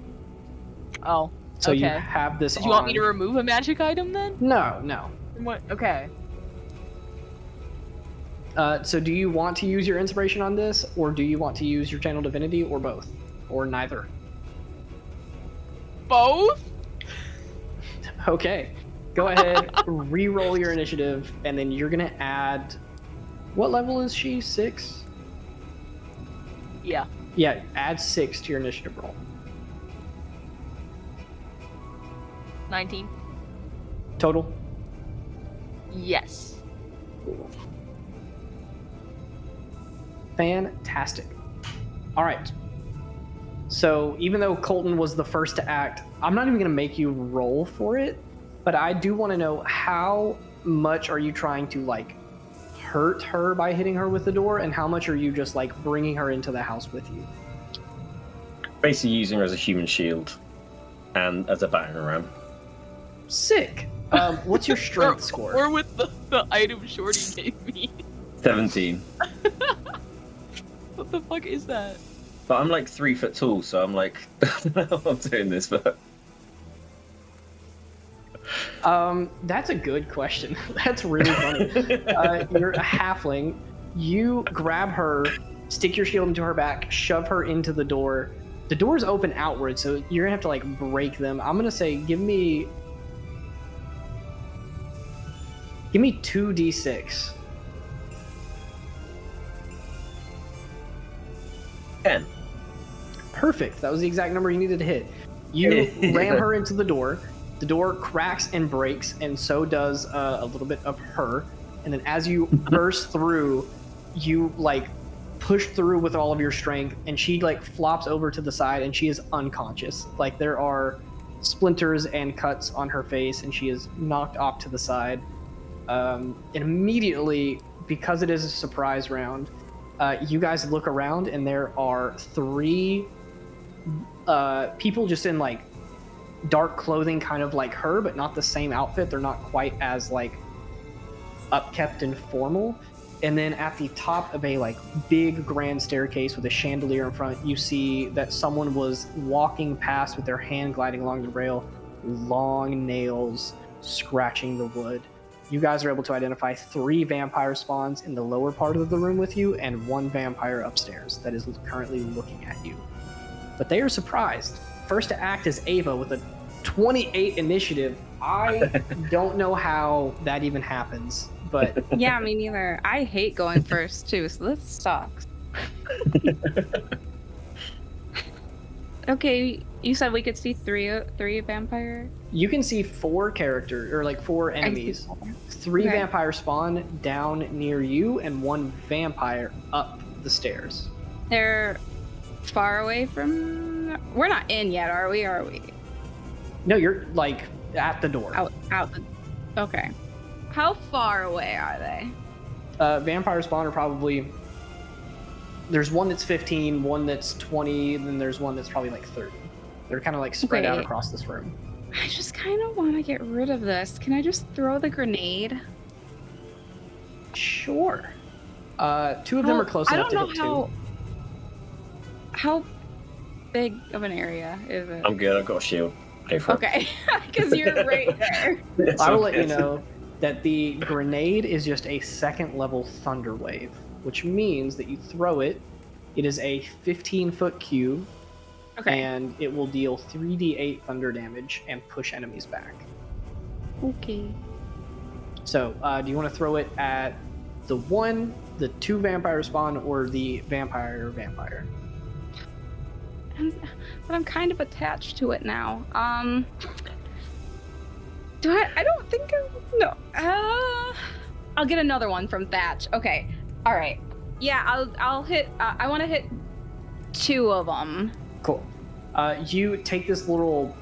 Speaker 4: Oh,
Speaker 1: So you
Speaker 4: Okay.
Speaker 1: have this
Speaker 4: Did you want me
Speaker 1: on.
Speaker 4: to remove a magic item then?
Speaker 1: No.
Speaker 4: What? Okay.
Speaker 1: So do you want to use your inspiration on this, or do you want to use your channel divinity, or both, or neither?
Speaker 4: Both?
Speaker 1: Okay. Go ahead, re-roll your initiative, and then you're gonna add. What level is she? 6?
Speaker 4: Yeah.
Speaker 1: Yeah, add 6 to your initiative roll.
Speaker 4: 19.
Speaker 1: Total.
Speaker 4: Yes.
Speaker 1: Fantastic. All right. So even though Colton was the first to act, I'm not even going to make you roll for it, but I do want to know how much are you trying to like hurt her by hitting her with the door, and how much are you just like bringing her into the house with you?
Speaker 6: Basically using her as a human shield and as a battering ram.
Speaker 1: Sick. What's your strength score?
Speaker 4: Or with the item Shorty gave me.
Speaker 6: 17.
Speaker 4: What the fuck is that?
Speaker 6: But I'm like 3 foot tall, so I'm like, I don't know how I'm doing this, but
Speaker 1: That's a good question. That's really funny. You're a halfling. You grab her, stick your shield into her back, shove her into the door. The doors open outward, so you're gonna have to like break them. I'm gonna say, give me 2d6.
Speaker 6: 10.
Speaker 1: Perfect. That was the exact number you needed to hit. You ram her into the door. The door cracks and breaks, and so does a little bit of her. And then as you burst through, you like push through with all of your strength, and she like flops over to the side, and she is unconscious. Like there are splinters and cuts on her face, and she is knocked off to the side. And immediately, because it is a surprise round, you guys look around, and there are 3 people just in like dark clothing, kind of like her, but not the same outfit. They're not quite as like upkept and formal. And then at the top of a like big grand staircase with a chandelier in front, you see that someone was walking past with their hand gliding along the rail, long nails scratching the wood. You guys are able to identify 3 vampire spawns in the lower part of the room with you, and 1 vampire upstairs that is currently looking at you. But they are surprised. First to act is Ava with a 28 initiative. I don't know how that even happens, but
Speaker 5: Yeah, me neither. I hate going first too, so this sucks. Okay, you said we could see three vampire.
Speaker 1: you can see 4 characters, or like 4 enemies. 3
Speaker 5: Okay.
Speaker 1: vampire spawn down near you, and 1 vampire up the stairs.
Speaker 5: They're far away from. We're not in yet, are we? Are we
Speaker 1: No, you're like at the door.
Speaker 5: out? Okay. How far away are they?
Speaker 1: Vampire spawn are probably. There's one that's 15, one that's 20, then there's one that's probably like 30. They're kind of like spread out
Speaker 5: Okay.
Speaker 1: across this room.
Speaker 5: I just kind of want to get rid of this. Can I just throw the grenade?
Speaker 1: Sure. 2 of them are close
Speaker 5: I
Speaker 1: enough
Speaker 5: don't
Speaker 1: to
Speaker 5: know
Speaker 1: hit 2.
Speaker 5: how big of an area is it?
Speaker 6: I'm good, I've got a shield. Go for it.
Speaker 5: Okay, because you're right there.
Speaker 6: Yes,
Speaker 1: I will
Speaker 6: I'm
Speaker 1: let you
Speaker 6: good.
Speaker 1: know that the grenade is just a 2nd level thunder wave, which means that you throw it. It is a 15-foot cube,
Speaker 5: Okay.
Speaker 1: and it will deal 3d8 thunder damage and push enemies back.
Speaker 5: Okay.
Speaker 1: So, do you want to throw it at the 2 vampire spawn, or the vampire?
Speaker 5: But I'm kind of attached to it now. Do I don't think no. I'll get another one from Thatch. Okay. All right. Yeah, I'll hit. I want to hit 2 of them.
Speaker 1: Cool. You take this little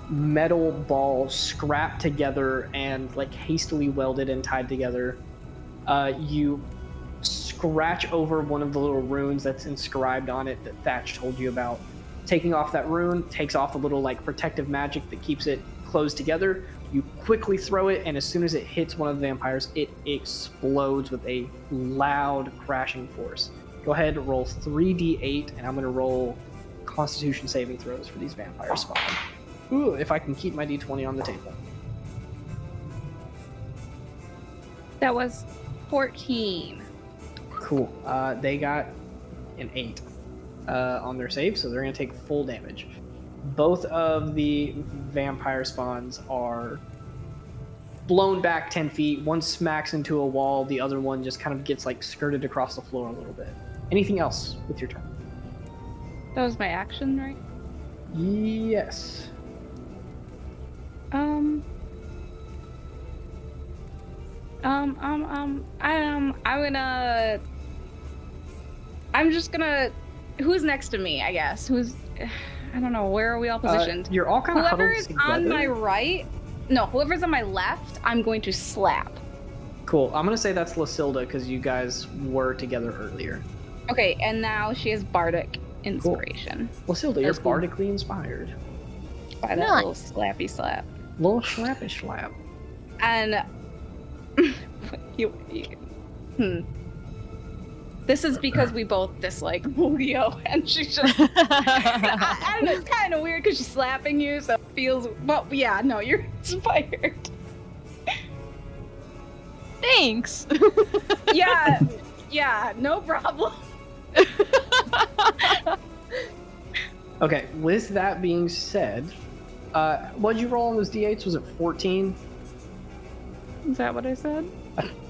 Speaker 1: metal ball scrapped together and like hastily welded and tied together. You scratch over one of the little runes that's inscribed on it that Thatch told you about. Taking off that rune takes off the little like protective magic that keeps it closed together. You quickly throw it, and as soon as it hits one of the vampires, it explodes with a loud crashing force. Go ahead, roll 3d8, and I'm going to roll Constitution saving throws for these vampire spawn. Ooh, if I can keep my d20 on the table.
Speaker 5: That was 14.
Speaker 1: Cool. They got an 8 on their save, so they're going to take full damage. Both of the vampire spawns are blown back 10 feet. One smacks into a wall. The other one just kind of gets like skirted across the floor a little bit. Anything else with your turn?
Speaker 5: That was my action, right?
Speaker 1: Yes.
Speaker 5: I'm just gonna. Who's next to me? I guess. Who's? I don't know. Where are we all positioned?
Speaker 1: You're all kind of
Speaker 5: Whoever
Speaker 1: huddled
Speaker 5: is
Speaker 1: together.
Speaker 5: on my right. No, whoever's on my left, I'm going to slap.
Speaker 1: Cool. I'm gonna say that's Lucilda because you guys were together earlier.
Speaker 5: Okay, and now she has bardic inspiration.
Speaker 1: Lucilda, you're
Speaker 4: That's cool.
Speaker 1: bardically inspired.
Speaker 5: By that
Speaker 4: Nice.
Speaker 5: little slappy slap.
Speaker 1: Little slappish slap.
Speaker 5: And this is because we both dislike Julio, and she's just. I don't know. It's kind of weird because she's slapping you, so it feels. Well, yeah, no, you're inspired.
Speaker 4: Thanks.
Speaker 5: Yeah, no problem.
Speaker 1: Okay, with that being said, what'd you roll on those d8s? Was it 14?
Speaker 5: Is that what I said?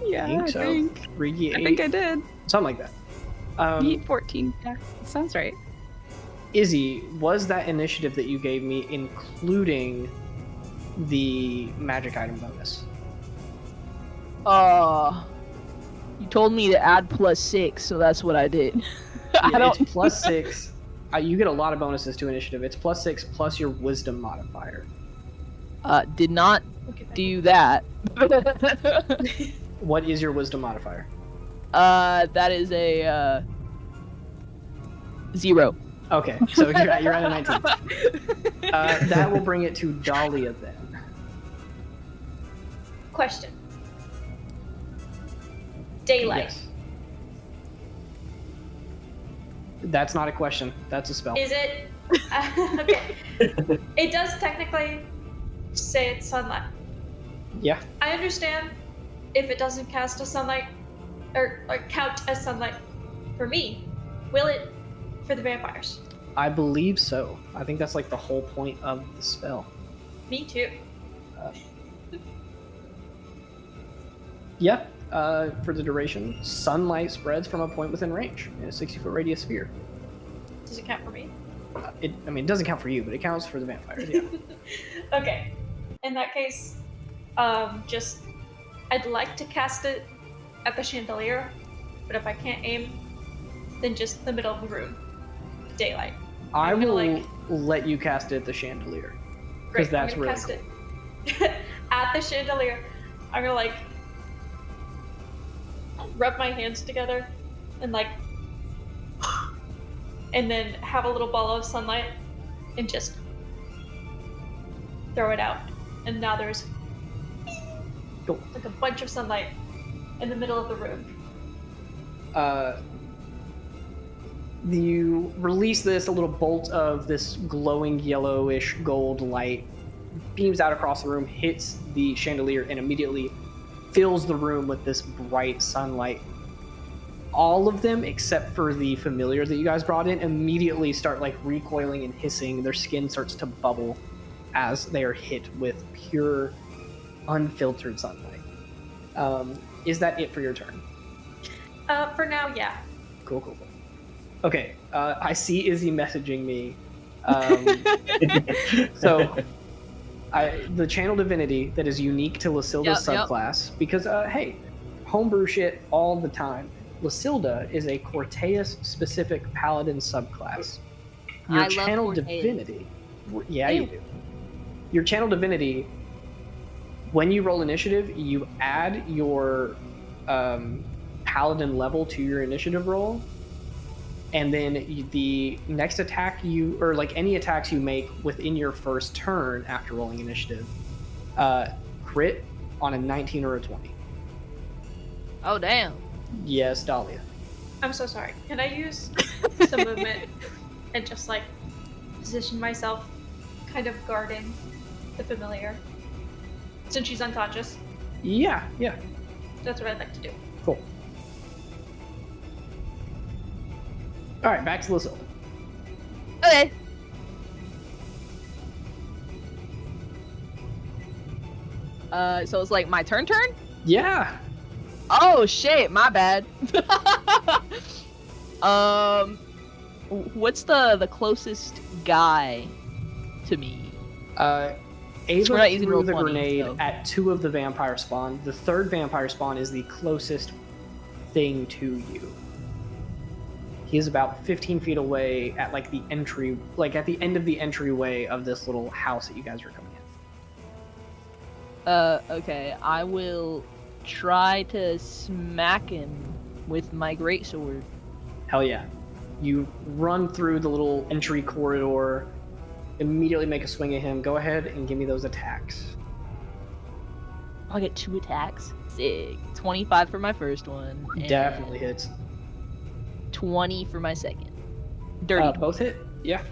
Speaker 5: Yeah,
Speaker 1: I think so. 3d8.
Speaker 5: I think I did.
Speaker 1: Something like that.
Speaker 5: Yeet 14. Yeah, sounds right.
Speaker 1: Izzy, was that initiative that you gave me including the magic item bonus?
Speaker 4: You told me to add +6, so that's what I did.
Speaker 1: Yeah, it's +6. You get a lot of bonuses to initiative. It's +6 plus your wisdom modifier.
Speaker 4: Did not do that.
Speaker 1: What is your wisdom modifier?
Speaker 4: That is a 0.
Speaker 1: Okay, so you're at a 19. That will bring it to Dahlia then.
Speaker 3: Question. Daylight.
Speaker 1: Yes. That's not a question. That's a spell.
Speaker 3: Is it? Okay. It does technically say it's sunlight.
Speaker 1: Yeah.
Speaker 3: I understand if it doesn't cast as sunlight or count as sunlight for me. Will it for the vampires?
Speaker 1: I believe so. I think that's like the whole point of the spell.
Speaker 3: Me too.
Speaker 1: Yeah. For the duration, sunlight spreads from a point within range in a 60-foot radius sphere.
Speaker 3: Does it count for me?
Speaker 1: It doesn't count for you, but it counts for the vampires. Yeah.
Speaker 3: Okay. In that case, I'd like to cast it at the chandelier, but if I can't aim, then just the middle of the room. Daylight.
Speaker 1: I
Speaker 3: I'm gonna,
Speaker 1: will let you cast it at the chandelier. Because
Speaker 3: Great,
Speaker 1: that's
Speaker 3: I'm gonna
Speaker 1: really
Speaker 3: cast it at the chandelier. I'm gonna rub my hands together and and then have a little ball of sunlight and just throw it out. And now there's
Speaker 1: Cool.
Speaker 3: like a bunch of sunlight in the middle of the room.
Speaker 1: You release this, a little bolt of this glowing yellowish gold light beams out across the room, hits the chandelier, and immediately fills the room with this bright sunlight. All of them, except for the familiar that you guys brought in, immediately start recoiling and hissing. Their skin starts to bubble as they are hit with pure, unfiltered sunlight. Is that it for your turn?
Speaker 3: For now, yeah.
Speaker 1: Cool. Okay, I see Izzy messaging me. So, the channel divinity that is unique to Lucilda's
Speaker 4: Yep.
Speaker 1: subclass, because, hey, homebrew shit all the time. Lucilda is a Corteus-specific paladin subclass. Your
Speaker 4: I love
Speaker 1: channel
Speaker 4: Corteus.
Speaker 1: divinity, yeah, you do. Your channel divinity, when you roll initiative, you add your paladin level to your initiative roll, and then the next attack any attacks you make within your first turn after rolling initiative, crit on a 19 or a 20.
Speaker 4: Oh, damn.
Speaker 1: Yes, Dahlia.
Speaker 3: I'm so sorry. Can I use some movement and just position myself kind of guarding the familiar. Since she's unconscious.
Speaker 1: Yeah.
Speaker 3: That's what I'd like to do.
Speaker 1: Cool. All right, back to Lucille.
Speaker 4: Okay. So it's like my turn?
Speaker 1: Yeah.
Speaker 4: Oh shit, my bad. What's the closest guy to me?
Speaker 1: Ava
Speaker 4: We're not using
Speaker 1: threw
Speaker 4: roll
Speaker 1: the
Speaker 4: 20,
Speaker 1: grenade
Speaker 4: so.
Speaker 1: at 2 of the vampire spawn. The 3rd vampire spawn is the closest thing to you. He is about 15 feet away at like the entry, like at the end of the entryway of this little house that you guys are coming in.
Speaker 4: Okay. I will try to smack him with my greatsword.
Speaker 1: Hell yeah. You run through the little entry corridor, immediately make a swing at him. Go ahead and give me those attacks.
Speaker 4: I'll get 2 attacks. Sick. 25 for my first one. and
Speaker 1: Definitely hits.
Speaker 4: 20 for my second. Dirty.
Speaker 1: Both hit? Yeah.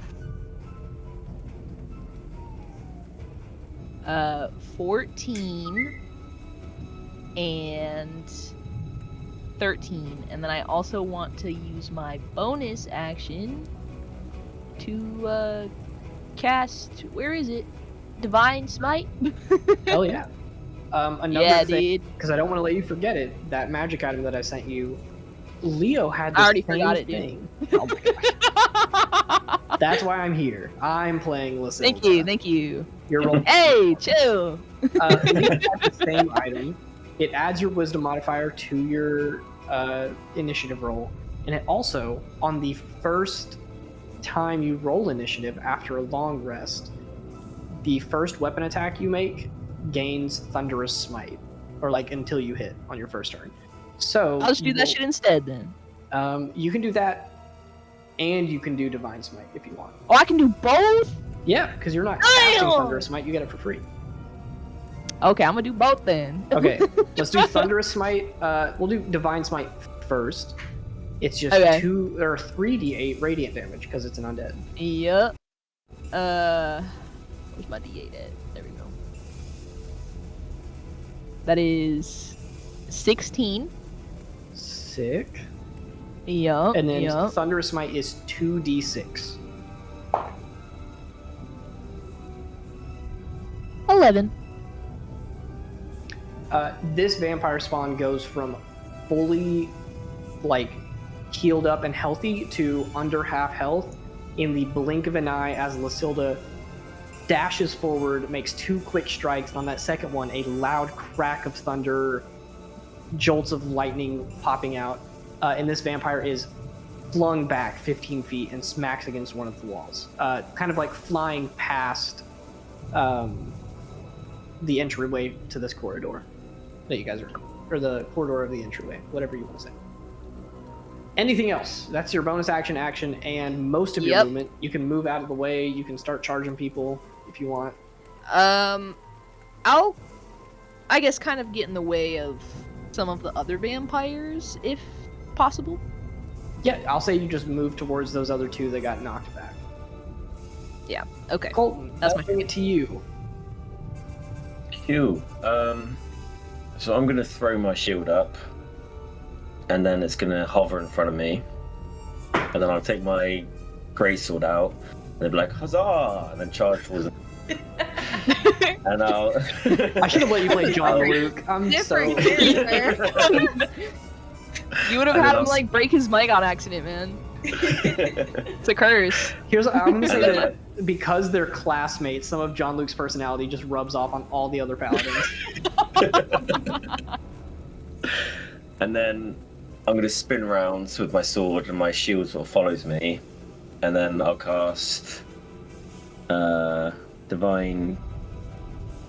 Speaker 4: 14 and 13. And then I also want to use my bonus action to cast, where is it? Divine Smite?
Speaker 1: Hell yeah. Another
Speaker 4: Yeah,
Speaker 1: thing,
Speaker 4: dude.
Speaker 1: because I don't want to let you forget it, that magic item that I sent you, Leo had the
Speaker 4: I already
Speaker 1: same
Speaker 4: forgot it, dude.
Speaker 1: thing. Oh my gosh. That's why I'm here. I'm playing Lysilda.
Speaker 4: Thank you.
Speaker 1: You're rolling.
Speaker 4: Hey, chill.
Speaker 1: Leo had the same item. It adds your wisdom modifier to your initiative roll. And it also, on the first time you roll initiative after a long rest, the first weapon attack you make gains Thunderous Smite. Or like until you hit on your first turn. So
Speaker 4: I'll just do that shit instead then.
Speaker 1: You can do that, and you can do Divine Smite if you want.
Speaker 4: Oh, I can do both?
Speaker 1: Yeah, because you're not casting
Speaker 4: Damn!
Speaker 1: Thunderous Smite, you get it for free.
Speaker 4: Okay, I'm gonna do both then.
Speaker 1: Okay, let's do Thunderous Smite. We'll do Divine Smite first. It's just
Speaker 4: Okay.
Speaker 1: 2 or 3d8 radiant damage because it's an undead.
Speaker 4: Yep. Where's my D8 at? There we go. That is 16.
Speaker 1: Sick.
Speaker 4: Yup.
Speaker 1: And then
Speaker 4: yup.
Speaker 1: Thunderous Smite is 2d6.
Speaker 4: 11.
Speaker 1: This vampire spawn goes from fully, like, healed up and healthy to under half health in the blink of an eye as Lysilda dashes forward, makes 2 quick strikes. On that second one, a loud crack of thunder, jolts of lightning popping out, and this vampire is flung back 15 feet and smacks against one of the walls, kind of like flying past the entryway to this corridor that you guys are, or the corridor of the entryway, whatever you want to say. Anything else? That's your bonus action, and most of your
Speaker 4: Yep.
Speaker 1: movement. You can move out of the way. You can start charging people if you want.
Speaker 4: I'll, I guess, kind of get in the way of some of the other vampires, if possible.
Speaker 1: Yeah, I'll say you just move towards those other 2 that got knocked back.
Speaker 4: Yeah. Okay.
Speaker 1: Colton,
Speaker 4: That's
Speaker 1: I'll
Speaker 4: my
Speaker 1: bring it to you.
Speaker 6: Cool. So I'm gonna throw my shield up, and then it's gonna hover in front of me, and then I'll take my greatsword out, and they'll be like, "Huzzah!" and then charge towards them. And I'll.
Speaker 1: I should have let you play John Luke. I'm
Speaker 4: Different
Speaker 1: so.
Speaker 4: character. You would have
Speaker 6: And
Speaker 4: had
Speaker 6: then
Speaker 4: him
Speaker 6: I'll-
Speaker 4: like break his mic on accident, man. It's a curse.
Speaker 1: I'm gonna say
Speaker 6: And then
Speaker 1: that because they're classmates, some of John Luke's personality just rubs off on all the other paladins.
Speaker 6: And then I'm going to spin around with my sword, and my shield sort of follows me. And then I'll cast Divine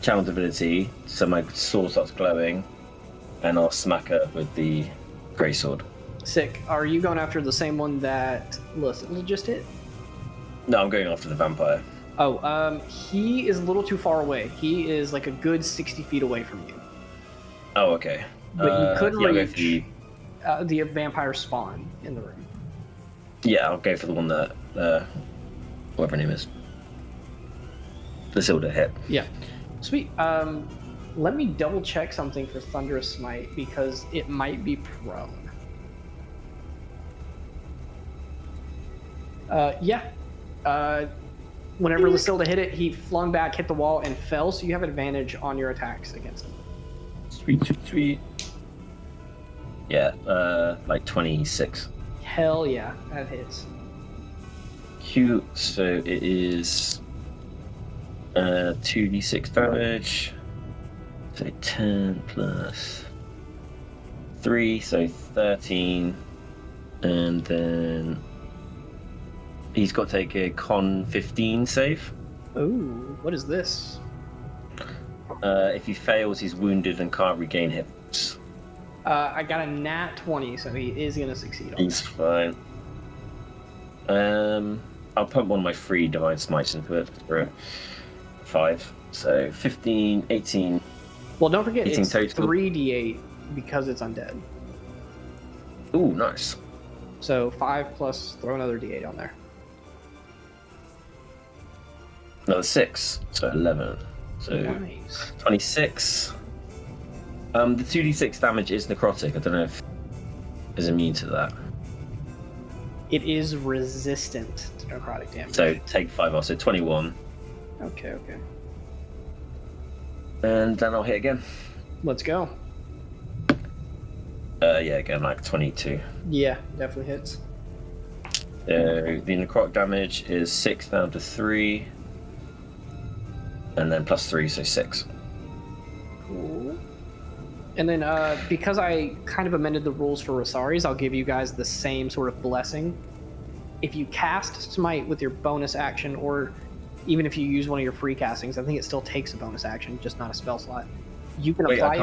Speaker 6: Channel Divinity, so my sword starts glowing, and I'll smack her with the greatsword.
Speaker 1: Sick. Are you going after the same one that Lysilda just hit?
Speaker 6: No, I'm going after the vampire.
Speaker 1: Oh, he is a little too far away. He is like a good 60 feet away from you.
Speaker 6: Oh, okay.
Speaker 1: But you could
Speaker 6: yeah, I'll go for
Speaker 1: reach the vampire spawn in the room.
Speaker 6: Yeah, I'll go for the one that, whatever her name is. Lysilda hit.
Speaker 1: Yeah. Sweet. Let me double check something for Thunderous Smite because it might be prone. Yeah. Whenever Lysilda hit it, he flung back, hit the wall, and fell, so you have advantage on your attacks against him.
Speaker 6: Sweet. Yeah, like 26.
Speaker 1: Hell yeah, that hits.
Speaker 6: Cute. So it is 2d6 damage. So 10 plus 3, so 13. And then he's got to take a con 15 save.
Speaker 1: Ooh, what is this?
Speaker 6: If he fails, he's wounded and can't regain hit points.
Speaker 1: I got a nat 20, so he is going to succeed on
Speaker 6: He's fine. I'll pump one of my 3 Divine Smites into it for 5. So 15, 18.
Speaker 1: Well, don't forget,
Speaker 6: 18
Speaker 1: it's
Speaker 6: total.
Speaker 1: 3d8 because it's undead.
Speaker 6: Ooh, nice.
Speaker 1: So 5 plus, throw another d8 on there.
Speaker 6: Another 6, so 11. So
Speaker 1: Nice.
Speaker 6: 26. The 2d6 damage is necrotic. I don't know if is immune to that.
Speaker 1: It is resistant to necrotic damage.
Speaker 6: So take 5 off, so 21.
Speaker 1: Okay.
Speaker 6: And then I'll hit again.
Speaker 1: Let's go.
Speaker 6: Yeah, again, like 22.
Speaker 1: Yeah, definitely hits.
Speaker 6: The necrotic damage is 6 down to 3. And then plus 3, so 6.
Speaker 1: Cool. And then because I kind of amended the rules for Resaries, I'll give you guys the same sort of blessing. If you cast Smite with your bonus action, or even if you use one of your free castings, I think it still takes a bonus action, just not a spell slot. You can
Speaker 6: Wait,
Speaker 1: apply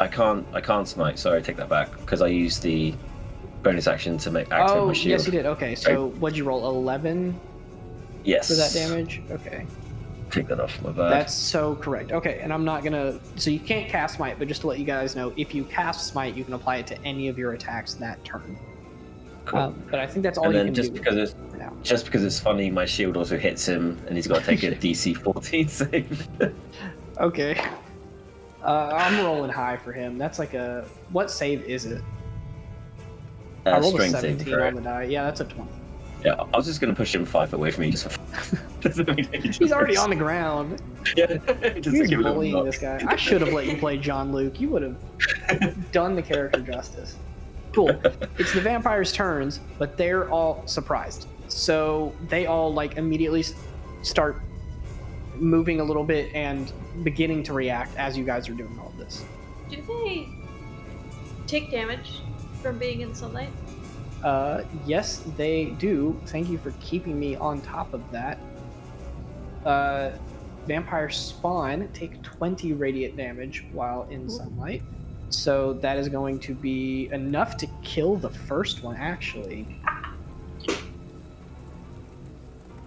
Speaker 6: I can't smite. Sorry, I take that back because I used the bonus action to activate my shield.
Speaker 1: Yes, you did. Okay, so what'd you roll? 11
Speaker 6: Yes.
Speaker 1: for that damage? Okay.
Speaker 6: Take that off my bad.
Speaker 1: That's so correct. Okay, and I'm not gonna. So you can't cast Smite, but just to let you guys know, if you cast Smite, you can apply it to any of your attacks that turn.
Speaker 6: Cool.
Speaker 1: But I think that's all
Speaker 6: And
Speaker 1: you
Speaker 6: then
Speaker 1: can
Speaker 6: just
Speaker 1: do
Speaker 6: because
Speaker 1: for now.
Speaker 6: just because it's funny, my shield also hits him, and he's got to take a DC 14 save.
Speaker 1: Okay. I'm rolling high for him. That's like a. What save is it? I rolled a
Speaker 6: Strength
Speaker 1: 17
Speaker 6: save.
Speaker 1: on the die. Yeah, that's a 20.
Speaker 6: Yeah, I was just gonna push him 5 foot away from me.
Speaker 1: He's already on the ground.
Speaker 6: Yeah, just
Speaker 1: He's
Speaker 6: give it a
Speaker 1: bullying
Speaker 6: knock.
Speaker 1: this guy. I should have let you play John Luke. You would have done the character justice. Cool. It's the vampires' turns, but they're all surprised. So they all like immediately start moving a little bit and beginning to react as you guys are doing all of this.
Speaker 3: Do they take damage from being in sunlight?
Speaker 1: Yes, they do. Thank you for keeping me on top of that. Vampire spawn take 20 radiant damage while in sunlight. So that is going to be enough to kill the first one, actually.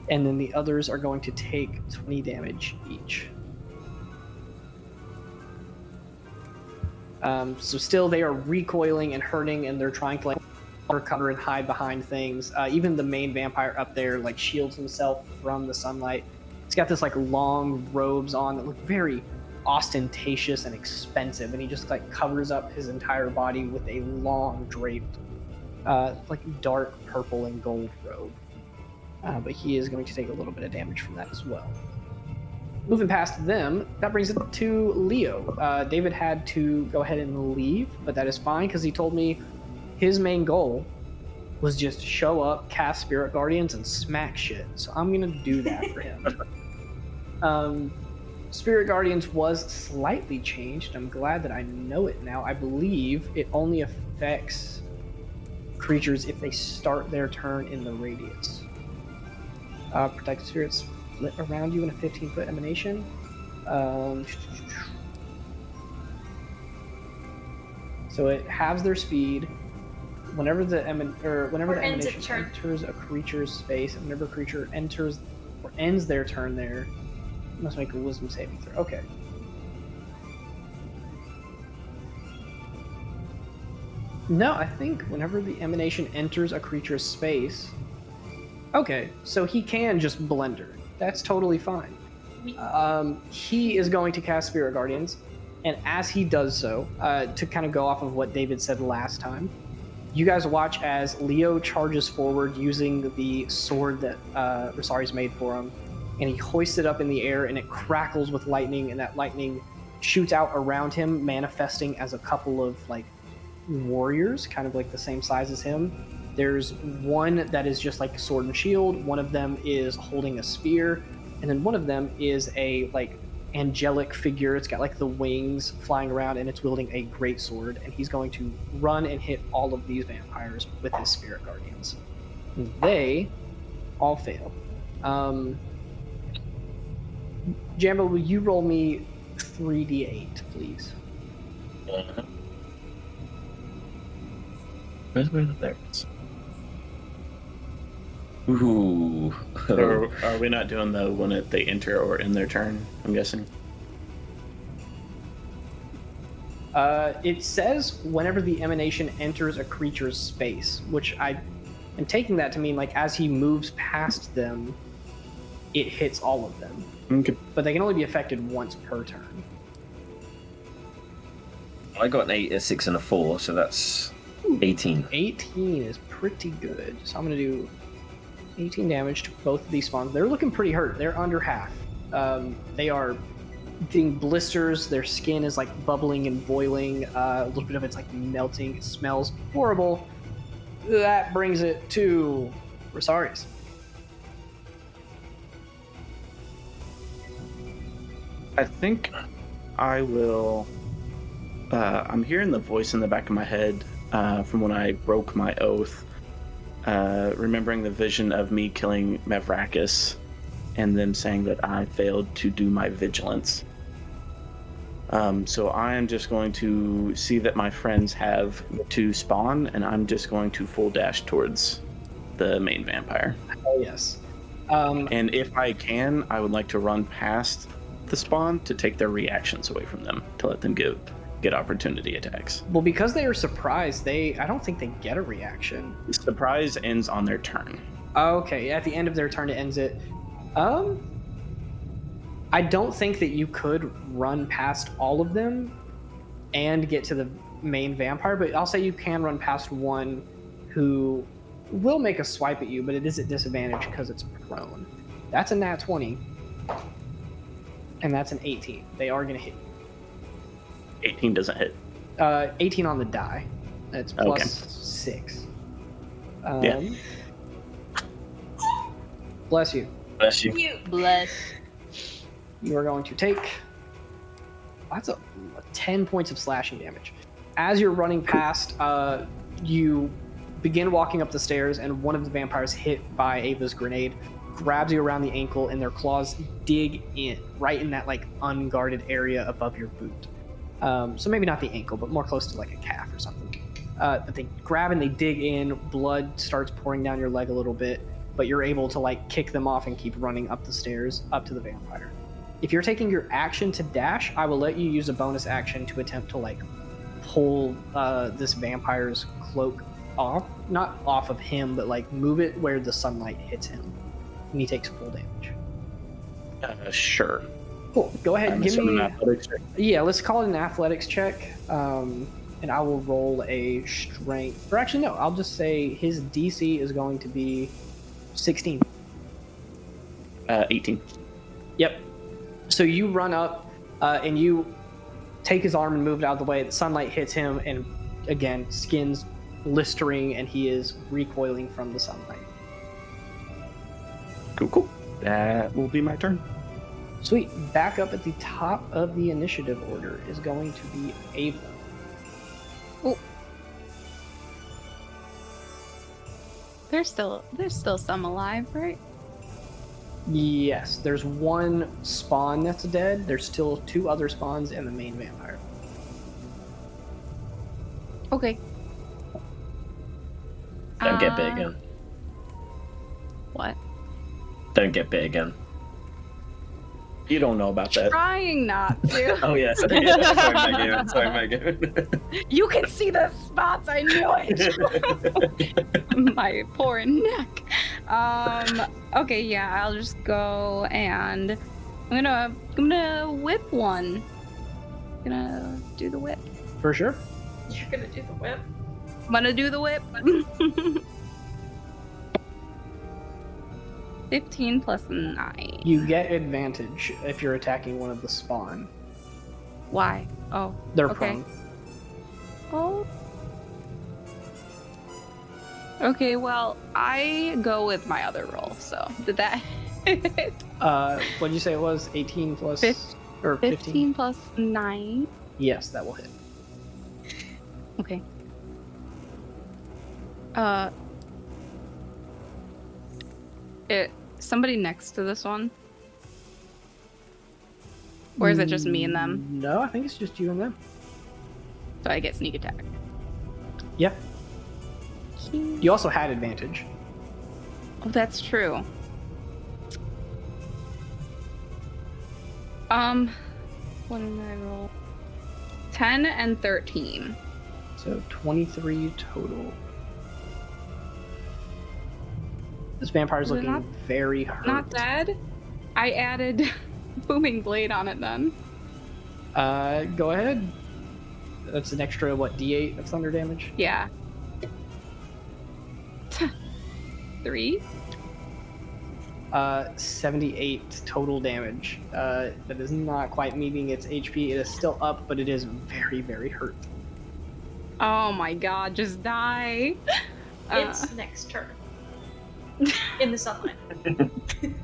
Speaker 1: And then the others are going to take 20 damage each. So still they are recoiling and hurting, and they're trying to like cover and hide behind things. Even the main vampire up there like shields himself from the sunlight. He's got this like long robes on that look very ostentatious and expensive, and he just like covers up his entire body with a long draped like dark purple and gold robe. But he is going to take a little bit of damage from that as well. Moving past them, that brings it to Leo. David had to go ahead and leave, but that is fine because he told me his main goal was just show up, cast Spirit Guardians, and smack shit. So I'm going to do that for him. Spirit Guardians was slightly changed. I'm glad that I know it now. I believe it only affects creatures if they start their turn in the radius. Protect spirits flit around you in a 15-foot emanation. So it halves their speed. Whenever the emanation enters a creature's space, and whenever a creature enters or ends their turn there, it must make a wisdom saving throw. Okay. No, I think whenever the emanation enters a creature's space. Okay, so he can just blender. That's totally fine. He is going to cast Spirit Guardians, and as he does so, to kind of go off of what David said last time, you guys watch as Leo charges forward using the sword that Resaries made for him, and he hoists it up in the air, and it crackles with lightning, and that lightning shoots out around him, manifesting as a couple of like warriors, kind of like the same size as him. There's one that is just like a sword and shield, one of them is holding a spear, and then one of them is a like angelic figure. It's got like the wings flying around, and it's wielding a great sword, and he's going to run and hit all of these vampires with his Spirit Guardians. They all fail. Jambo, will you roll me 3d8, please?
Speaker 6: Where there it is. Ooh.
Speaker 2: Or are we not doing the when they enter or in their turn? I'm guessing.
Speaker 1: It says whenever the emanation enters a creature's space, which I am taking that to mean like as he moves past them, it hits all of them.
Speaker 2: Okay.
Speaker 1: But they can only be affected once per turn.
Speaker 6: I got an 8, a 6, and a 4, so that's 18.
Speaker 1: 18 is pretty good. So I'm going to do 18 damage to both of these spawns. They're looking pretty hurt. They're under half. They are getting blisters. Their skin is like bubbling and boiling. A little bit of it's like melting. It smells horrible. That brings it to Resaries.
Speaker 2: I think I will. I'm hearing the voice in the back of my head from when I broke my oath, remembering the vision of me killing Mavrakas, and then saying that I failed to do my vigilance. So I am just going to see that my friends have to spawn, and I'm just going to full dash towards the main vampire.
Speaker 1: Oh yes.
Speaker 2: And if I can, I would like to run past the spawn to take their reactions away from them, to let them get opportunity attacks.
Speaker 1: Well, because they are surprised, I don't think they get a reaction.
Speaker 2: The surprise ends on their turn.
Speaker 1: Okay, at the end of their turn, it ends it. I don't think that you could run past all of them and get to the main vampire, but I'll say you can run past one who will make a swipe at you, but it is at disadvantage because it's prone. That's a nat 20. And that's an 18. They are going to hit.
Speaker 2: 18 doesn't hit.
Speaker 1: 18 on the die. That's plus
Speaker 2: Okay.
Speaker 1: 6.
Speaker 2: Yeah.
Speaker 1: Bless you.
Speaker 6: Bless you.
Speaker 3: You.
Speaker 4: Bless.
Speaker 1: You are going to take. That's a 10 points of slashing damage. As you're running past, you begin walking up the stairs, and one of the vampires hit by Ava's grenade grabs you around the ankle, and their claws dig in right in that like unguarded area above your boot. So maybe not the ankle, but more close to like a calf or something. But they grab and they dig in. Blood starts pouring down your leg a little bit, but you're able to like kick them off and keep running up the stairs up to the vampire. If you're taking your action to dash, I will let you use a bonus action to attempt to like pull this vampire's cloak off, not off of him, but like move it where the sunlight hits him, and he takes full damage.
Speaker 2: Sure.
Speaker 1: Cool. Go ahead.
Speaker 2: I'm
Speaker 1: Give
Speaker 2: assuming
Speaker 1: me.
Speaker 2: athletics check.
Speaker 1: Yeah, let's call it an athletics check, and I will roll a strength. Or actually, no, I'll just say his DC is going to be 16.
Speaker 2: 18.
Speaker 1: Yep. So you run up, and you take his arm and move it out of the way. The sunlight hits him, and again, skin's blistering, and he is recoiling from the sunlight.
Speaker 2: Cool. That will be my turn.
Speaker 1: Sweet. Back up at the top of the initiative order is going to be Ava.
Speaker 5: There's still some alive, right?
Speaker 1: Yes, there's one spawn that's dead. There's still 2 other spawns and the main vampire.
Speaker 5: Okay.
Speaker 6: Don't get bit again.
Speaker 5: What?
Speaker 6: Don't get bit again.
Speaker 2: You don't know about that.
Speaker 5: Trying not to.
Speaker 6: Oh yes. Sorry, Megan. Sorry, Megan.
Speaker 5: You can see the spots. I knew it. My poor neck. Okay, yeah, I'll just go and I'm gonna whip one. Gonna do the whip.
Speaker 1: For sure.
Speaker 3: You're gonna do the whip.
Speaker 5: I'm gonna do the whip. 15 plus 9.
Speaker 1: You get advantage if you're attacking one of the spawn.
Speaker 5: Why? Oh.
Speaker 1: They're
Speaker 5: Okay.
Speaker 1: prone.
Speaker 5: Oh. Okay, well, I go with my other roll, so did that hit?
Speaker 1: What'd you say it was? 18 plus or 15?
Speaker 5: 15 plus 9.
Speaker 1: Yes, that will hit.
Speaker 5: Okay. Somebody next to this one? Or is it just me and them?
Speaker 1: No, I think it's just you and them.
Speaker 5: So I get sneak attack.
Speaker 1: Yeah. You also had advantage.
Speaker 5: Oh, that's true. What did I roll? 10 and 13.
Speaker 1: So 23 total. This vampire's
Speaker 5: Is it
Speaker 1: looking
Speaker 5: not-
Speaker 1: very hurt.
Speaker 5: Not dead? I added booming blade on it then.
Speaker 1: Go ahead. That's an extra, what, D8 of thunder damage?
Speaker 5: Yeah. 3?
Speaker 1: 78 total damage. That is not quite meeting its HP. It is still up, but it is very, very hurt.
Speaker 5: Oh my god, just die.
Speaker 3: It's next turn. In the sunlight.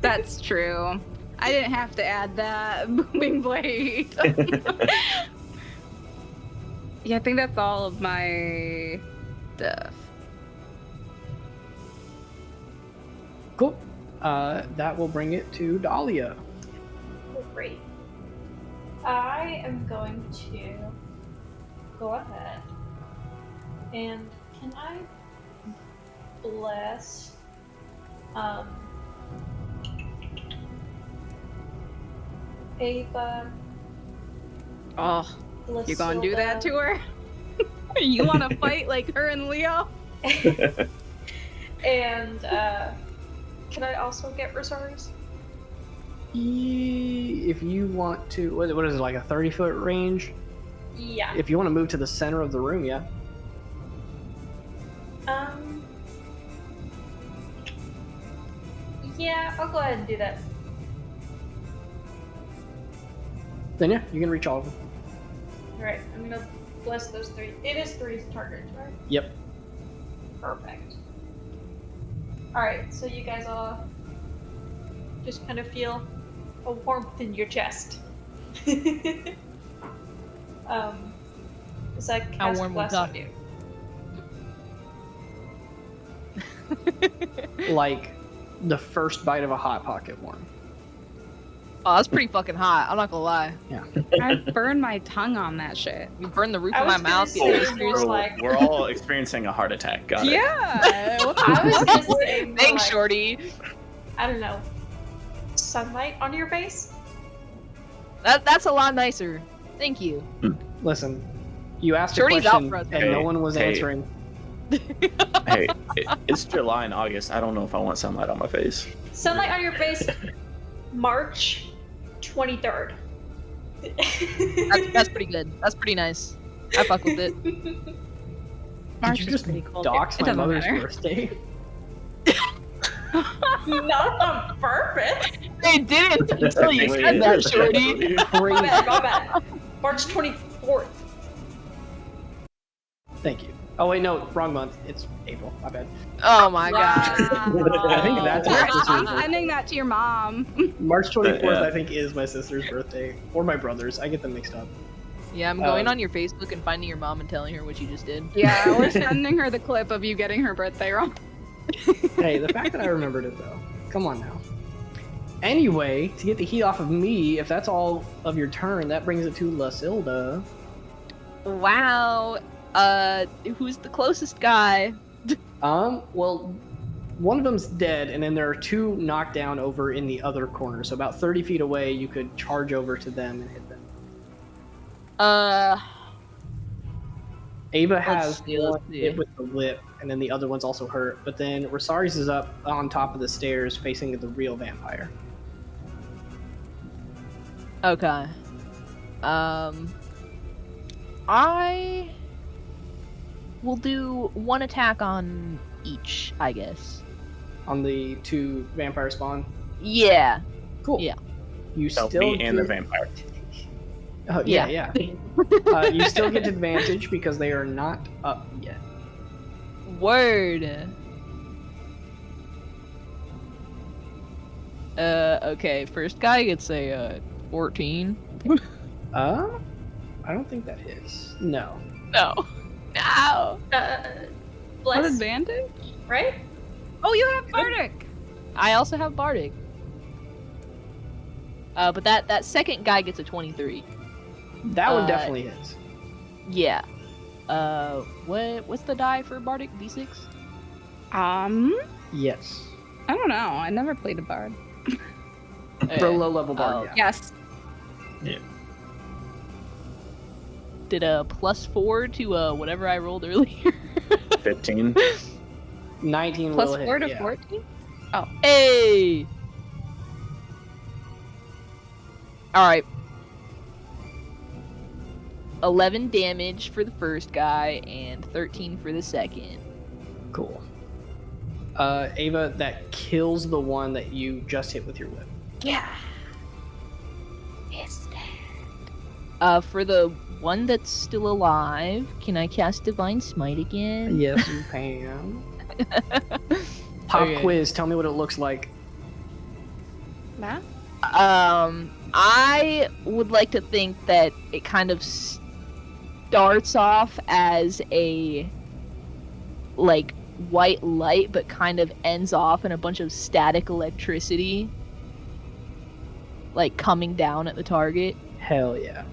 Speaker 5: That's true. I didn't have to add that booming blade. Yeah, I think that's all of my stuff.
Speaker 1: Cool. That will bring it to Dahlia.
Speaker 3: Great. I am going to go ahead and can I bless Ava?
Speaker 5: Oh, you're gonna do that to her? You want to fight like her and Leo?
Speaker 3: And can I also get Resaries?
Speaker 1: If you want to, what is it, like a 30-foot range?
Speaker 3: Yeah.
Speaker 1: If you want to move to the center of the room, yeah.
Speaker 3: Yeah, I'll go ahead and do that.
Speaker 1: Then yeah, you can reach all of them.
Speaker 3: Alright, I'm gonna bless those 3. It is 3 targets, right?
Speaker 1: Yep.
Speaker 3: Perfect. Alright, so you guys all just kind of feel a warmth in your chest. As I cast
Speaker 4: How warm we
Speaker 3: bless on
Speaker 4: talking?
Speaker 3: you.
Speaker 1: Like the first bite of a Hot Pocket warm.
Speaker 4: Oh, that's pretty fucking hot. I'm not gonna lie.
Speaker 5: I burned my tongue on that shit.
Speaker 4: You burned the roof
Speaker 3: I
Speaker 4: of my
Speaker 3: was gonna
Speaker 4: mouth.
Speaker 3: say
Speaker 4: You
Speaker 3: more
Speaker 4: listeners.
Speaker 3: like-
Speaker 2: We're all experiencing a heart attack. Got it.
Speaker 5: Yeah.
Speaker 3: I was just saying more
Speaker 4: Thanks,
Speaker 3: like,
Speaker 4: Shorty.
Speaker 3: I don't know, sunlight on your face?
Speaker 4: That's a lot nicer. Thank you.
Speaker 1: Listen, you asked
Speaker 4: Shorty's
Speaker 1: a
Speaker 4: out
Speaker 1: question
Speaker 4: for us,
Speaker 1: and
Speaker 2: Hey,
Speaker 1: no one was
Speaker 2: hey.
Speaker 1: answering.
Speaker 2: Hey, it's July and August. I don't know if I want sunlight on my face.
Speaker 3: Sunlight on your face, March 23rd.
Speaker 4: That's pretty good. That's pretty nice. I fuck with it.
Speaker 5: March
Speaker 1: Did you
Speaker 5: is
Speaker 1: just
Speaker 5: pretty cold.
Speaker 1: dox
Speaker 5: It
Speaker 1: my
Speaker 5: doesn't
Speaker 1: mother's
Speaker 5: matter.
Speaker 1: birthday?
Speaker 3: Not on purpose.
Speaker 4: They didn't until you said that, Shorty.
Speaker 3: My
Speaker 1: Crazy.
Speaker 3: bad, my bad. March 24th.
Speaker 1: Thank you. Oh wait, no, wrong month. It's April. My bad.
Speaker 4: Oh my god.
Speaker 1: I think that's my sister's
Speaker 5: I'm
Speaker 1: birthday.
Speaker 5: sending that to your mom.
Speaker 1: March 24th,
Speaker 2: Yeah.
Speaker 1: I think, is my sister's birthday or my brother's. I get them mixed up.
Speaker 4: Yeah, I'm going on your Facebook and finding your mom and telling her what you just did.
Speaker 5: Yeah, we're sending her the clip of you getting her birthday wrong.
Speaker 1: Hey, the fact that I remembered it though. Come on now. Anyway, to get the heat off of me, if that's all of your turn, that brings it to Lasilda.
Speaker 4: Wow. Who's the closest guy?
Speaker 1: Well, one of them's dead, and then there are 2 knocked down over in the other corner. So about 30 feet away, you could charge over to them and hit them. Ava has
Speaker 4: see,
Speaker 1: one
Speaker 4: let's see.
Speaker 1: hit with the whip, and then the other one's also hurt. But then Resaries is up on top of the stairs facing the real vampire.
Speaker 4: Okay. I will do one attack on each, I guess.
Speaker 1: On the 2 vampire spawn.
Speaker 4: Yeah.
Speaker 1: Cool.
Speaker 4: Yeah.
Speaker 1: You
Speaker 2: So
Speaker 1: still
Speaker 2: me and the
Speaker 1: get-
Speaker 2: vampire.
Speaker 1: Oh, yeah. You still get advantage because they are not up yet.
Speaker 4: Word. Okay, first guy gets a 14.
Speaker 1: I don't think that is. No.
Speaker 4: No. No.
Speaker 5: What
Speaker 3: Bless,
Speaker 5: advantage?
Speaker 3: right?
Speaker 5: Oh, you have Bardic.
Speaker 4: I also have Bardic. But that second guy gets a 23.
Speaker 1: That one
Speaker 4: Uh,
Speaker 1: definitely is.
Speaker 4: Yeah. What's the die for Bardic? D6?
Speaker 1: Yes.
Speaker 5: I don't know. I never played a bard.
Speaker 1: For a low level bard,
Speaker 4: Oh.
Speaker 1: yeah.
Speaker 5: Yes.
Speaker 4: Did a +4 to whatever I rolled earlier.
Speaker 2: 15.
Speaker 1: 19
Speaker 5: Plus
Speaker 1: will hit.
Speaker 5: 4 to
Speaker 1: yeah.
Speaker 5: 14?
Speaker 4: Hey! Alright. 11 damage for the first guy and 13 for the second.
Speaker 1: Cool. Ava, that kills the one that you just hit with your whip.
Speaker 4: Yeah. For the one that's still alive, can I cast Divine Smite again?
Speaker 1: Yes, you can. Pop
Speaker 4: Okay.
Speaker 1: quiz, tell me what it looks like.
Speaker 5: Matt?
Speaker 4: I would like to think that it kind of starts off as a like white light, but kind of ends off in a bunch of static electricity, like coming down at the target.
Speaker 1: Hell yeah.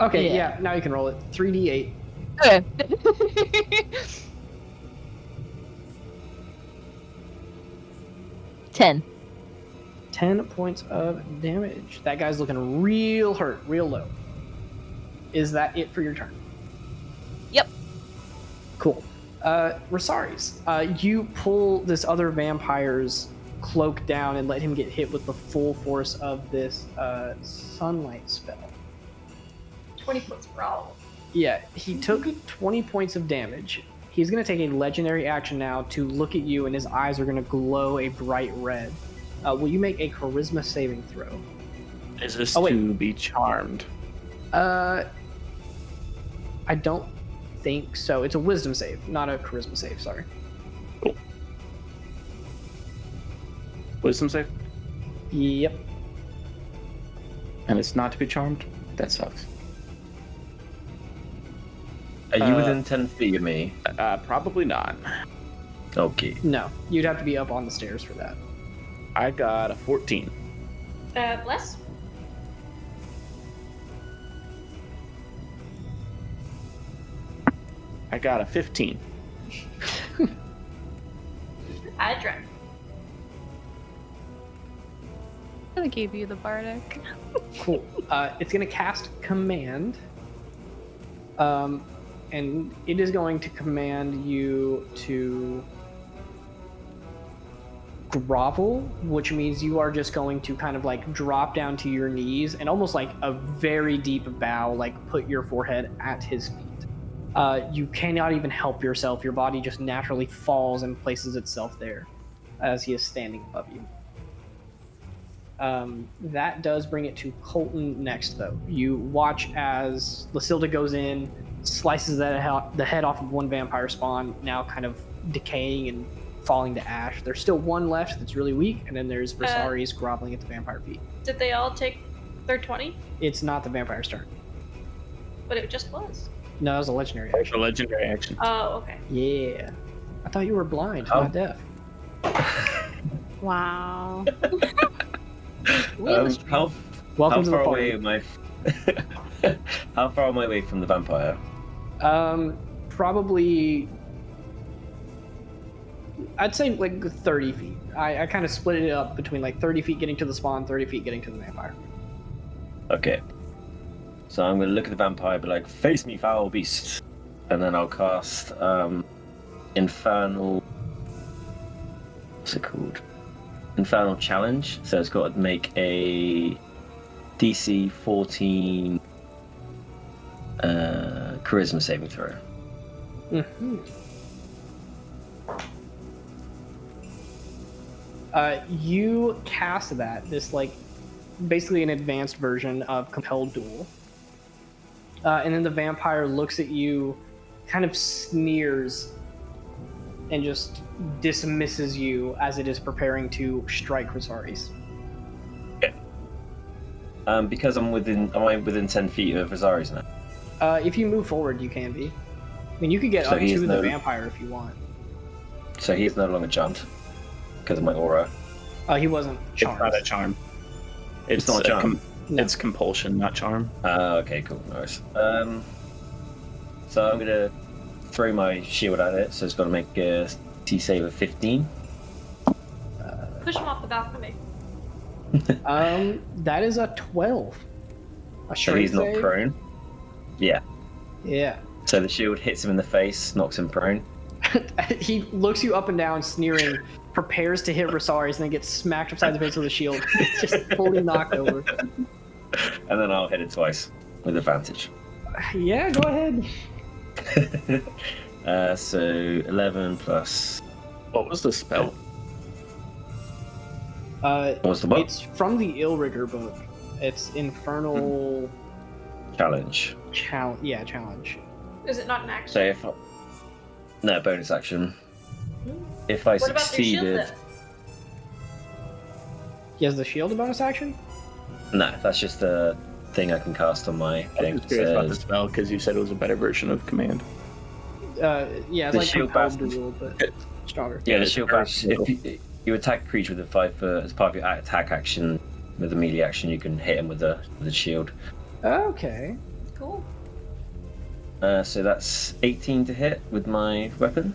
Speaker 1: Okay,
Speaker 4: Yeah.
Speaker 1: yeah, now you can roll it. 3d8.
Speaker 4: Okay. 10.
Speaker 1: 10 points of damage. That guy's looking real hurt, real low. Is that it for your turn?
Speaker 4: Yep.
Speaker 1: Cool. Resaries, you pull this other vampire's cloak down and let him get hit with the full force of this sunlight spell.
Speaker 3: 20 points for all.
Speaker 1: Yeah, he took 20 points of damage. He's going to take a legendary action now to look at you, and his eyes are going to glow a bright red. Will you make a charisma saving throw?
Speaker 2: Is this
Speaker 1: Oh, wait.
Speaker 2: to be charmed?
Speaker 1: I don't think so. It's a wisdom save, not a charisma save, sorry.
Speaker 2: Wisdom save?
Speaker 1: Yep.
Speaker 2: And it's not to be charmed? That sucks.
Speaker 6: Are you within 10 feet of me?
Speaker 2: Probably not.
Speaker 6: Okay.
Speaker 1: No, you'd have to be up on the stairs for that.
Speaker 2: I got a 14.
Speaker 3: Bless?
Speaker 2: I got a 15.
Speaker 3: Adra.
Speaker 5: I gave you the Bardic.
Speaker 1: Cool. It's going to cast Command. And it is going to command you to grovel, which means you are just going to kind of like drop down to your knees and almost like a very deep bow, like put your forehead at his feet. You cannot even help yourself. Your body just naturally falls and places itself there as he is standing above you. That does bring it to Colton next, though. You watch as Lysilda goes in, slices the head off of one vampire spawn, now kind of decaying and falling to ash. There's still one left that's really weak, and then there's Resaries groveling at the vampire feet.
Speaker 3: Did they all take their 20?
Speaker 1: It's not the vampire's turn.
Speaker 3: But it just was.
Speaker 1: No, that was a legendary
Speaker 2: It's a
Speaker 1: action.
Speaker 2: legendary action.
Speaker 3: Oh, okay.
Speaker 1: Yeah. I thought you were blind,
Speaker 6: Oh.
Speaker 1: not deaf.
Speaker 5: Wow.
Speaker 6: How
Speaker 1: Welcome to the
Speaker 6: far
Speaker 1: party.
Speaker 6: away am I? How far am I away from the vampire?
Speaker 1: Probably, I'd say like 30 feet. I kind of split it up between like 30 feet getting to the spawn, 30 feet getting to the vampire.
Speaker 6: Okay. So I'm gonna look at the vampire, be like, "Face me, foul beast," and then I'll cast Infernal. What's it called? Infernal Challenge. So it's got to make a DC 14 charisma saving throw.
Speaker 1: Mm-hmm. You cast that, this like basically an advanced version of Compelled Duel. And then the vampire looks at you, kind of sneers, and just dismisses you as it is preparing to strike Resaries.
Speaker 6: Because am I within 10 feet of Resaries now?
Speaker 1: If you move forward, you can be. I mean, you could get
Speaker 6: So
Speaker 1: up
Speaker 6: he
Speaker 1: to
Speaker 6: is
Speaker 1: the
Speaker 6: no-
Speaker 1: vampire if you want.
Speaker 6: So he is no longer charmed because of my aura.
Speaker 1: He wasn't
Speaker 2: It's
Speaker 1: charmed.
Speaker 2: not a charm.
Speaker 6: It's not
Speaker 2: a
Speaker 6: charm.
Speaker 1: No.
Speaker 2: It's compulsion, not charm.
Speaker 6: Okay, cool, nice. So I'm gonna throw my shield at it. So it's got to make a T save of 15.
Speaker 3: Push him off the balcony.
Speaker 1: That is a 12. A
Speaker 6: So he's
Speaker 1: strength
Speaker 6: not
Speaker 1: save?
Speaker 6: prone. Yeah.
Speaker 1: Yeah.
Speaker 6: So the shield hits him in the face, knocks him prone.
Speaker 1: He looks you up and down, sneering, prepares to hit Resaries, and then gets smacked upside the face with a shield. It's just fully knocked over.
Speaker 6: And then I'll hit it twice with advantage.
Speaker 1: Yeah, go ahead.
Speaker 6: So 11 plus.
Speaker 2: What was the spell?
Speaker 6: What was the book?
Speaker 1: It's from the Illrigger book. It's Infernal
Speaker 6: Challenge.
Speaker 1: Challenge.
Speaker 3: Is it not an action?
Speaker 6: So if I... No, bonus action.
Speaker 3: Hmm.
Speaker 6: If I
Speaker 3: What about their shield
Speaker 6: succeeded.
Speaker 3: then?
Speaker 1: He has the shield a bonus action?
Speaker 6: No, that's just a thing I can cast on my
Speaker 2: I
Speaker 6: thing.
Speaker 2: was curious about the
Speaker 6: Says-
Speaker 2: spell because you said it was a better version of command.
Speaker 1: Yeah, it's
Speaker 6: The
Speaker 1: like
Speaker 6: shield
Speaker 1: compelled
Speaker 6: bastard.
Speaker 1: duel, but stronger.
Speaker 6: Yeah, the
Speaker 2: it's
Speaker 6: shield
Speaker 2: a
Speaker 6: bash.
Speaker 2: shield.
Speaker 6: If you attack a creature with a 5 foot as part of your attack action, with a melee action, you can hit him with the shield.
Speaker 1: Okay.
Speaker 3: Cool.
Speaker 6: So that's 18 to hit with my weapon.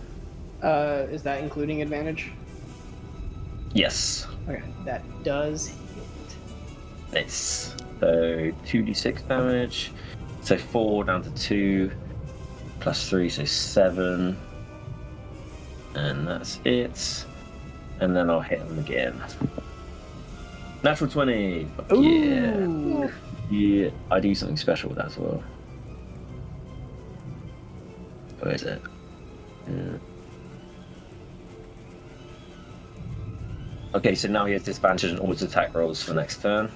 Speaker 1: Is that including advantage?
Speaker 6: Yes.
Speaker 1: Okay, that does hit.
Speaker 6: Nice. So 2d6 damage. So 4 down to 2. Plus 3, so 7. And that's it. And then I'll hit him again. Natural 20. Fuck yeah.
Speaker 1: Ooh.
Speaker 6: Yeah, I do something special with that as well. Where is it? Yeah. Okay, so now he has disadvantage on all his attack rolls for next turn.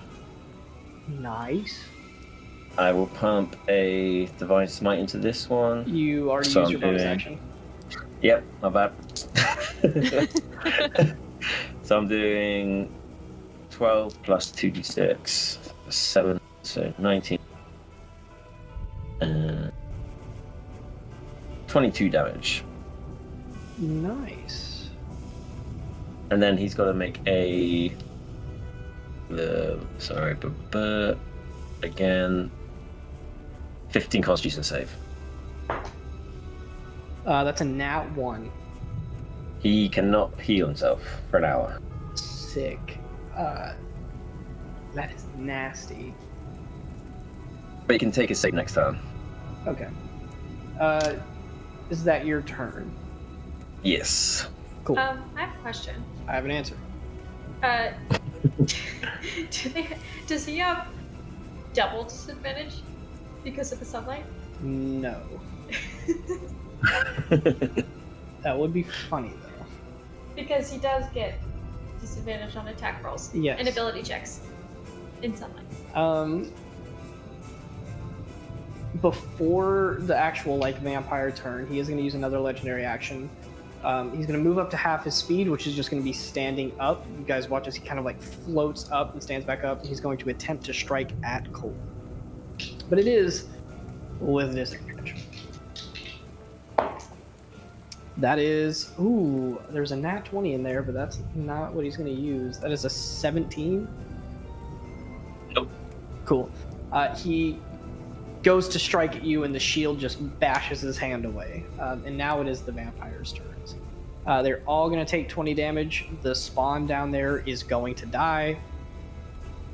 Speaker 1: Nice.
Speaker 6: I will pump a Divine Smite into this one.
Speaker 1: You already
Speaker 6: So
Speaker 1: used your
Speaker 6: I'm
Speaker 1: bonus
Speaker 6: doing-
Speaker 1: action.
Speaker 6: Yep, not bad. So I'm doing 12 plus 2d6, 7, so 19. 22 damage.
Speaker 1: Nice.
Speaker 6: And then he's got to make again, 15 Constitution save.
Speaker 1: That's a nat 1.
Speaker 6: He cannot heal himself for an hour.
Speaker 1: Sick. That is nasty.
Speaker 6: But he can take his save next turn.
Speaker 1: Okay. Is that your turn?
Speaker 6: Yes.
Speaker 1: Cool.
Speaker 3: I have a question.
Speaker 1: I have an answer.
Speaker 3: Does he have double disadvantage because of the sunlight?
Speaker 1: No. That would be funny though.
Speaker 3: Because he does get disadvantage on attack rolls
Speaker 1: Yes.
Speaker 3: and ability checks in sunlight.
Speaker 1: Before the actual like vampire turn, he is going to use another legendary action. He's going to move up to half his speed, which is just going to be standing up. You guys watch as he kind of like floats up and stands back up. He's going to attempt to strike at Cole, but it is with disadvantage. That is, ooh, there's a nat 20 in there, but that's not what he's going to use. That is a 17.
Speaker 6: Nope.
Speaker 1: Cool. He goes to strike at you, and the shield just bashes his hand away. And now it is the vampire's turns. They're all going to take 20 damage. The spawn down there is going to die.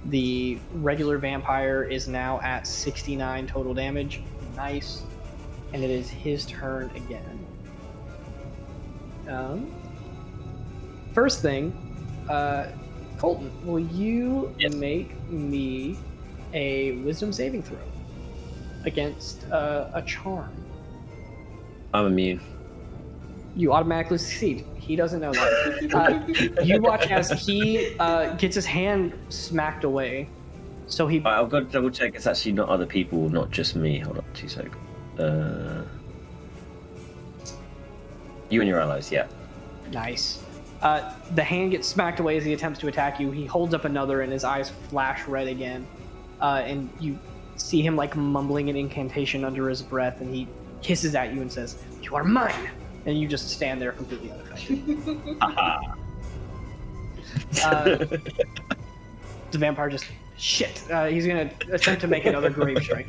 Speaker 1: The regular vampire is now at 69 total damage. Nice. And it is his turn again. First thing, Colton, will you
Speaker 6: Yes.
Speaker 1: make me a wisdom saving throw against a charm.
Speaker 6: I'm immune.
Speaker 1: You automatically succeed. He doesn't know that. You watch as he gets his hand smacked away. So he.
Speaker 6: I've got to double check. It's actually not other people, not just me. Hold on, 2 seconds. You and your allies, yeah.
Speaker 1: Nice. The hand gets smacked away as he attempts to attack you. He holds up another, and his eyes flash red again. And you see him like mumbling an incantation under his breath, and he hisses at you and says, "You are mine." And you just stand there completely unaffected.
Speaker 6: Aha.
Speaker 1: The vampire just shit. He's gonna attempt to make another grave strike.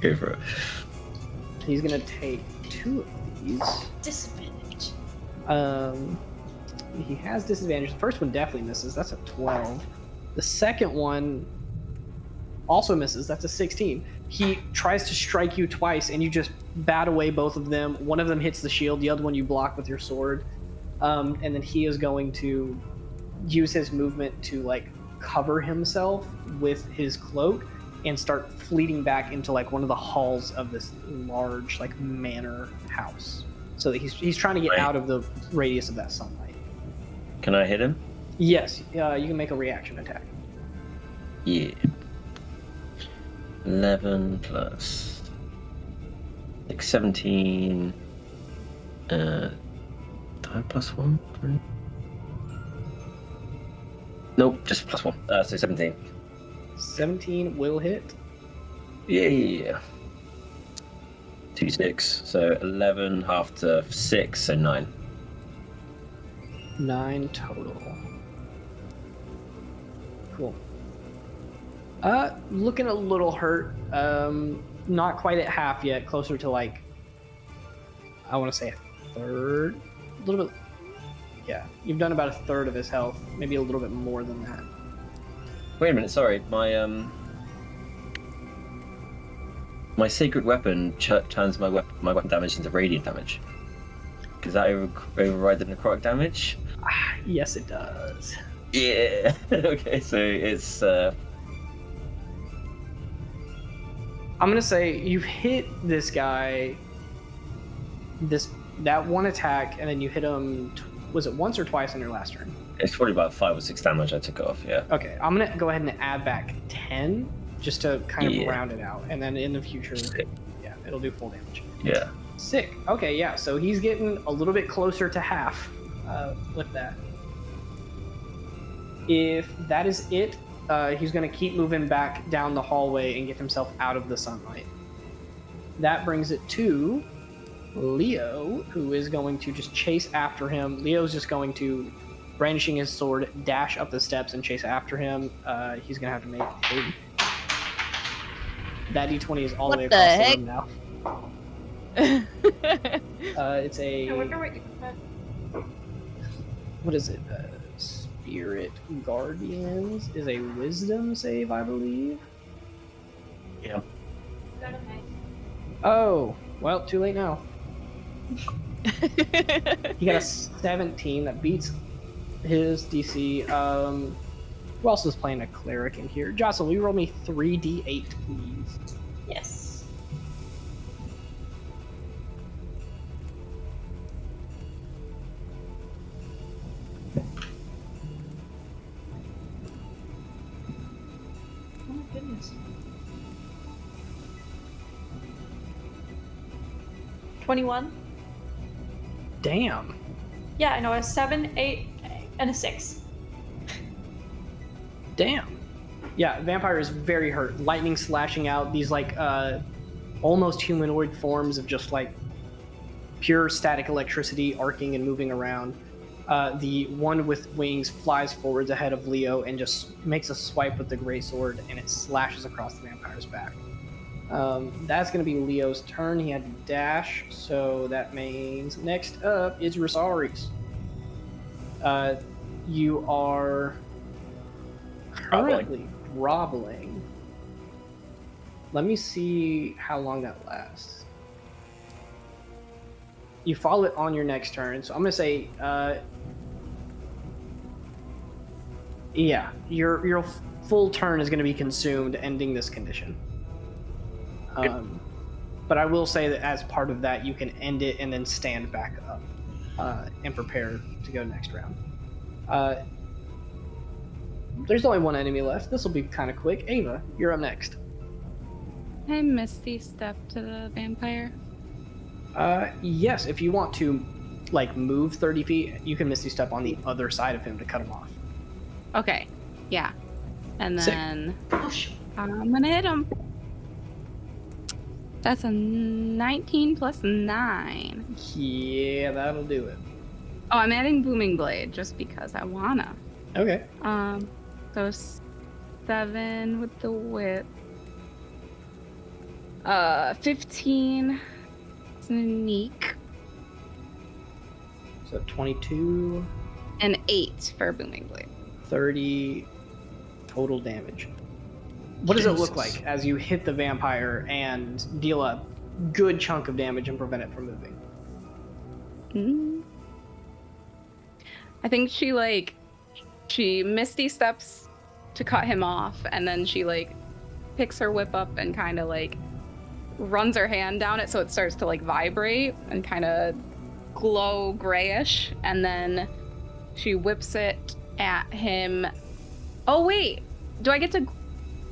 Speaker 6: Go for it.
Speaker 1: He's gonna take 2 of these.
Speaker 3: Disadvantage.
Speaker 1: He has disadvantage. The first one definitely misses. That's a 12. The second one also misses. That's a 16. He tries to strike you twice, and you just bat away both of them. One of them hits the shield. The other one you block with your sword. And then he is going to use his movement to like cover himself with his cloak and start fleeting back into like one of the halls of this large like manor house. So that he's trying to get out of the radius of that sunlight.
Speaker 6: Can I hit him?
Speaker 1: Yes, you can make a reaction attack.
Speaker 6: Yeah. 11 plus 6, 17. Do I have plus 1? Nope, just plus 1. So 17.
Speaker 1: 17 will hit.
Speaker 6: Yeah. 2, 6. So 11 half to 6, so 9.
Speaker 1: 9 total. Cool. Looking a little hurt. Not quite at half yet. Closer to like, I want to say a third. A little bit. Yeah, you've done about a third of his health. Maybe a little bit more than that.
Speaker 6: Wait a minute, sorry. My sacred weapon turns my weapon damage into radiant damage. Does that override the necrotic damage?
Speaker 1: Yes, it does.
Speaker 6: Yeah. Okay, so it's.
Speaker 1: I'm gonna say you've hit this guy. That one attack, and then you hit him. Was it once or twice on your last turn?
Speaker 6: It's probably about 5 or 6 damage I took off. Yeah.
Speaker 1: Okay, I'm gonna go ahead and add back 10 just to kind of round it out, and then in the future, yeah, it'll do full damage.
Speaker 6: Yeah.
Speaker 1: Sick. Okay, yeah. So he's getting a little bit closer to half with that. If that is it, he's going to keep moving back down the hallway and get himself out of the sunlight. That brings it to Leo, who is going to just chase after him. Leo's just going to, brandishing his sword, dash up the steps and chase after him. He's going to have to make a... That D20 is all the way across the room now. It's a...
Speaker 3: I wonder what you put.
Speaker 1: What is it? Spirit Guardians is a wisdom save, I believe.
Speaker 6: Yeah.
Speaker 3: Go to me.
Speaker 1: Oh, well, too late now. He got a 17 that beats his DC. Who else is playing a cleric in here? Jocelyn, will you roll me 3d8, please?
Speaker 3: Yes. Oh my goodness. 21.
Speaker 1: Damn.
Speaker 3: Yeah, I know. A 7, 8, and a 6.
Speaker 1: Damn. Yeah, vampire is very hurt. Lightning slashing out, these like almost humanoid forms of just like pure static electricity arcing and moving around. The one with wings flies forwards ahead of Leo and just makes a swipe with the gray sword, and it slashes across the vampire's back. That's going to be Leo's turn. He had to dash, so that means next up is Resaries. You are currently groveling. Let me see how long that lasts. You follow it on your next turn, so I'm going to say Yeah, your full turn is going to be consumed, ending this condition. But I will say that as part of that, you can end it and then stand back up and prepare to go next round. There's only one enemy left. This will be kind of quick. Ava, you're up next.
Speaker 5: I Misty Step to the vampire.
Speaker 1: Yes, if you want to, like, move 30 feet, you can Misty Step on the other side of him to cut him off.
Speaker 5: Okay, yeah. And
Speaker 1: Sick.
Speaker 5: then I'm gonna hit him. That's a 19 plus 9.
Speaker 1: Yeah, that'll do it.
Speaker 5: Oh, I'm adding Booming Blade just because I wanna.
Speaker 1: Okay.
Speaker 5: So 7 with the whip. 15 sneak.
Speaker 1: So 22,
Speaker 5: And 8 for Booming Blade.
Speaker 1: 30 total damage. What does it look
Speaker 7: Jesus.
Speaker 1: like as you hit the vampire and deal a good chunk of damage and prevent it from moving?
Speaker 5: I think she Misty Steps to cut him off, and then she picks her whip up and kind of runs her hand down it so it starts to vibrate and kind of glow grayish, and then she whips it at him. Oh wait, do I get to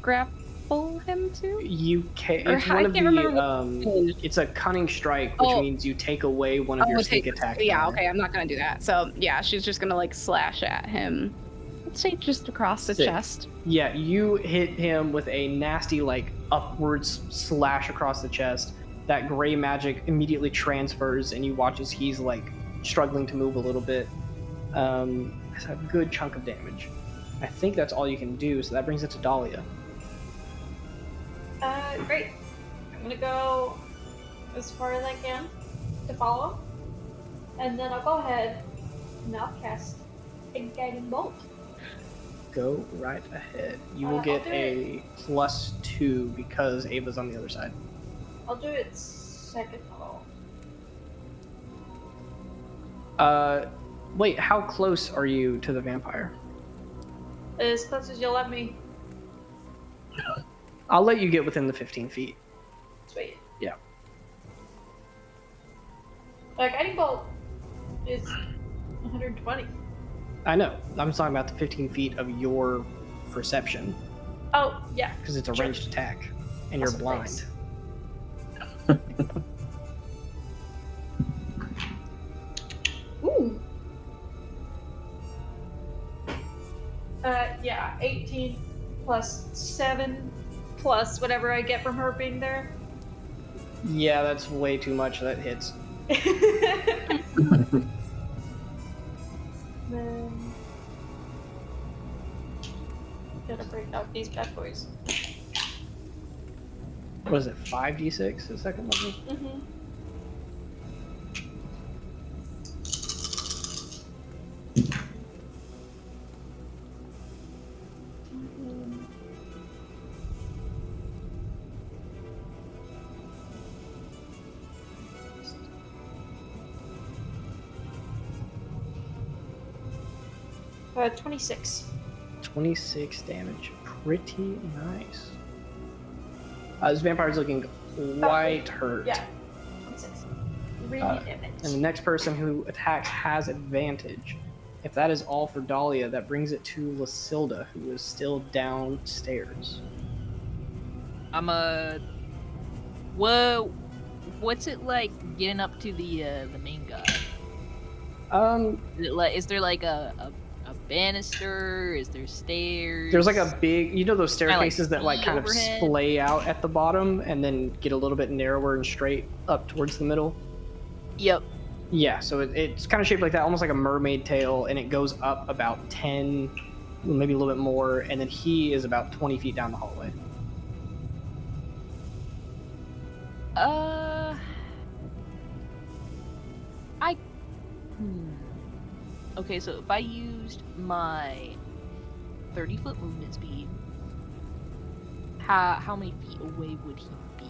Speaker 5: grapple him too?
Speaker 1: You can.
Speaker 5: Or
Speaker 1: It's
Speaker 5: I
Speaker 1: one of
Speaker 5: can't remember
Speaker 1: the. It's a cunning strike, which means you take away one of your sneak attacks.
Speaker 5: Yeah, okay, I'm not gonna do that. So yeah, she's just gonna slash at him. Let's say just across the
Speaker 1: Sick.
Speaker 5: chest.
Speaker 1: Yeah, you hit him with a nasty upwards slash across the chest. That gray magic immediately transfers, and you watch as he's struggling to move a little bit. That's a good chunk of damage. I think that's all you can do, so that brings it to Dahlia.
Speaker 3: Great. I'm gonna go as far as I can to follow, and then I'll go ahead and I'll cast a guiding bolt.
Speaker 1: Go right ahead. You will
Speaker 3: I'll
Speaker 1: get
Speaker 3: do
Speaker 1: a +2 because Ava's on the other side.
Speaker 3: I'll do it second level.
Speaker 1: Wait, how close are you to the vampire?
Speaker 3: As close as you'll let me.
Speaker 1: I'll let you get within the 15 feet.
Speaker 3: Sweet.
Speaker 1: Yeah.
Speaker 3: Guiding bolt is 120.
Speaker 1: I know. I'm talking about the 15 feet of your perception,
Speaker 3: Oh yeah.
Speaker 1: because it's a
Speaker 3: Sure.
Speaker 1: ranged attack, and you're
Speaker 3: Awesome,
Speaker 1: blind.
Speaker 3: thanks. Ooh. Yeah, 18 plus 7 plus whatever I get from her being there.
Speaker 1: Yeah, that's way too much. That hits.
Speaker 3: Then gotta break out these bad boys.
Speaker 1: What is it, 5d6 the second level?
Speaker 3: Mm-hmm. Uh, 26.
Speaker 1: 26 damage. Pretty nice. This vampire's looking quite hurt.
Speaker 3: Yeah. 26. Really damage.
Speaker 1: And the next person who attacks has advantage. If that is all for Dahlia, that brings it to Lysilda, who is still downstairs.
Speaker 4: I'm what's it like getting up to the main guy? Is there a banister? Is there stairs?
Speaker 1: There's a big, those staircases that kind of
Speaker 4: overhead?
Speaker 1: splay out at the bottom and then get a little bit narrower and straight up towards the middle.
Speaker 4: Yep.
Speaker 1: Yeah, so it's kind of shaped like that, almost like a mermaid tail, and it goes up about 10, maybe a little bit more, and then he is about 20 feet down the hallway.
Speaker 4: Okay, so if I used my 30-foot movement speed, how many feet away would he be?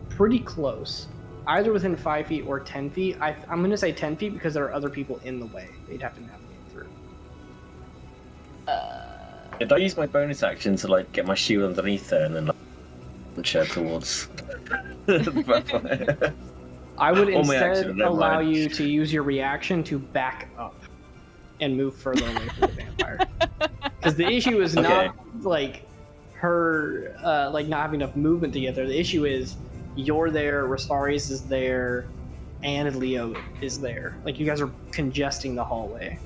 Speaker 1: Pretty close. either within 5 feet or 10 feet. I'm going to say 10 feet because there are other people in the way. They'd have to navigate through.
Speaker 6: Did I use my bonus action to like get my shield underneath there and then like launch her towards the vampire?
Speaker 1: I would
Speaker 6: Or my
Speaker 1: instead
Speaker 6: action, never
Speaker 1: allow
Speaker 6: mind.
Speaker 1: you to use your reaction to back up and move further away from the vampire. Because the issue is not like her like not having enough movement to get there. The issue is you're there, Resaries is there, and Leo is there. Like you guys are congesting the hallway.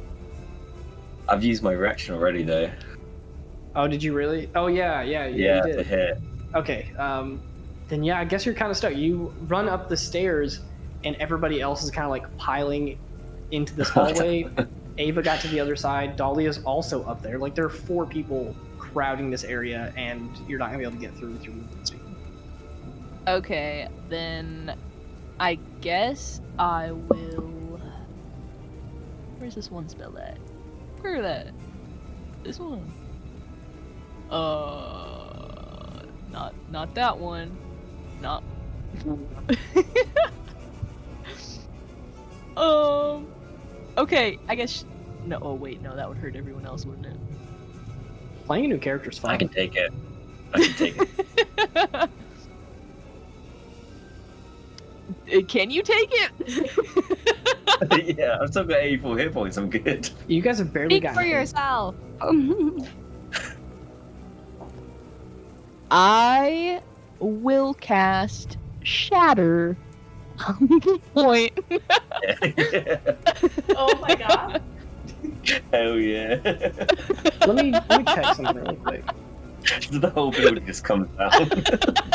Speaker 6: I've used my reaction already though.
Speaker 1: Oh, did you really? Oh yeah, you
Speaker 6: Yeah,
Speaker 1: did.
Speaker 6: to hit.
Speaker 1: Okay, then yeah, I guess you're kind of stuck. You run up the stairs, and everybody else is kind of like piling into this hallway. Ava got to the other side. Dahlia's also up there. Like there are 4 people crowding this area, and you're not gonna be able to get through with your movement speed.
Speaker 4: Okay, then I guess I will. Where's this one spell at? Where is that? This one. Not that one. Not. Okay, I guess. No, oh wait, no, that would hurt everyone else, wouldn't it?
Speaker 1: Playing a new character is fun.
Speaker 6: I can take it. I can take it.
Speaker 4: Can you take it?
Speaker 6: Yeah, I've still got 84 hit points. I'm good.
Speaker 1: You guys have barely
Speaker 5: Speak
Speaker 1: gotten
Speaker 5: for
Speaker 1: hit.
Speaker 5: yourself.
Speaker 4: I will cast Shatter on the point.
Speaker 3: Oh my god.
Speaker 6: Hell yeah.
Speaker 1: Let me check something really quick.
Speaker 6: The whole building just comes down.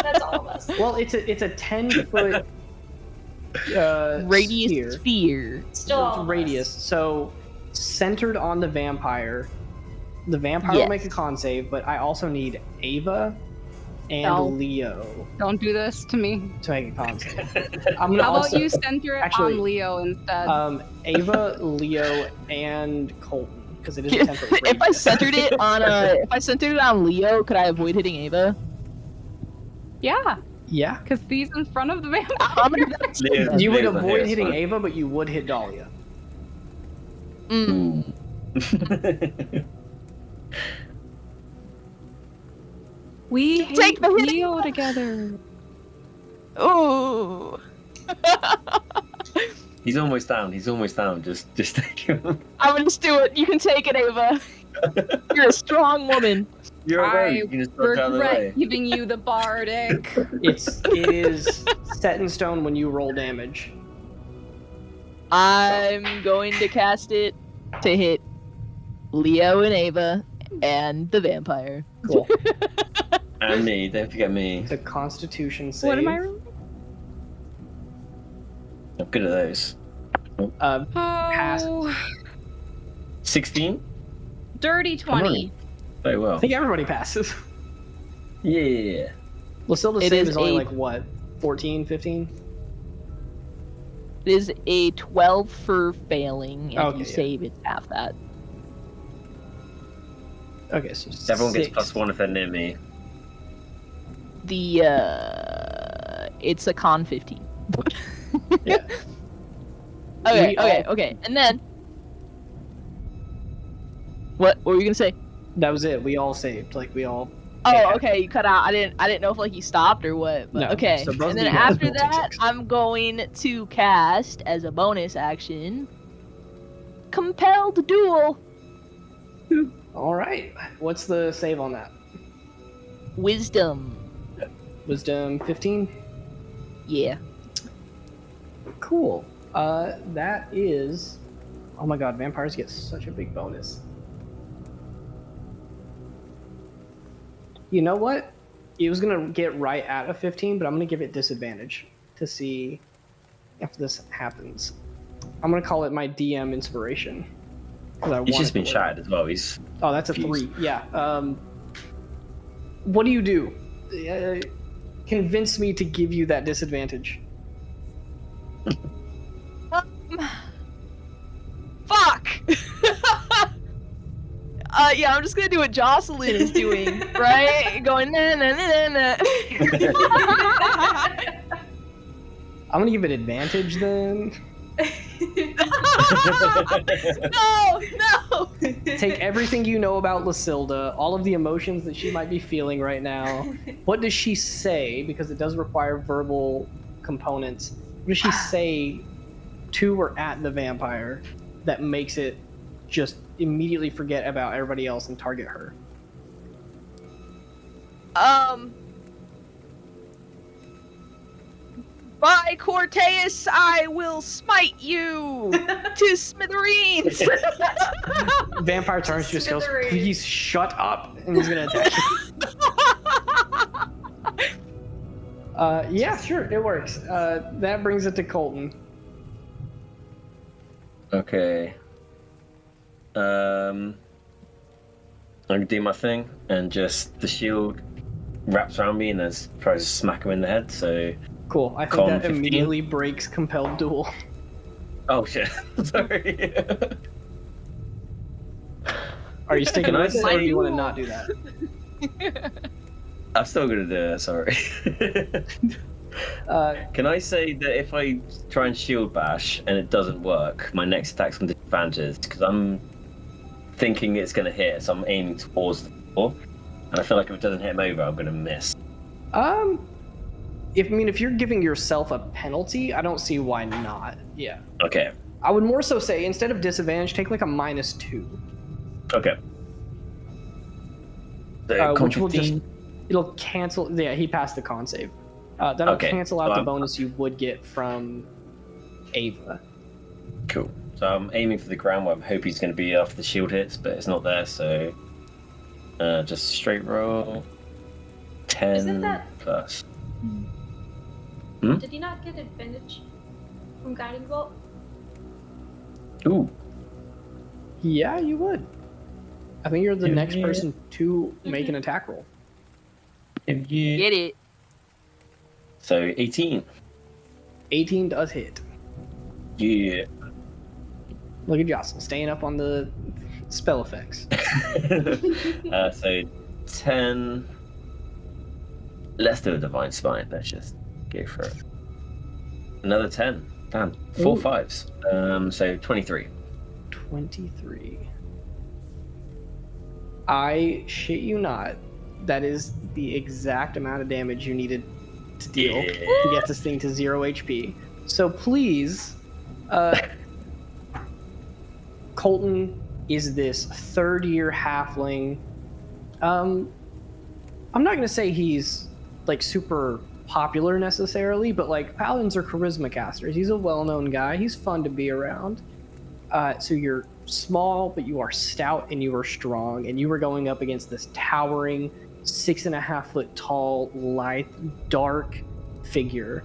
Speaker 3: That's all of us.
Speaker 1: Well, it's a 10-foot
Speaker 4: Radius sphere.
Speaker 3: Still all
Speaker 1: It's
Speaker 3: of
Speaker 1: radius.
Speaker 3: us.
Speaker 1: So centered on the vampire. The vampire will make a con save, but I also need Ava and
Speaker 5: No.
Speaker 1: Leo
Speaker 5: Don't do this to me.
Speaker 1: to make a con save. I'm gonna
Speaker 5: How about
Speaker 1: also
Speaker 5: you center it
Speaker 1: actually,
Speaker 5: on Leo instead?
Speaker 1: Ava, Leo, and Colton because it is a 10-foot
Speaker 4: If I
Speaker 1: radius.
Speaker 4: centered it on Leo, could I avoid hitting Ava?
Speaker 5: Yeah,
Speaker 1: Yeah,
Speaker 5: because he's in front of the vampire.
Speaker 4: How many of those?
Speaker 6: Leo's-
Speaker 1: you would
Speaker 6: Leo's not here,
Speaker 1: avoid
Speaker 6: it's
Speaker 1: hitting
Speaker 6: fine.
Speaker 1: Ava, but you would hit Dahlia.
Speaker 4: Mm.
Speaker 5: We
Speaker 4: Take
Speaker 5: hate
Speaker 4: the hitting.
Speaker 5: Leo together.
Speaker 4: Ooh.
Speaker 6: He's almost down. He's almost down. Just take him.
Speaker 4: I'm gonna just do it. You can take it, Ava. You're a strong woman.
Speaker 6: You're
Speaker 5: I
Speaker 6: okay. You can just dodge out of the way.
Speaker 5: Regret giving you the bardic.
Speaker 1: It is set in stone when you roll damage.
Speaker 4: I'm going to cast it to hit Leo and Ava and the vampire.
Speaker 1: Cool.
Speaker 6: And me. Don't forget me.
Speaker 1: It's a Constitution save.
Speaker 5: What am I rolling?
Speaker 6: I'm good at those.
Speaker 1: Pass.
Speaker 5: Oh,
Speaker 6: 16?
Speaker 5: dirty 20.
Speaker 6: Very well.
Speaker 1: I think everybody passes.
Speaker 6: Yeah.
Speaker 1: Lucilda's
Speaker 4: It
Speaker 1: save
Speaker 4: is
Speaker 1: is only
Speaker 4: a-
Speaker 1: like what? 14, 15?
Speaker 4: It is a 12 for failing, and
Speaker 1: Okay,
Speaker 4: you
Speaker 1: yeah.
Speaker 4: save it's half that.
Speaker 1: Okay, so
Speaker 6: Everyone gets
Speaker 1: 6.
Speaker 6: +1 if they're near me.
Speaker 4: It's a con 15.
Speaker 1: Yeah.
Speaker 4: Okay,
Speaker 1: We
Speaker 4: okay. And then what were you gonna say?
Speaker 1: That was it. We all saved. Like we all.
Speaker 4: Oh,
Speaker 1: Yeah.
Speaker 4: okay, you cut out. I didn't know if like you stopped or what. But
Speaker 1: No,
Speaker 4: okay.
Speaker 1: so both
Speaker 4: And
Speaker 1: of
Speaker 4: then
Speaker 1: you guys
Speaker 4: after
Speaker 1: will take
Speaker 4: that,
Speaker 1: 6.
Speaker 4: I'm going to cast as a bonus action Compelled Duel.
Speaker 1: All right. What's the save on that?
Speaker 4: Wisdom.
Speaker 1: Wisdom 15.
Speaker 4: Yeah.
Speaker 1: Cool. That is. Oh my god, vampires get such a big bonus. You know what? It was gonna get right at a 15, but I'm gonna give it disadvantage to see if this happens. I'm gonna call it my DM inspiration. 'Cause I want
Speaker 6: He's just
Speaker 1: it
Speaker 6: been
Speaker 1: to work.
Speaker 6: shattered as well. He's
Speaker 1: Oh, that's a
Speaker 6: confused.
Speaker 1: 3. Yeah. What do you do? Convince me to give you that disadvantage.
Speaker 4: Fuck. Yeah, I'm just gonna do what Jocelyn is doing, right? Going na na na na.
Speaker 1: I'm gonna give it advantage then.
Speaker 4: No!
Speaker 1: Take everything you know about Lysilda, all of the emotions that she might be feeling right now. What does she say? Because it does require verbal components. What does she say to or at the vampire that makes it just immediately forget about everybody else and target her?
Speaker 4: By Corteus, I will smite you to smithereens.
Speaker 1: Vampire turns, just goes, please shut up, and he's gonna attack you. Yeah, sure, it works. That brings it to Colton.
Speaker 6: Okay. I'm gonna do my thing, and just the shield wraps around me and then tries to smack him in the head. So.
Speaker 1: Cool. I think
Speaker 6: Con
Speaker 1: that
Speaker 6: 15?
Speaker 1: immediately breaks compelled duel.
Speaker 6: Oh shit! Sorry.
Speaker 1: Are you sticking
Speaker 6: Can I
Speaker 1: with it, or do you
Speaker 4: say-
Speaker 1: want to not do that?
Speaker 6: I'm still gonna do it. Sorry. Can I say that if I try and shield bash and it doesn't work, my next attack's on disadvantages because I'm thinking it's gonna hit, so I'm aiming towards the floor, and I feel like if it doesn't hit him over, I'm gonna miss.
Speaker 1: If you're giving yourself a penalty, I don't see why not. Yeah.
Speaker 6: Okay.
Speaker 1: I would more so say, instead of disadvantage, take like a -2.
Speaker 6: Okay. So,
Speaker 1: Which will
Speaker 6: 15?
Speaker 1: it'll cancel. Yeah, he passed the con save. That'll
Speaker 6: Okay,
Speaker 1: cancel out
Speaker 6: so
Speaker 1: the
Speaker 6: I'm-
Speaker 1: bonus you would get from Ava.
Speaker 6: Cool. So I'm aiming for the ground where I'm hoping he's going to be after the shield hits, but it's not there, so just straight roll. 10
Speaker 3: Isn't that-
Speaker 6: plus.
Speaker 3: Did he not get advantage from Guiding Bolt?
Speaker 6: Ooh.
Speaker 1: Yeah, you would. I think you're the
Speaker 6: Yeah,
Speaker 1: next
Speaker 6: yeah.
Speaker 1: person to make an attack roll.
Speaker 6: Yeah.
Speaker 4: Get it?
Speaker 6: So 18.
Speaker 1: 18 does hit.
Speaker 6: Yeah.
Speaker 1: Look at Jocelyn staying up on the spell effects.
Speaker 6: So 10. Let's do a divine spine. Let's just go for it. Another 10. Damn. 4
Speaker 1: Ooh.
Speaker 6: 5s. So 23.
Speaker 1: 23. I shit you not. That is the exact amount of damage you needed to deal to get this thing to 0 HP. So please, Colton is this third-year halfling. I'm not gonna say he's like super popular necessarily, but like paladins are charisma casters. He's a well-known guy. He's fun to be around. So you're small, but you are stout and you are strong, and you were going up against this towering 6.5 foot tall, lithe, dark figure.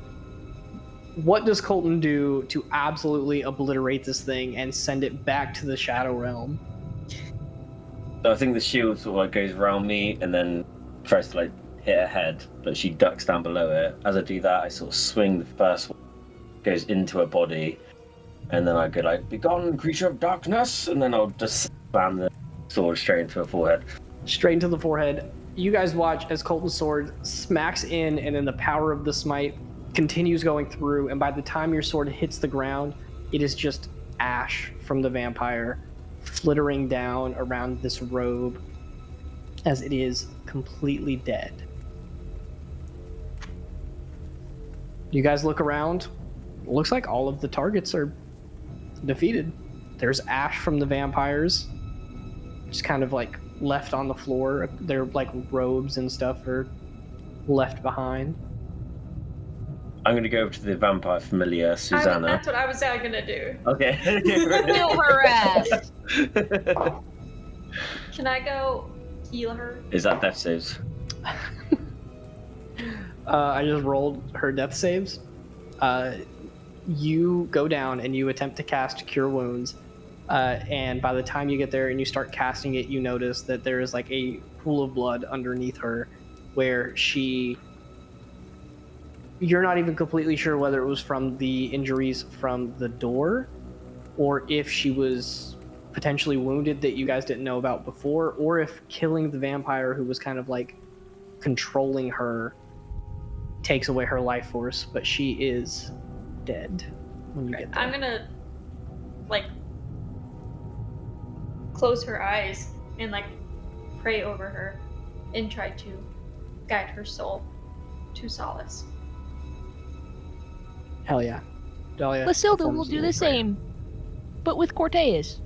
Speaker 1: What does Colton do to absolutely obliterate this thing and send it back to the Shadow Realm?
Speaker 6: So I think the shield sort of like goes around me and then tries to like hit her head, but she ducks down below it. As I do that, I sort of swing the first one, goes into her body, and then I go like, "Begone, creature of darkness!" And then I'll just slam the sword straight into her forehead.
Speaker 1: Straight into the forehead. You guys watch as Colton's sword smacks in, and then the power of the smite continues going through, and by the time your sword hits the ground, it is just ash from the vampire flittering down around this robe as it is completely dead. You guys look around. It looks like all of the targets are defeated. There's ash from the vampires, just kind of like left on the floor. Their like robes and stuff are left behind.
Speaker 6: I'm gonna go over to the vampire familiar, Susanna.
Speaker 3: That's what I was gonna do.
Speaker 6: Okay.
Speaker 4: Kill her ass.
Speaker 3: Can I go heal her?
Speaker 6: Is that death saves?
Speaker 1: I just rolled her death saves. You go down and you attempt to cast Cure Wounds. And by the time you get there and you start casting it, you notice that there is like a pool of blood underneath her where you're not even completely sure whether it was from the injuries from the door or if she was potentially wounded that you guys didn't know about before, or if killing the vampire who was kind of like controlling her takes away her life force, but she is dead when you get there.
Speaker 3: I'm gonna like close her eyes and like pray over her and try to guide her soul to solace.
Speaker 1: Hell yeah. Dahlia.
Speaker 4: Lasilda
Speaker 1: performs
Speaker 4: will
Speaker 1: a
Speaker 4: do
Speaker 1: little
Speaker 4: the
Speaker 1: prayer.
Speaker 4: same, but with Corteus.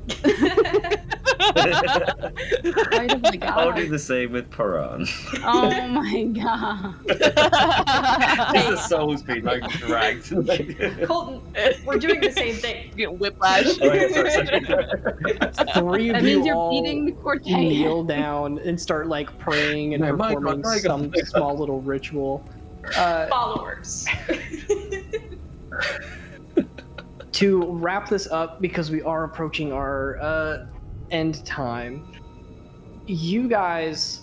Speaker 5: Light of the
Speaker 6: I'll do
Speaker 5: god.
Speaker 6: the same with Paran.
Speaker 5: Oh my god.
Speaker 6: Just the soul's being like dragged.
Speaker 3: Colton, we're doing the same thing.
Speaker 4: Get whiplash.
Speaker 6: Oh, yeah, sorry.
Speaker 1: Three of
Speaker 5: That means
Speaker 1: you
Speaker 5: you're
Speaker 1: all
Speaker 5: beating the Corteus.
Speaker 1: kneel down and start like praying and
Speaker 6: No, my God,
Speaker 1: performing
Speaker 6: my God.
Speaker 1: some small little ritual.
Speaker 3: Followers.
Speaker 1: To wrap this up, because we are approaching our end time, you guys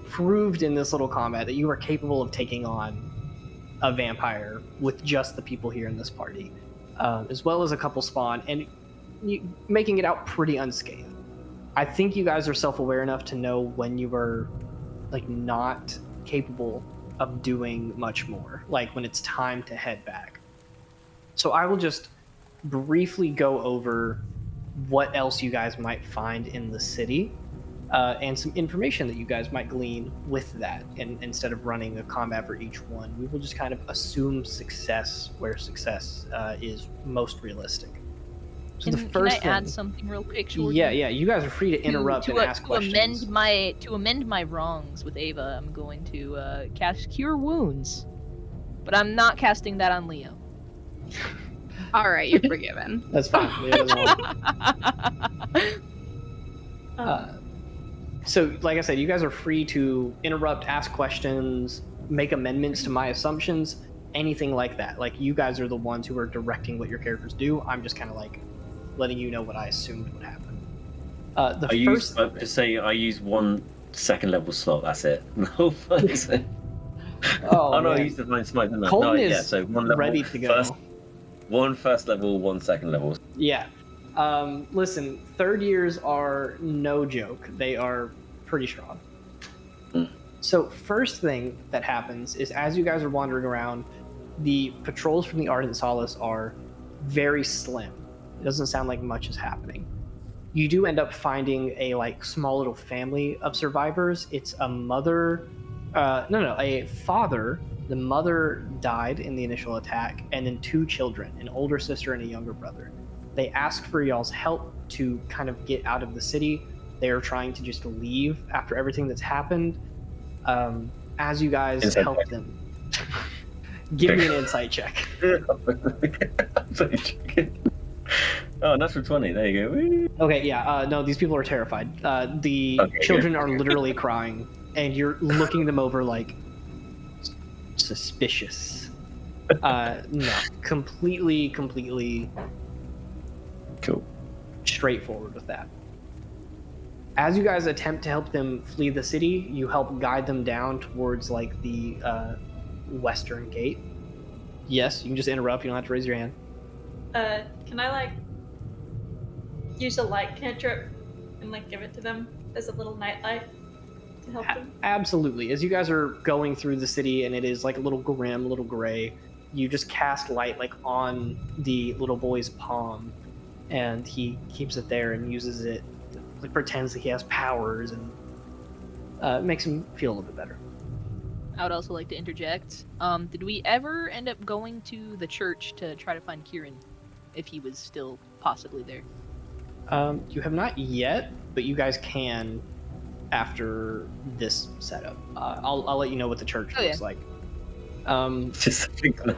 Speaker 1: proved in this little combat that you are capable of taking on a vampire with just the people here in this party, as well as a couple spawn, and making it out pretty unscathed. I think you guys are self-aware enough to know when you are like not capable of doing much more, like when it's time to head back. So I will just briefly go over what else you guys might find in the city, and some information that you guys might glean with that. And instead of running a combat for each one, we will just kind of assume success where success is most realistic. So the
Speaker 4: Can
Speaker 1: first
Speaker 4: I add
Speaker 1: thing,
Speaker 4: something real quick, Jordan?
Speaker 1: yeah, you guys are free to interrupt and ask
Speaker 4: to
Speaker 1: questions.
Speaker 4: amend my wrongs with Ava, I'm going to cast Cure Wounds, but I'm not casting that on Leo.
Speaker 5: All right, you're forgiven.
Speaker 1: That's fine. Leo doesn't want it. So, like I said, you guys are free to interrupt, ask questions, make amendments to my assumptions, anything like that. Like, you guys are the ones who are directing what your characters do. I'm just kind of like letting you know what I assumed would happen.
Speaker 6: To say I use 1 second level slot. That's it. No, that's it.
Speaker 1: Oh,
Speaker 6: no, I
Speaker 1: man.
Speaker 6: used to find smite. No,
Speaker 1: Colton
Speaker 6: yeah.
Speaker 1: is
Speaker 6: So 1 level,
Speaker 1: ready to go.
Speaker 6: One first level, 1 second level.
Speaker 1: Yeah. Listen, third years are no joke. They are pretty strong. So first thing that happens is as you guys are wandering around, the patrols from the Ardent Solace are very slim. It doesn't sound like much is happening. You do end up finding a like small little family of survivors. It's a mother, a father. The mother died in the initial attack, and then 2 children, an older sister and a younger brother. They ask for y'all's help to kind of get out of the city. They are trying to just leave after everything that's happened. As you guys
Speaker 6: Insight
Speaker 1: help
Speaker 6: check.
Speaker 1: them, give me an insight check.
Speaker 6: Oh, natural 20. There you go.
Speaker 1: Okay, yeah, no, these people are terrified. The
Speaker 6: Okay,
Speaker 1: children
Speaker 6: good.
Speaker 1: are literally crying, and you're looking them over like suspicious. No, completely
Speaker 6: Cool.
Speaker 1: straightforward with that. As you guys attempt to help them flee the city, you help guide them down towards like the western gate. Yes, you can just interrupt. You don't have to raise your hand.
Speaker 3: Can I like use a light cantrip and like give it to them as a little nightlight to help them?
Speaker 1: Absolutely. As you guys are going through the city and it is like a little grim, a little gray, you just cast light like on the little boy's palm, and he keeps it there and uses it, like pretends that he has powers, and makes him feel a little bit better.
Speaker 4: I would also like to interject. Did we ever end up going to the church to try to find Kieran, if he was still possibly there?
Speaker 1: You have not yet, but you guys can after this setup. I'll let you know what the church looks like.
Speaker 6: Just think no.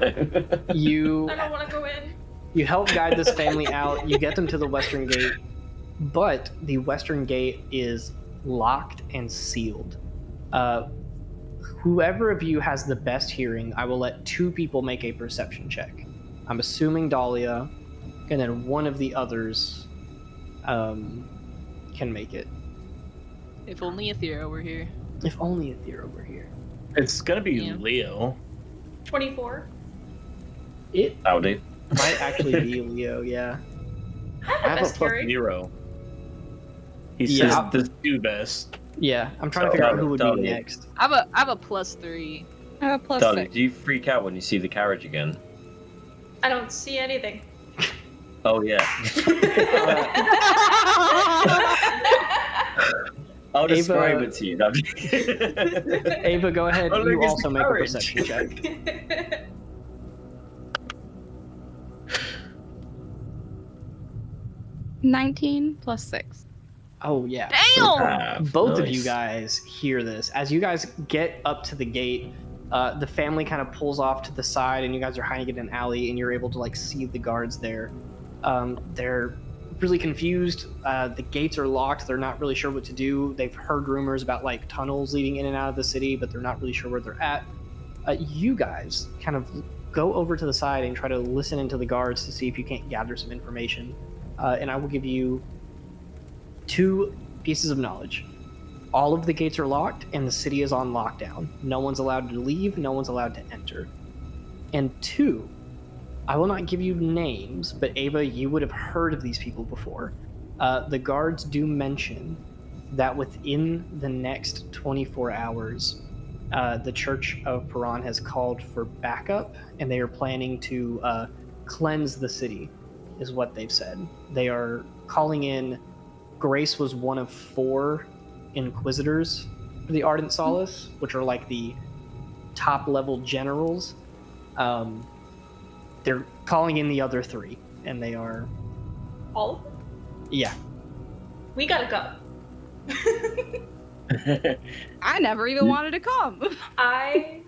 Speaker 1: You
Speaker 3: I don't want to go in.
Speaker 1: You help guide this family out. You get them to the western gate, but the western gate is locked and sealed. Whoever of you has the best hearing, I will let 2 people make a perception check. I'm assuming Dahlia, and then one of the others can make it.
Speaker 4: If only Aethera were here.
Speaker 1: If only Aethera were here.
Speaker 2: It's gonna be
Speaker 4: Yeah.
Speaker 2: Leo.
Speaker 3: 24.
Speaker 1: It
Speaker 6: Howdy.
Speaker 1: might actually be Leo, yeah.
Speaker 3: I
Speaker 2: I
Speaker 3: have
Speaker 2: have
Speaker 3: a
Speaker 2: a
Speaker 3: best hearing.
Speaker 2: +0. He
Speaker 1: Yeah.
Speaker 2: says the 2 best.
Speaker 1: Yeah, I'm trying to figure out who would be
Speaker 6: Dahlia.
Speaker 1: next.
Speaker 4: I have a +3.
Speaker 5: I have a plus
Speaker 6: Darling,
Speaker 5: 6.
Speaker 6: do you freak out when you see the carriage again?
Speaker 3: I don't see anything.
Speaker 6: Oh yeah. I'll describe it to you. No.
Speaker 1: Ava, go ahead.
Speaker 6: Oh, look,
Speaker 1: You
Speaker 6: it's
Speaker 1: also
Speaker 6: the
Speaker 1: make a
Speaker 6: courage.
Speaker 1: perception check.
Speaker 5: 19 plus 6.
Speaker 1: Oh yeah.
Speaker 4: Damn!
Speaker 1: Both of
Speaker 6: Nice.
Speaker 1: you guys hear this. As you guys get up to the gate, the family kind of pulls off to the side, and you guys are hiding in an alley, and you're able to like see the guards there. They're really confused. The gates are locked. They're not really sure what to do. They've heard rumors about like tunnels leading in and out of the city, but they're not really sure where they're at. You guys kind of go over to the side and try to listen into the guards to see if you can't gather some information. And I will give you 2 pieces of knowledge. All of the gates are locked, and the city is on lockdown. No one's allowed to leave. No one's allowed to enter. And 2, I will not give you names, but Ava, you would have heard of these people before. The guards do mention that within the next 24 hours, the Church of Paran has called for backup, and they are planning to cleanse the city, is what they've said. They are calling in. Grace was one of 4 inquisitors for the Ardent Solace, which are like the top level generals. They're calling in the other 3, and they are.
Speaker 3: All of them?
Speaker 1: Yeah.
Speaker 3: We gotta go.
Speaker 5: I never even wanted to come.
Speaker 3: I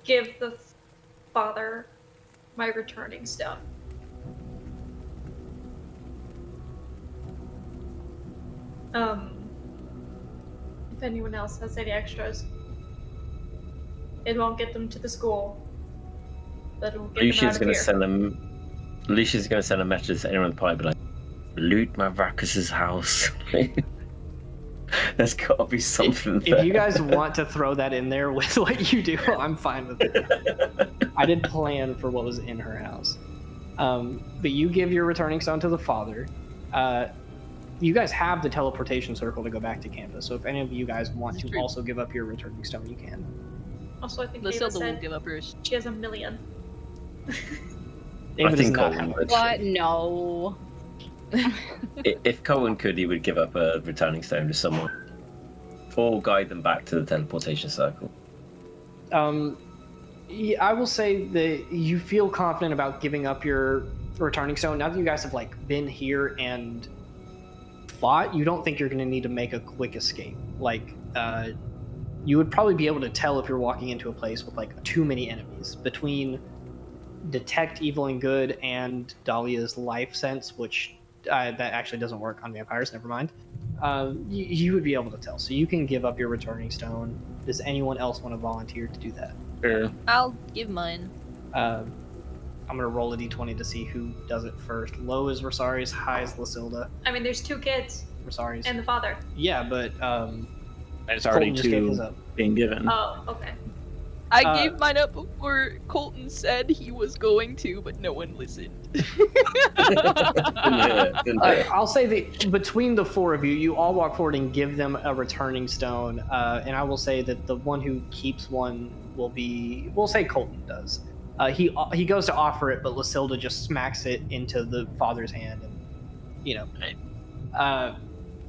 Speaker 3: give the father my returning stone. If anyone else has any extras, it won't get them to the school, but it will get them out of here.
Speaker 6: Alicia's gonna send a message to anyone in the party, like, loot Mavrakas' house. There's gotta be something there.
Speaker 1: If you guys want to throw that in there with what you do, I'm fine with it. I did plan for what was in her house. But you give your returning stone to the father. You guys have the teleportation circle to go back to campus, so if any of you guys want to also give up your returning stone, you can.
Speaker 3: Also, I think
Speaker 4: Lucilda
Speaker 3: Ava
Speaker 4: will
Speaker 3: said
Speaker 4: give up hers.
Speaker 3: she has 1 million.
Speaker 1: Ava
Speaker 6: I
Speaker 1: does
Speaker 6: think
Speaker 1: not
Speaker 6: Colin
Speaker 1: have
Speaker 6: would.
Speaker 5: What? No.
Speaker 6: If Cohen could, he would give up a returning stone to someone, or guide them back to the teleportation circle.
Speaker 1: Yeah, I will say that you feel confident about giving up your returning stone. Now that you guys have like been here and fought, you don't think you're going to need to make a quick escape. Like, you would probably be able to tell if you're walking into a place with like too many enemies. Between detect evil and good and Dahlia's life sense, which that actually doesn't work on vampires, never mind. You would be able to tell. So you can give up your returning stone. Does anyone else want to volunteer to do that?
Speaker 2: Sure.
Speaker 4: I'll give mine.
Speaker 1: I'm going to roll a d20 to see who does it first. Low is Resaries, high is Lucilda.
Speaker 3: I mean, there's 2 kids
Speaker 1: Resaries.
Speaker 3: and the father.
Speaker 1: Yeah, but
Speaker 2: It's already
Speaker 1: Colton just gave his
Speaker 2: 2
Speaker 1: up.
Speaker 2: being given.
Speaker 3: Oh, okay.
Speaker 4: I gave mine up before Colton said he was going to, but no one listened.
Speaker 1: I'll say that between the 4 of you, you all walk forward and give them a returning stone. And I will say that the one who keeps one will be, we'll say Colton does. He goes to offer it, but Lucilda just smacks it into the father's hand, and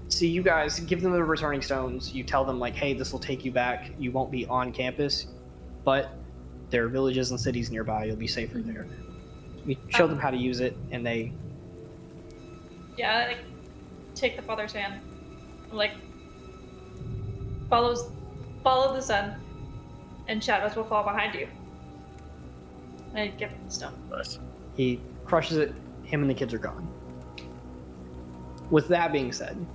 Speaker 1: so you guys give them the returning stones. You tell them like, hey, this will take you back. You won't be on campus, but there are villages and cities nearby. You'll be safer there. You show them how to use it, and they.
Speaker 3: Yeah, like, take the father's hand. Like, follow the sun, and shadows will fall behind you. And give him the stone.
Speaker 6: Nice.
Speaker 1: He crushes it. Him and the kids are gone. With that being said,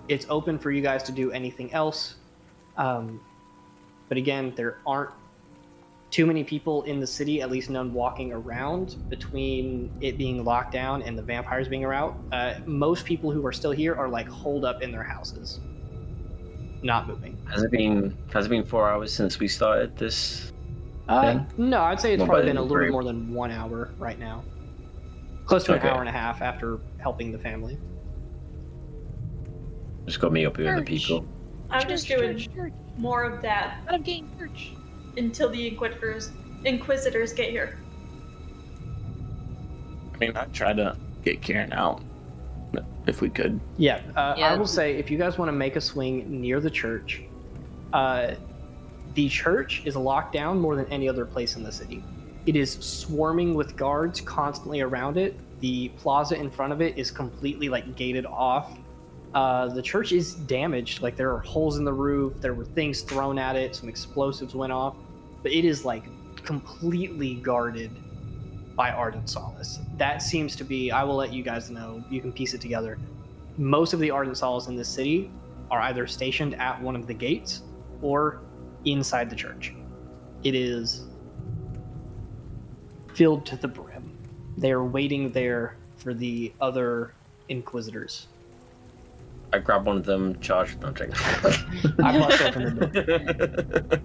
Speaker 1: it's open for you guys to do anything else. But again, there aren't too many people in the city, at least none walking around, between it being locked down and the vampires being around. Most people who are still here are like holed up in their houses, not moving.
Speaker 6: Has it been 4 hours since we started this?
Speaker 1: No, I'd say it's
Speaker 6: Well,
Speaker 1: probably
Speaker 6: by
Speaker 1: been a little
Speaker 6: the
Speaker 1: bit more than 1 hour right now. Close to an
Speaker 6: Okay.
Speaker 1: hour and a half after helping the family.
Speaker 6: Just got me up here with the
Speaker 4: Church.
Speaker 6: people.
Speaker 3: I'm just doing
Speaker 4: Church.
Speaker 3: more of that
Speaker 4: I'm getting church.
Speaker 3: until the Inquisitors Inquisitors get here?
Speaker 2: I mean, I tried to get Kieran out if we could.
Speaker 1: Yeah,
Speaker 4: Yeah,
Speaker 1: I will say if you guys want to make a swing near the church is locked down more than any other place in the city. It is swarming with guards constantly around it. The plaza in front of it is completely like gated off. The church is damaged. Like there are holes in the roof. There were things thrown at it. Some explosives went off, but it is like completely guarded by Ardent Solace. That seems to be, I will let you guys know, you can piece it together. Most of the Ardent Solace in this city are either stationed at one of the gates or inside the church. It is filled to the brim. They are waiting there for the other Inquisitors.
Speaker 6: I grab one of them, charge them.
Speaker 1: I bust open the door.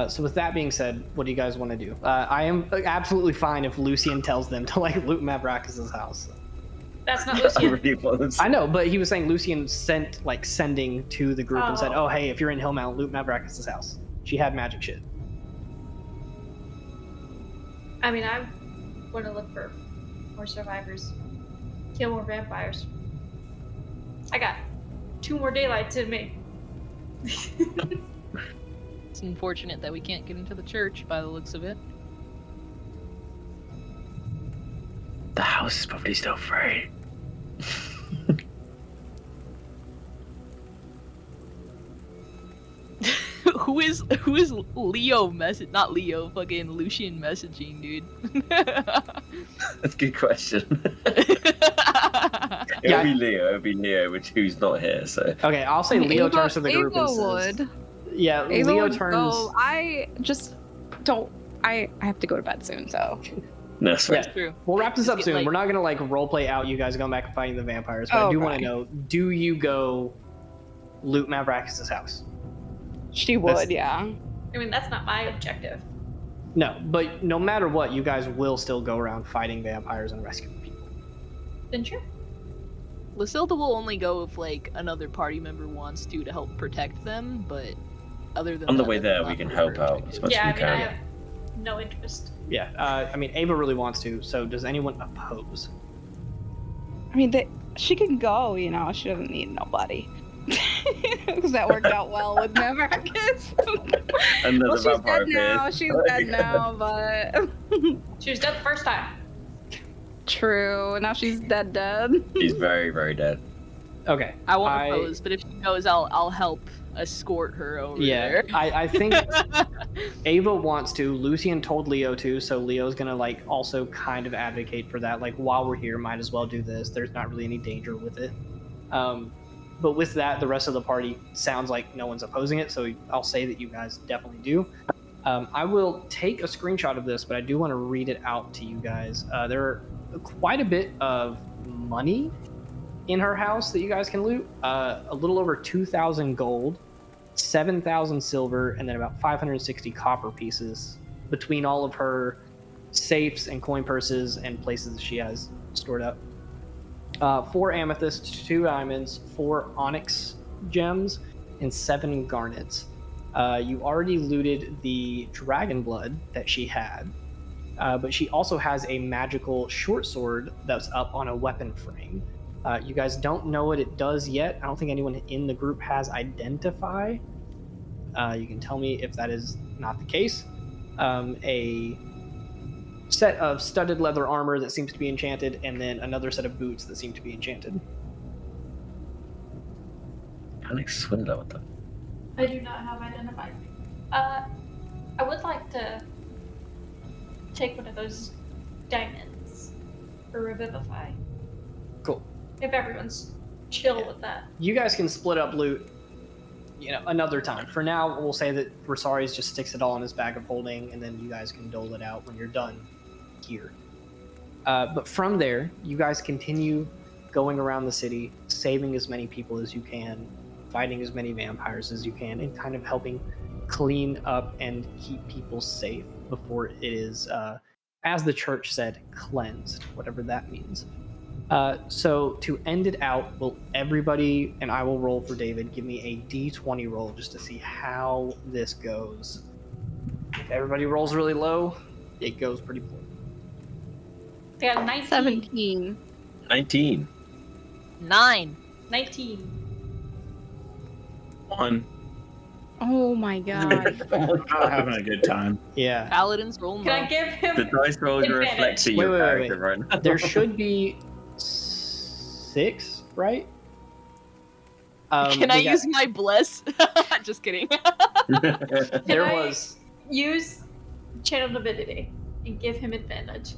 Speaker 1: So with that being said, what do you guys want to do? I am absolutely fine if Lucian tells them to like loot Mavrakas' house.
Speaker 3: That's not Lucian.
Speaker 1: I know, but he was saying Lucian sending to the group and said, "Oh, hey, if you're in Hillmount, loot Mavrakas' house. She had magic shit."
Speaker 3: I mean, I want to look for more survivors, kill more vampires. I got 2 more daylights in me.
Speaker 4: It's unfortunate that we can't get into the church by the looks of it.
Speaker 6: The house is probably still free.
Speaker 4: Who is Leo not Leo, fucking Lucian messaging, dude?
Speaker 6: That's a good question.
Speaker 1: Yeah.
Speaker 6: It'll be Leo, which who's not here, so.
Speaker 1: Okay, I'll say Leo turns to the group and says,
Speaker 5: would.
Speaker 1: "Yeah,
Speaker 5: Ava
Speaker 1: Leo
Speaker 5: would
Speaker 1: turns."
Speaker 5: go. I just don't. I have to go to bed soon, so.
Speaker 6: No, sorry.
Speaker 1: Yeah.
Speaker 4: True.
Speaker 1: We'll wrap this
Speaker 4: Just
Speaker 1: up
Speaker 4: get,
Speaker 1: soon.
Speaker 4: like-
Speaker 1: We're not gonna like roleplay out you guys going back and fighting the vampires, but I do want to know: do you go loot Mavrakas' house?
Speaker 5: She
Speaker 1: That's-
Speaker 5: would, yeah.
Speaker 3: I mean, that's not my objective.
Speaker 1: No, but no matter what, you guys will still go around fighting vampires and rescuing people.
Speaker 3: Then sure.
Speaker 4: Lysilda will only go if like another party member wants to help protect them, but other than
Speaker 6: On the
Speaker 4: that,
Speaker 6: way
Speaker 4: that's
Speaker 6: there,
Speaker 4: not
Speaker 6: we can
Speaker 4: what
Speaker 6: help
Speaker 4: we're
Speaker 6: out
Speaker 4: doing.
Speaker 6: as much
Speaker 3: Yeah, I
Speaker 6: as
Speaker 3: mean,
Speaker 6: we
Speaker 3: I
Speaker 6: can.
Speaker 3: have no interest.
Speaker 1: Yeah, I mean, Ava really wants to. So does anyone oppose?
Speaker 5: I mean, she can go, you know. She doesn't need nobody. Because that worked out well with Mavrakas.
Speaker 6: Another
Speaker 5: Well, she's
Speaker 6: vampire
Speaker 5: dead now.
Speaker 6: appears.
Speaker 5: She's dead now, but
Speaker 3: She was dead the first time.
Speaker 5: true. Now she's dead.
Speaker 6: She's very, very dead.
Speaker 1: Okay.
Speaker 4: I won't oppose, but if she goes, I'll help escort her over
Speaker 1: Yeah,
Speaker 4: there.
Speaker 1: I think Ava wants to. Lucian told Leo to, so Leo's gonna like also kind of advocate for that. Like, while we're here, might as well do this. There's not really any danger with it. But with that, the rest of the party sounds like no one's opposing it, so I'll say that you guys definitely do. I will take a screenshot of this, but I do want to read it out to you guys. There are quite a bit of money in her house that you guys can loot. A little over 2,000 gold, 7,000 silver, and then about 560 copper pieces between all of her safes and coin purses and places that she has stored up. 4 amethysts, 2 diamonds, 4 onyx gems, and 7 garnets. You already looted the dragon blood that she had, but she also has a magical short sword that's up on a weapon frame. You guys don't know what it does yet. I don't think anyone in the group has identify. You can tell me if that is not the case. A set of studded leather armor that seems to be enchanted, and then another set of boots that seem to be enchanted.
Speaker 6: Alex Swindler, what the?
Speaker 3: I do not have identified. I would like to take one of those diamonds for Revivify.
Speaker 1: Cool.
Speaker 3: If everyone's chill with that.
Speaker 1: You guys can split up loot, another time. For now, we'll say that Resaries just sticks it all in his bag of holding, and then you guys can dole it out when you're done here. But from there, you guys continue going around the city, saving as many people as you can, fighting as many vampires as you can, and kind of helping clean up and keep people safe before it is, as the church said, cleansed, whatever that means. So to end it out, will everybody, and I will roll for David, give me a d20 roll just to see how this goes. If everybody rolls really low, it goes pretty poor.
Speaker 3: I got 19.
Speaker 5: 17.
Speaker 6: 19.
Speaker 4: 9.
Speaker 3: 19.
Speaker 2: 1.
Speaker 5: Oh my god.
Speaker 2: I'm having a good time.
Speaker 1: Yeah.
Speaker 4: Paladins roll
Speaker 3: Can I
Speaker 4: low.
Speaker 3: give him
Speaker 6: The dice rolls are
Speaker 3: advantage?
Speaker 6: reflecting
Speaker 1: Wait,
Speaker 6: your
Speaker 1: wait, wait,
Speaker 6: character right now.
Speaker 1: There should be 6, right?
Speaker 4: Can
Speaker 1: we
Speaker 4: I
Speaker 1: got-
Speaker 4: use my bless? Just kidding.
Speaker 3: Can
Speaker 1: There
Speaker 3: I
Speaker 1: was
Speaker 3: use Channel Divinity and give him advantage?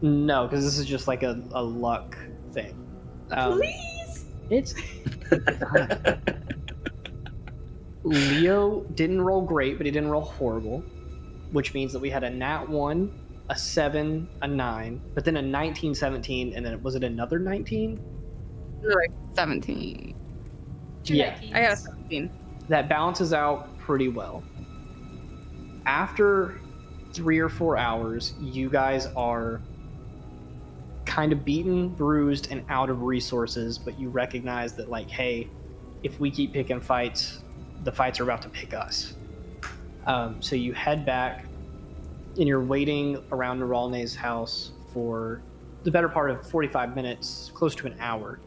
Speaker 1: no, because this is just like a luck thing.
Speaker 3: Please?
Speaker 1: It's Leo didn't roll great, but he didn't roll horrible, which means that we had a nat 1, a 7, a 9, but then a 19, 17, and then was it another 19?
Speaker 5: 17.
Speaker 3: Two
Speaker 1: Yeah.
Speaker 3: 19s.
Speaker 5: I got a 17.
Speaker 1: That balances out pretty well. After 3 or 4 hours, you guys are kind of beaten, bruised, and out of resources, but you recognize that, like, hey, if we keep picking fights, the fights are about to pick us. So you head back, and you're waiting around Naralne's house for the better part of 45 minutes, close to an hour.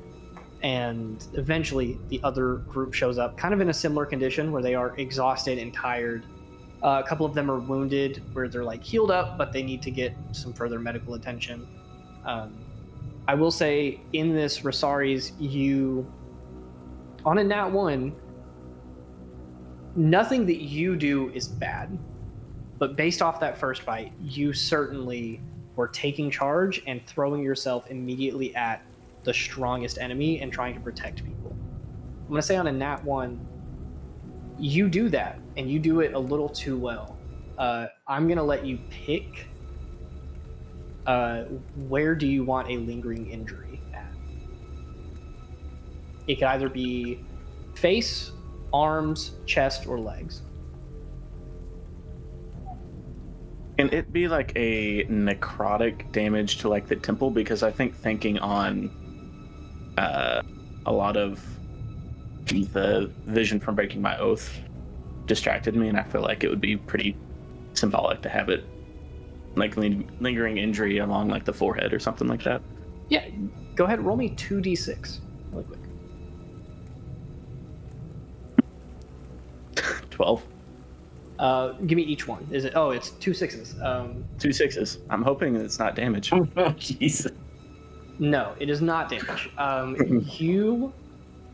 Speaker 1: And eventually the other group shows up, kind of in a similar condition where they are exhausted and tired. A couple of them are wounded where they're like healed up, but they need to get some further medical attention. I will say in this Resaries, you, on a nat 1, nothing that you do is bad. But based off that first fight, you certainly were taking charge and throwing yourself immediately at the strongest enemy and trying to protect people. I'm going to say on a nat 1, you do that, and you do it a little too well. I'm going to let you pick where do you want a lingering injury at. It could either be face, arms, chest, or legs.
Speaker 2: Can it be like a necrotic damage to like the temple? Because I think thinking on a lot of the vision from breaking my oath distracted me, and I feel like it would be pretty symbolic to have it like lingering injury along like the forehead or something like that.
Speaker 1: Yeah, go ahead, roll me 2d6 really quick.
Speaker 2: 12.
Speaker 1: Give me each one. Is it? Oh, it's 2 6s.
Speaker 2: 2 6s. I'm hoping it's not damage.
Speaker 6: Oh, Jesus.
Speaker 1: No, it is not damage. You,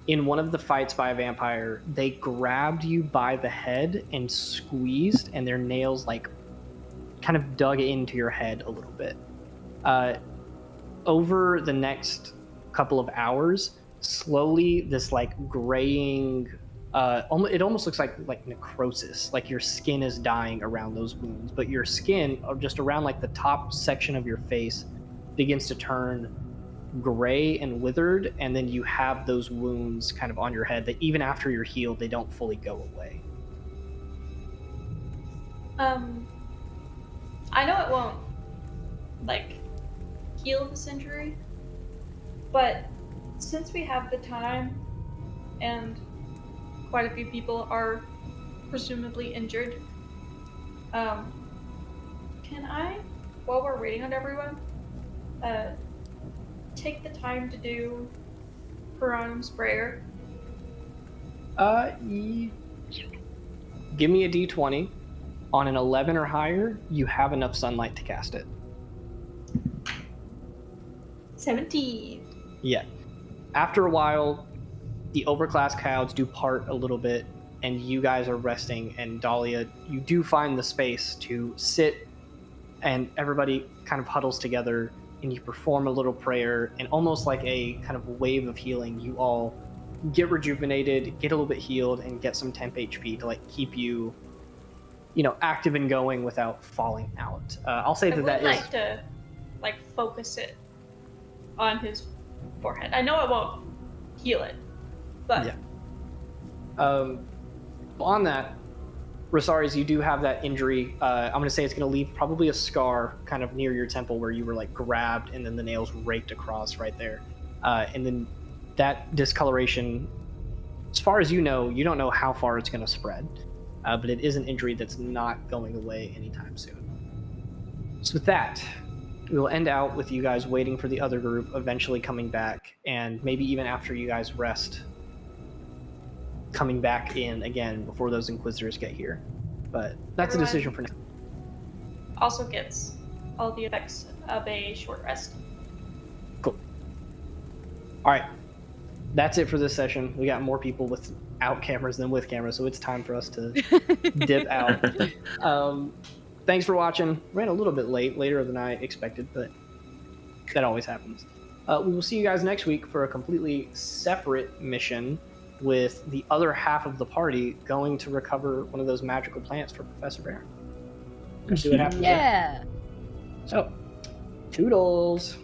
Speaker 1: in one of the fights by a vampire, they grabbed you by the head and squeezed, and their nails like kind of dug into your head a little bit. Over the next couple of hours, slowly this like graying, it almost looks like necrosis, like your skin is dying around those wounds, but your skin, just around like the top section of your face, begins to turn gray and withered, and then you have those wounds kind of on your head that even after you're healed, they don't fully go away.
Speaker 3: I know it won't like heal this injury, but since we have the time and quite a few people are presumably injured, can I, while we're waiting on everyone, take the time to do Piranum Sprayer?
Speaker 1: Give me a d20. On an 11 or higher, you have enough sunlight to cast it.
Speaker 3: 17.
Speaker 1: Yeah. After a while, the overclass clouds do part a little bit, and you guys are resting, and Dahlia, you do find the space to sit, and everybody kind of huddles together, and you perform a little prayer, and almost like a kind of wave of healing, you all get rejuvenated, get a little bit healed, and get some temp HP to like keep you, active and going without falling out. I'll say
Speaker 3: I would
Speaker 1: that
Speaker 3: like to like focus it on his forehead. I know it won't heal it, but
Speaker 1: Yeah. On that, Resaries, you do have that injury. I'm going to say it's going to leave probably a scar kind of near your temple where you were like grabbed and then the nails raked across right there. And then that discoloration, as far as you don't know how far it's going to spread. But it is an injury that's not going away anytime soon. So with that, we will end out with you guys waiting for the other group eventually coming back, and maybe even after you guys rest, coming back in again before those Inquisitors get here. But that's a decision for now.
Speaker 3: Also gets all the effects of a short rest.
Speaker 1: Cool. All right. That's it for this session. We got more people without cameras than with cameras, so it's time for us to dip out. Thanks for watching. Ran a little bit later than I expected, but that always happens. We will see you guys next week for a completely separate mission with the other half of the party going to recover one of those magical plants for Professor Baron. We'll see what happens.
Speaker 4: Yeah.
Speaker 1: So, toodles.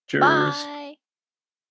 Speaker 6: Cheers.
Speaker 4: Bye.